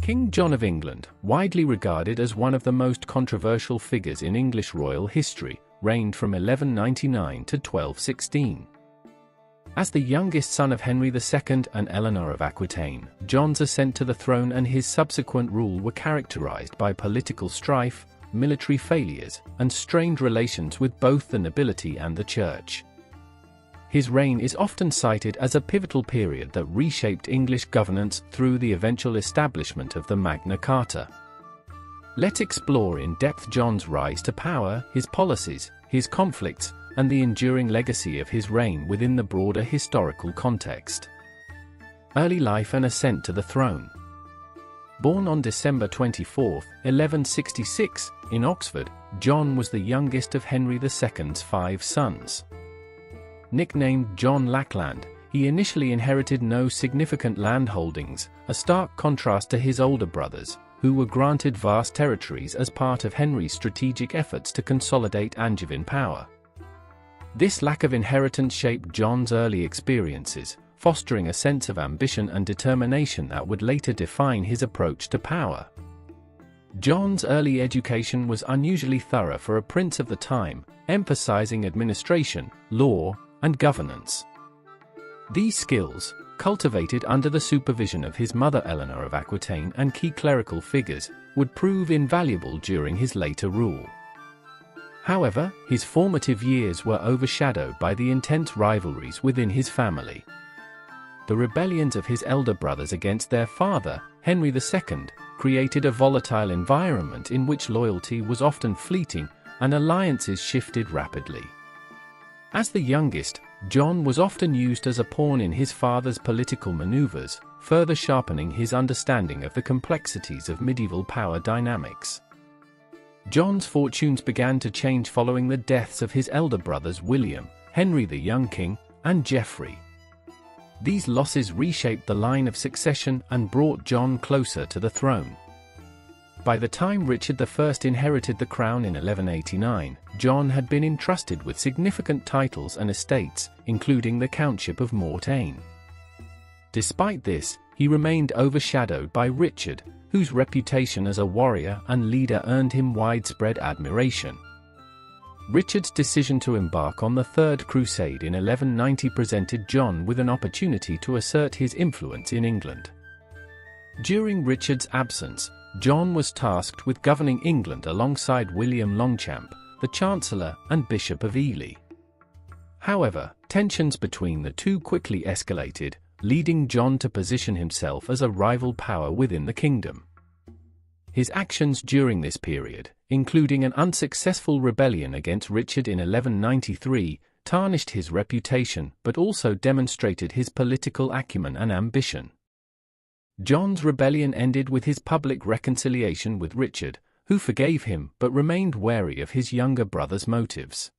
King John of England, widely regarded as one of the most controversial figures in English royal history, reigned from 1199 to 1216. As the youngest son of Henry II and Eleanor of Aquitaine, John's ascent to the throne and his subsequent rule were characterized by political strife, military failures, and strained relations with both the nobility and the church. His reign is often cited as a pivotal period that reshaped English governance through the eventual establishment of the Magna Carta. Let's explore in depth John's rise to power, his policies, his conflicts, and the enduring legacy of his reign within the broader historical context. Early life and ascent to the throne. Born on December 24, 1166, in Oxford, John was the youngest of Henry II's 5 sons. Nicknamed John Lackland, he initially inherited no significant landholdings, a stark contrast to his older brothers, who were granted vast territories as part of Henry's strategic efforts to consolidate Angevin power. This lack of inheritance shaped John's early experiences, fostering a sense of ambition and determination that would later define his approach to power. John's early education was unusually thorough for a prince of the time, emphasizing administration, law, and governance. These skills, cultivated under the supervision of his mother Eleanor of Aquitaine and key clerical figures, would prove invaluable during his later rule. However, his formative years were overshadowed by the intense rivalries within his family. The rebellions of his elder brothers against their father, Henry II, created a volatile environment in which loyalty was often fleeting and alliances shifted rapidly. As the youngest, John was often used as a pawn in his father's political maneuvers, further sharpening his understanding of the complexities of medieval power dynamics. John's fortunes began to change following the deaths of his elder brothers William, Henry the Young King, and Geoffrey. These losses reshaped the line of succession and brought John closer to the throne. By the time Richard I inherited the crown in 1189, John had been entrusted with significant titles and estates, including the Countship of Mortain. Despite this, he remained overshadowed by Richard, whose reputation as a warrior and leader earned him widespread admiration. Richard's decision to embark on the Third Crusade in 1190 presented John with an opportunity to assert his influence in England. During Richard's absence, John was tasked with governing England alongside William Longchamp, the Chancellor and Bishop of Ely. However, tensions between the two quickly escalated, leading John to position himself as a rival power within the kingdom. His actions during this period, including an unsuccessful rebellion against Richard in 1193, tarnished his reputation but also demonstrated his political acumen and ambition. John's rebellion ended with his public reconciliation with Richard, who forgave him but remained wary of his younger brother's motives.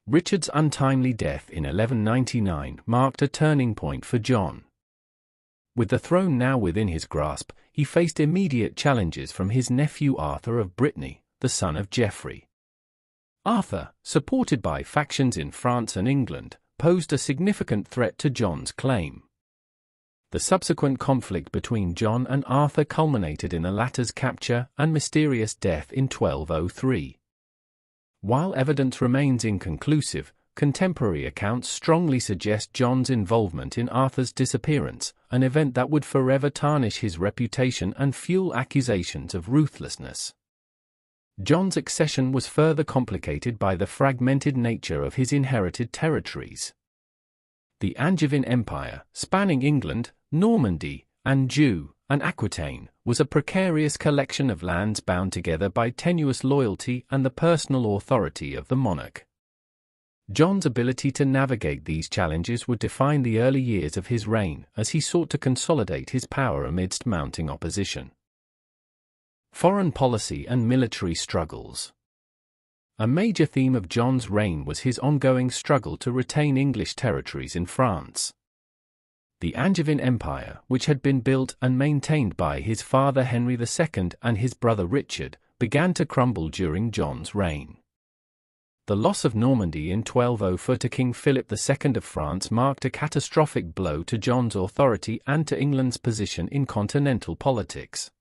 Richard's untimely death in 1199 marked a turning point for John. With the throne now within his grasp, he faced immediate challenges from his nephew Arthur of Brittany, the son of Geoffrey. Arthur, supported by factions in France and England, posed a significant threat to John's claim. The subsequent conflict between John and Arthur culminated in the latter's capture and mysterious death in 1203. While evidence remains inconclusive, contemporary accounts strongly suggest John's involvement in Arthur's disappearance, an event that would forever tarnish his reputation and fuel accusations of ruthlessness. John's accession was further complicated by the fragmented nature of his inherited territories. The Angevin Empire, spanning England, Normandy, Anjou, and Aquitaine, was a precarious collection of lands bound together by tenuous loyalty and the personal authority of the monarch. John's ability to navigate these challenges would define the early years of his reign as he sought to consolidate his power amidst mounting opposition. Foreign policy and military struggles. A major theme of John's reign was his ongoing struggle to retain English territories in France. The Angevin Empire, which had been built and maintained by his father Henry II and his brother Richard, began to crumble during John's reign. The loss of Normandy in 1204 to King Philip II of France marked a catastrophic blow to John's authority and to England's position in continental politics.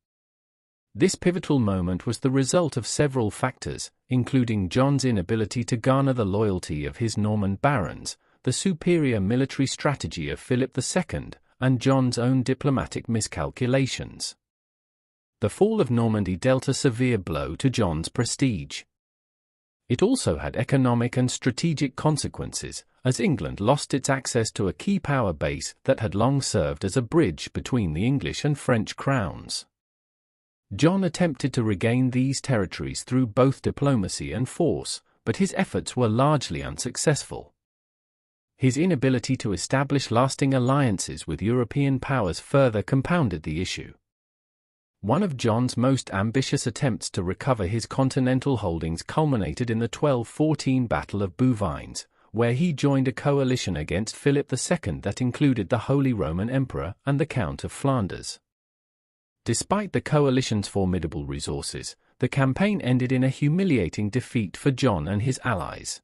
This pivotal moment was the result of several factors, including John's inability to garner the loyalty of his Norman barons, the superior military strategy of Philip II, and John's own diplomatic miscalculations. The fall of Normandy dealt a severe blow to John's prestige. It also had economic and strategic consequences, as England lost its access to a key power base that had long served as a bridge between the English and French crowns. John attempted to regain these territories through both diplomacy and force, but his efforts were largely unsuccessful. His inability to establish lasting alliances with European powers further compounded the issue. One of John's most ambitious attempts to recover his continental holdings culminated in the 1214 Battle of Bouvines, where he joined a coalition against Philip II that included the Holy Roman Emperor and the Count of Flanders. Despite the coalition's formidable resources, the campaign ended in a humiliating defeat for John and his allies.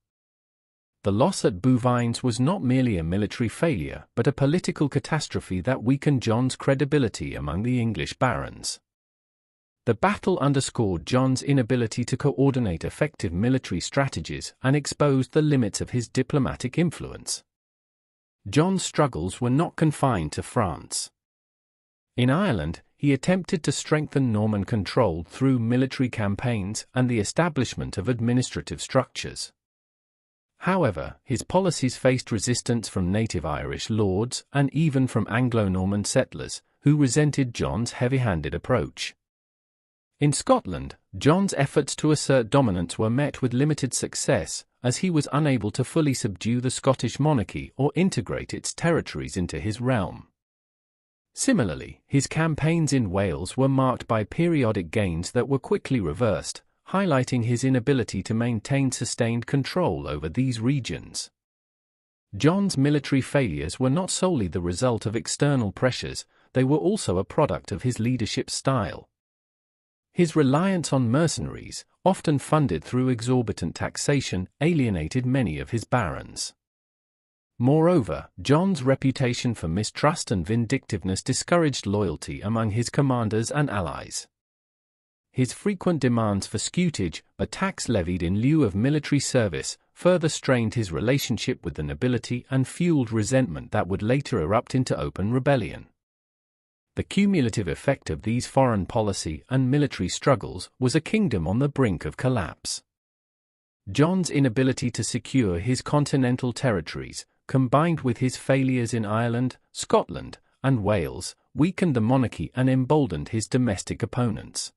The loss at Bouvines was not merely a military failure but a political catastrophe that weakened John's credibility among the English barons. The battle underscored John's inability to coordinate effective military strategies and exposed the limits of his diplomatic influence. John's struggles were not confined to France. In Ireland, he attempted to strengthen Norman control through military campaigns and the establishment of administrative structures. However, his policies faced resistance from native Irish lords and even from Anglo-Norman settlers, who resented John's heavy-handed approach. In Scotland, John's efforts to assert dominance were met with limited success, as he was unable to fully subdue the Scottish monarchy or integrate its territories into his realm. Similarly, his campaigns in Wales were marked by periodic gains that were quickly reversed, highlighting his inability to maintain sustained control over these regions. John's military failures were not solely the result of external pressures, they were also a product of his leadership style. His reliance on mercenaries, often funded through exorbitant taxation, alienated many of his barons. Moreover, John's reputation for mistrust and vindictiveness discouraged loyalty among his commanders and allies. His frequent demands for scutage, a tax levied in lieu of military service, further strained his relationship with the nobility and fueled resentment that would later erupt into open rebellion. The cumulative effect of these foreign policy and military struggles was a kingdom on the brink of collapse. John's inability to secure his continental territories, combined with his failures in Ireland, Scotland, and Wales, weakened the monarchy and emboldened his domestic opponents.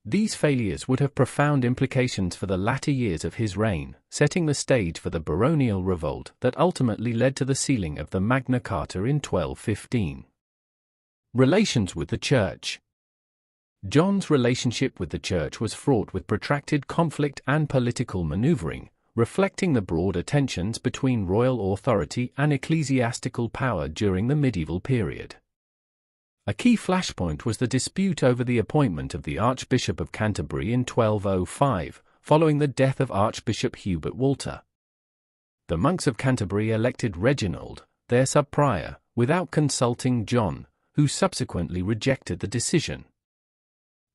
These failures would have profound implications for the latter years of his reign, setting the stage for the baronial revolt that ultimately led to the sealing of the Magna Carta in 1215. Relations with the Church. John's relationship with the Church was fraught with protracted conflict and political maneuvering, reflecting the broader tensions between royal authority and ecclesiastical power during the medieval period. A key flashpoint was the dispute over the appointment of the Archbishop of Canterbury in 1205, following the death of Archbishop Hubert Walter. The monks of Canterbury elected Reginald, their sub-prior, without consulting John, who subsequently rejected the decision.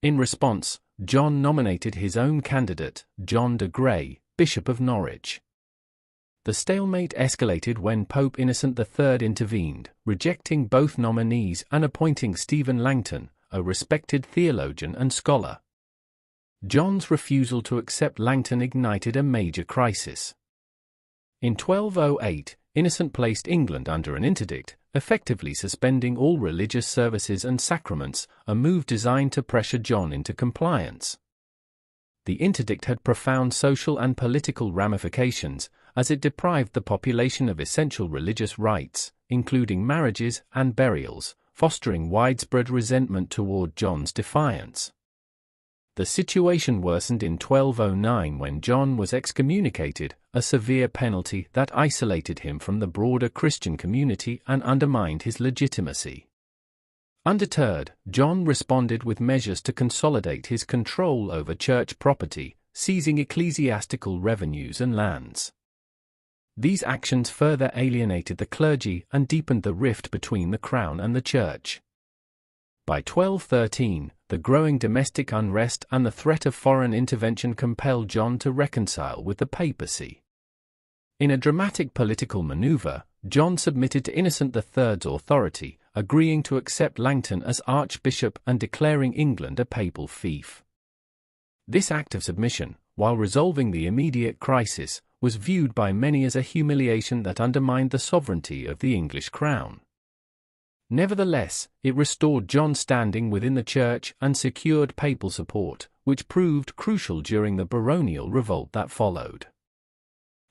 In response, John nominated his own candidate, John de Grey, Bishop of Norwich. The stalemate escalated when Pope Innocent III intervened, rejecting both nominees and appointing Stephen Langton, a respected theologian and scholar. John's refusal to accept Langton ignited a major crisis. In 1208, Innocent placed England under an interdict, effectively suspending all religious services and sacraments, a move designed to pressure John into compliance. The interdict had profound social and political ramifications, as it deprived the population of essential religious rites, including marriages and burials, fostering widespread resentment toward John's defiance. The situation worsened in 1209 when John was excommunicated, a severe penalty that isolated him from the broader Christian community and undermined his legitimacy. Undeterred, John responded with measures to consolidate his control over church property, seizing ecclesiastical revenues and lands. These actions further alienated the clergy and deepened the rift between the crown and the church. By 1213, the growing domestic unrest and the threat of foreign intervention compelled John to reconcile with the papacy. In a dramatic political maneuver, John submitted to Innocent III's authority, agreeing to accept Langton as archbishop and declaring England a papal fief. This act of submission, while resolving the immediate crisis, was viewed by many as a humiliation that undermined the sovereignty of the English crown. Nevertheless, it restored John's standing within the church and secured papal support, which proved crucial during the baronial revolt that followed.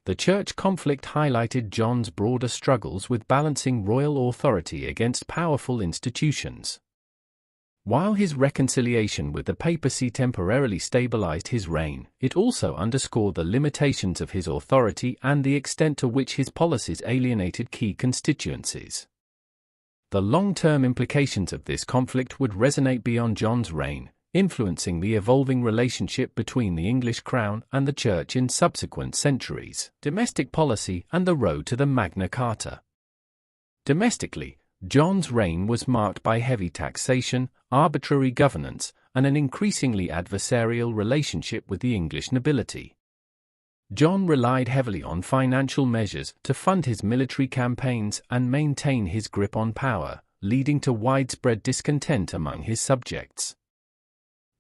The church conflict highlighted John's broader struggles with balancing royal authority against powerful institutions. While his reconciliation with the papacy temporarily stabilized his reign, it also underscored the limitations of his authority and the extent to which his policies alienated key constituencies. The long-term implications of this conflict would resonate beyond John's reign, influencing the evolving relationship between the English crown and the church in subsequent centuries, domestic policy and the road to the Magna Carta. Domestically, John's reign was marked by heavy taxation, arbitrary governance, and an increasingly adversarial relationship with the English nobility. John relied heavily on financial measures to fund his military campaigns and maintain his grip on power, leading to widespread discontent among his subjects.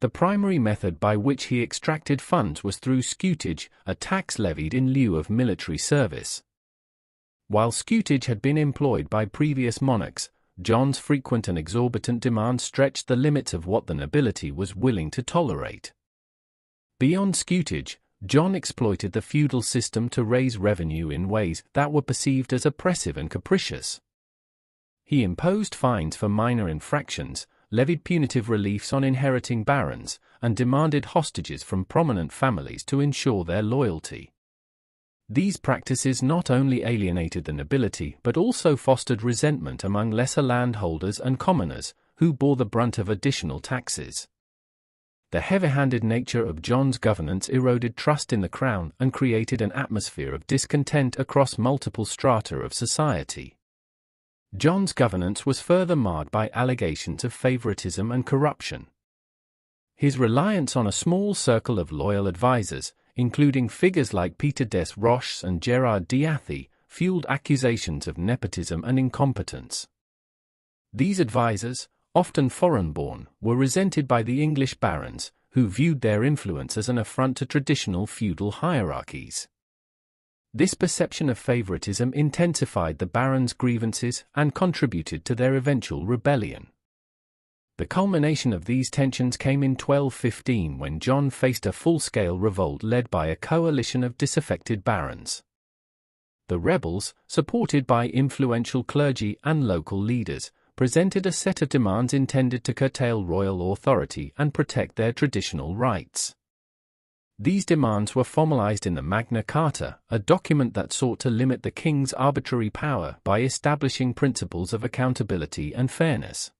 The primary method by which he extracted funds was through scutage, a tax levied in lieu of military service. While scutage had been employed by previous monarchs, John's frequent and exorbitant demands stretched the limits of what the nobility was willing to tolerate. Beyond scutage, John exploited the feudal system to raise revenue in ways that were perceived as oppressive and capricious. He imposed fines for minor infractions, levied punitive reliefs on inheriting barons, and demanded hostages from prominent families to ensure their loyalty. These practices not only alienated the nobility but also fostered resentment among lesser landholders and commoners, who bore the brunt of additional taxes. The heavy-handed nature of John's governance eroded trust in the crown and created an atmosphere of discontent across multiple strata of society. John's governance was further marred by allegations of favoritism and corruption. His reliance on a small circle of loyal advisers, including figures like Peter des Roches and Gerard d'Athy, fueled accusations of nepotism and incompetence. These advisers, often foreign-born, were resented by the English barons, who viewed their influence as an affront to traditional feudal hierarchies. This perception of favoritism intensified the barons' grievances and contributed to their eventual rebellion. The culmination of these tensions came in 1215 when John faced a full-scale revolt led by a coalition of disaffected barons. The rebels, supported by influential clergy and local leaders, presented a set of demands intended to curtail royal authority and protect their traditional rights. These demands were formalized in the Magna Carta, a document that sought to limit the king's arbitrary power by establishing principles of accountability and fairness.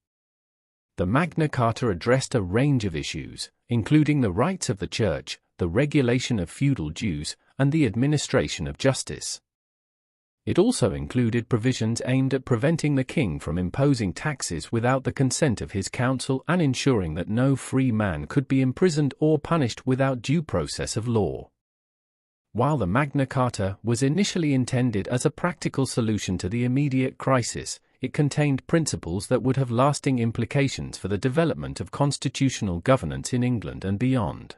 The Magna Carta addressed a range of issues, including the rights of the church, the regulation of feudal dues, and the administration of justice. It also included provisions aimed at preventing the king from imposing taxes without the consent of his council and ensuring that no free man could be imprisoned or punished without due process of law. While the Magna Carta was initially intended as a practical solution to the immediate crisis, it contained principles that would have lasting implications for the development of constitutional governance in England and beyond.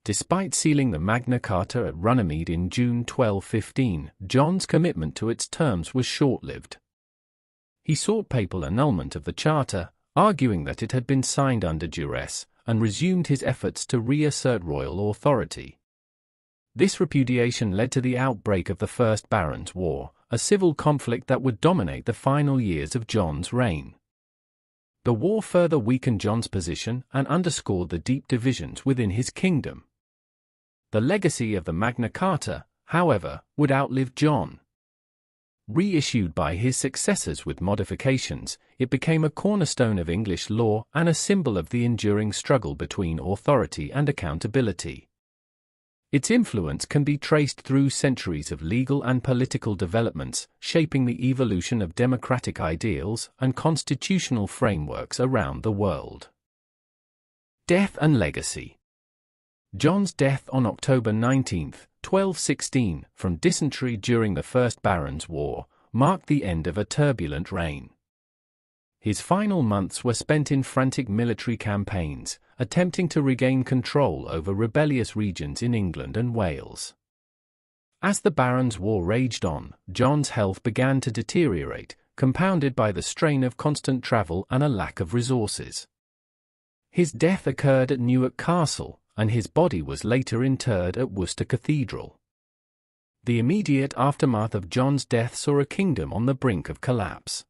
Despite sealing the Magna Carta at Runnymede in June 1215, John's commitment to its terms was short-lived. He sought papal annulment of the charter, arguing that it had been signed under duress, and resumed his efforts to reassert royal authority. This repudiation led to the outbreak of the First Barons' War, a civil conflict that would dominate the final years of John's reign. The war further weakened John's position and underscored the deep divisions within his kingdom. The legacy of the Magna Carta, however, would outlive John. Reissued by his successors with modifications, it became a cornerstone of English law and a symbol of the enduring struggle between authority and accountability. Its influence can be traced through centuries of legal and political developments, shaping the evolution of democratic ideals and constitutional frameworks around the world. Death and legacy. John's death on October 19, 1216, from dysentery during the First Barons' War, marked the end of a turbulent reign. His final months were spent in frantic military campaigns, attempting to regain control over rebellious regions in England and Wales. As the Barons' War raged on, John's health began to deteriorate, compounded by the strain of constant travel and a lack of resources. His death occurred at Newark Castle, and his body was later interred at Worcester Cathedral. The immediate aftermath of John's death saw a kingdom on the brink of collapse.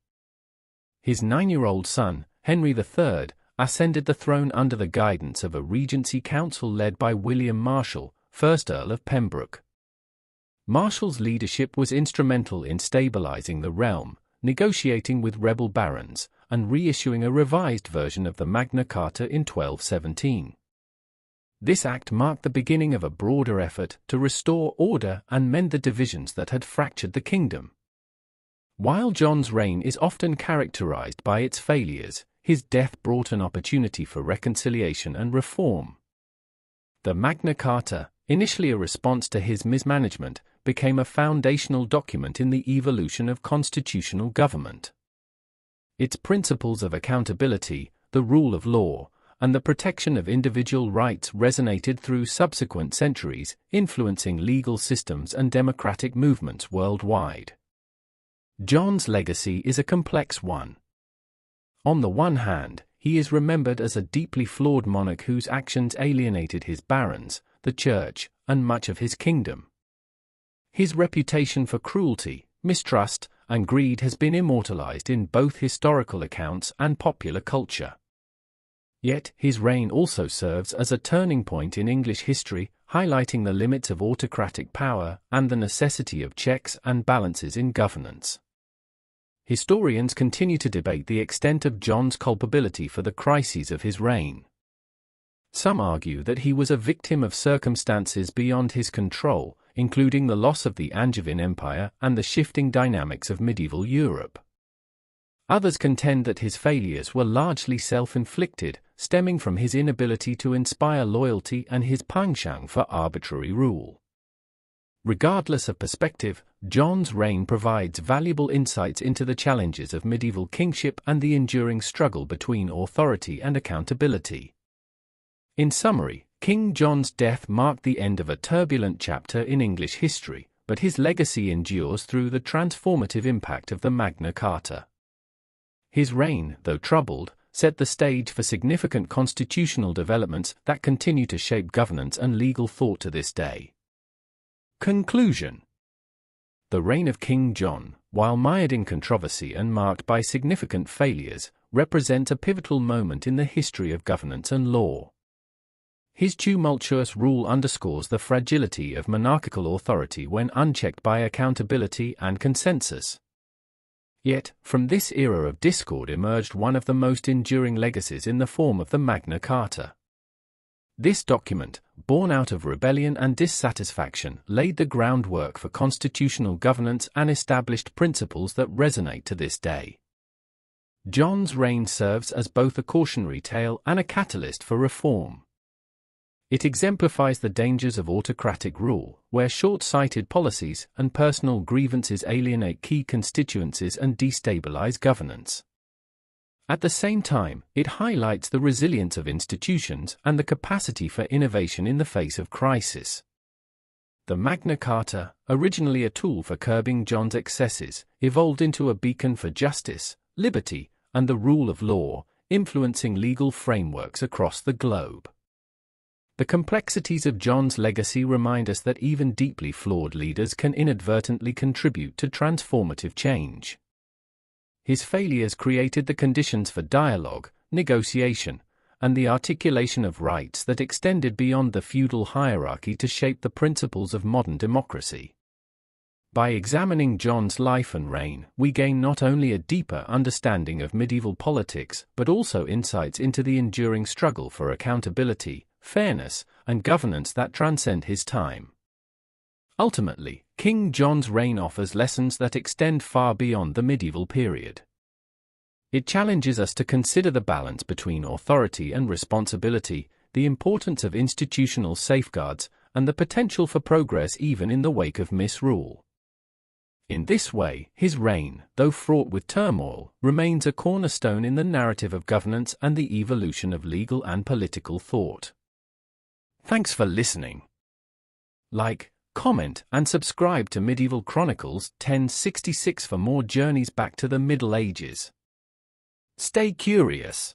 His 9-year-old son, Henry III, ascended the throne under the guidance of a regency council led by William Marshal, 1st Earl of Pembroke. Marshal's leadership was instrumental in stabilizing the realm, negotiating with rebel barons, and reissuing a revised version of the Magna Carta in 1217. This act marked the beginning of a broader effort to restore order and mend the divisions that had fractured the kingdom. While John's reign is often characterized by its failures, his death brought an opportunity for reconciliation and reform. The Magna Carta, initially a response to his mismanagement, became a foundational document in the evolution of constitutional government. Its principles of accountability, the rule of law, and the protection of individual rights resonated through subsequent centuries, influencing legal systems and democratic movements worldwide. John's legacy is a complex one. On the one hand, he is remembered as a deeply flawed monarch whose actions alienated his barons, the church, and much of his kingdom. His reputation for cruelty, mistrust, and greed has been immortalized in both historical accounts and popular culture. Yet, his reign also serves as a turning point in English history, highlighting the limits of autocratic power and the necessity of checks and balances in governance. Historians continue to debate the extent of John's culpability for the crises of his reign. Some argue that he was a victim of circumstances beyond his control, including the loss of the Angevin Empire and the shifting dynamics of medieval Europe. Others contend that his failures were largely self-inflicted, stemming from his inability to inspire loyalty and his penchant for arbitrary rule. Regardless of perspective, John's reign provides valuable insights into the challenges of medieval kingship and the enduring struggle between authority and accountability. In summary, King John's death marked the end of a turbulent chapter in English history, but his legacy endures through the transformative impact of the Magna Carta. His reign, though troubled, set the stage for significant constitutional developments that continue to shape governance and legal thought to this day. Conclusion. The reign of King John, while mired in controversy and marked by significant failures, represents a pivotal moment in the history of governance and law. His tumultuous rule underscores the fragility of monarchical authority when unchecked by accountability and consensus. Yet, from this era of discord emerged one of the most enduring legacies in the form of the Magna Carta. This document, born out of rebellion and dissatisfaction, laid the groundwork for constitutional governance and established principles that resonate to this day. John's reign serves as both a cautionary tale and a catalyst for reform. It exemplifies the dangers of autocratic rule, where short-sighted policies and personal grievances alienate key constituencies and destabilize governance. At the same time, it highlights the resilience of institutions and the capacity for innovation in the face of crisis. The Magna Carta, originally a tool for curbing John's excesses, evolved into a beacon for justice, liberty, and the rule of law, influencing legal frameworks across the globe. The complexities of John's legacy remind us that even deeply flawed leaders can inadvertently contribute to transformative change. His failures created the conditions for dialogue, negotiation, and the articulation of rights that extended beyond the feudal hierarchy to shape the principles of modern democracy. By examining John's life and reign, we gain not only a deeper understanding of medieval politics, but also insights into the enduring struggle for accountability, fairness, and governance that transcend his time. Ultimately, King John's reign offers lessons that extend far beyond the medieval period. It challenges us to consider the balance between authority and responsibility, the importance of institutional safeguards, and the potential for progress even in the wake of misrule. In this way, his reign, though fraught with turmoil, remains a cornerstone in the narrative of governance and the evolution of legal and political thought. Thanks for listening. Like, comment, and subscribe to Medieval Chronicles 1066 for more journeys back to the Middle Ages. Stay curious.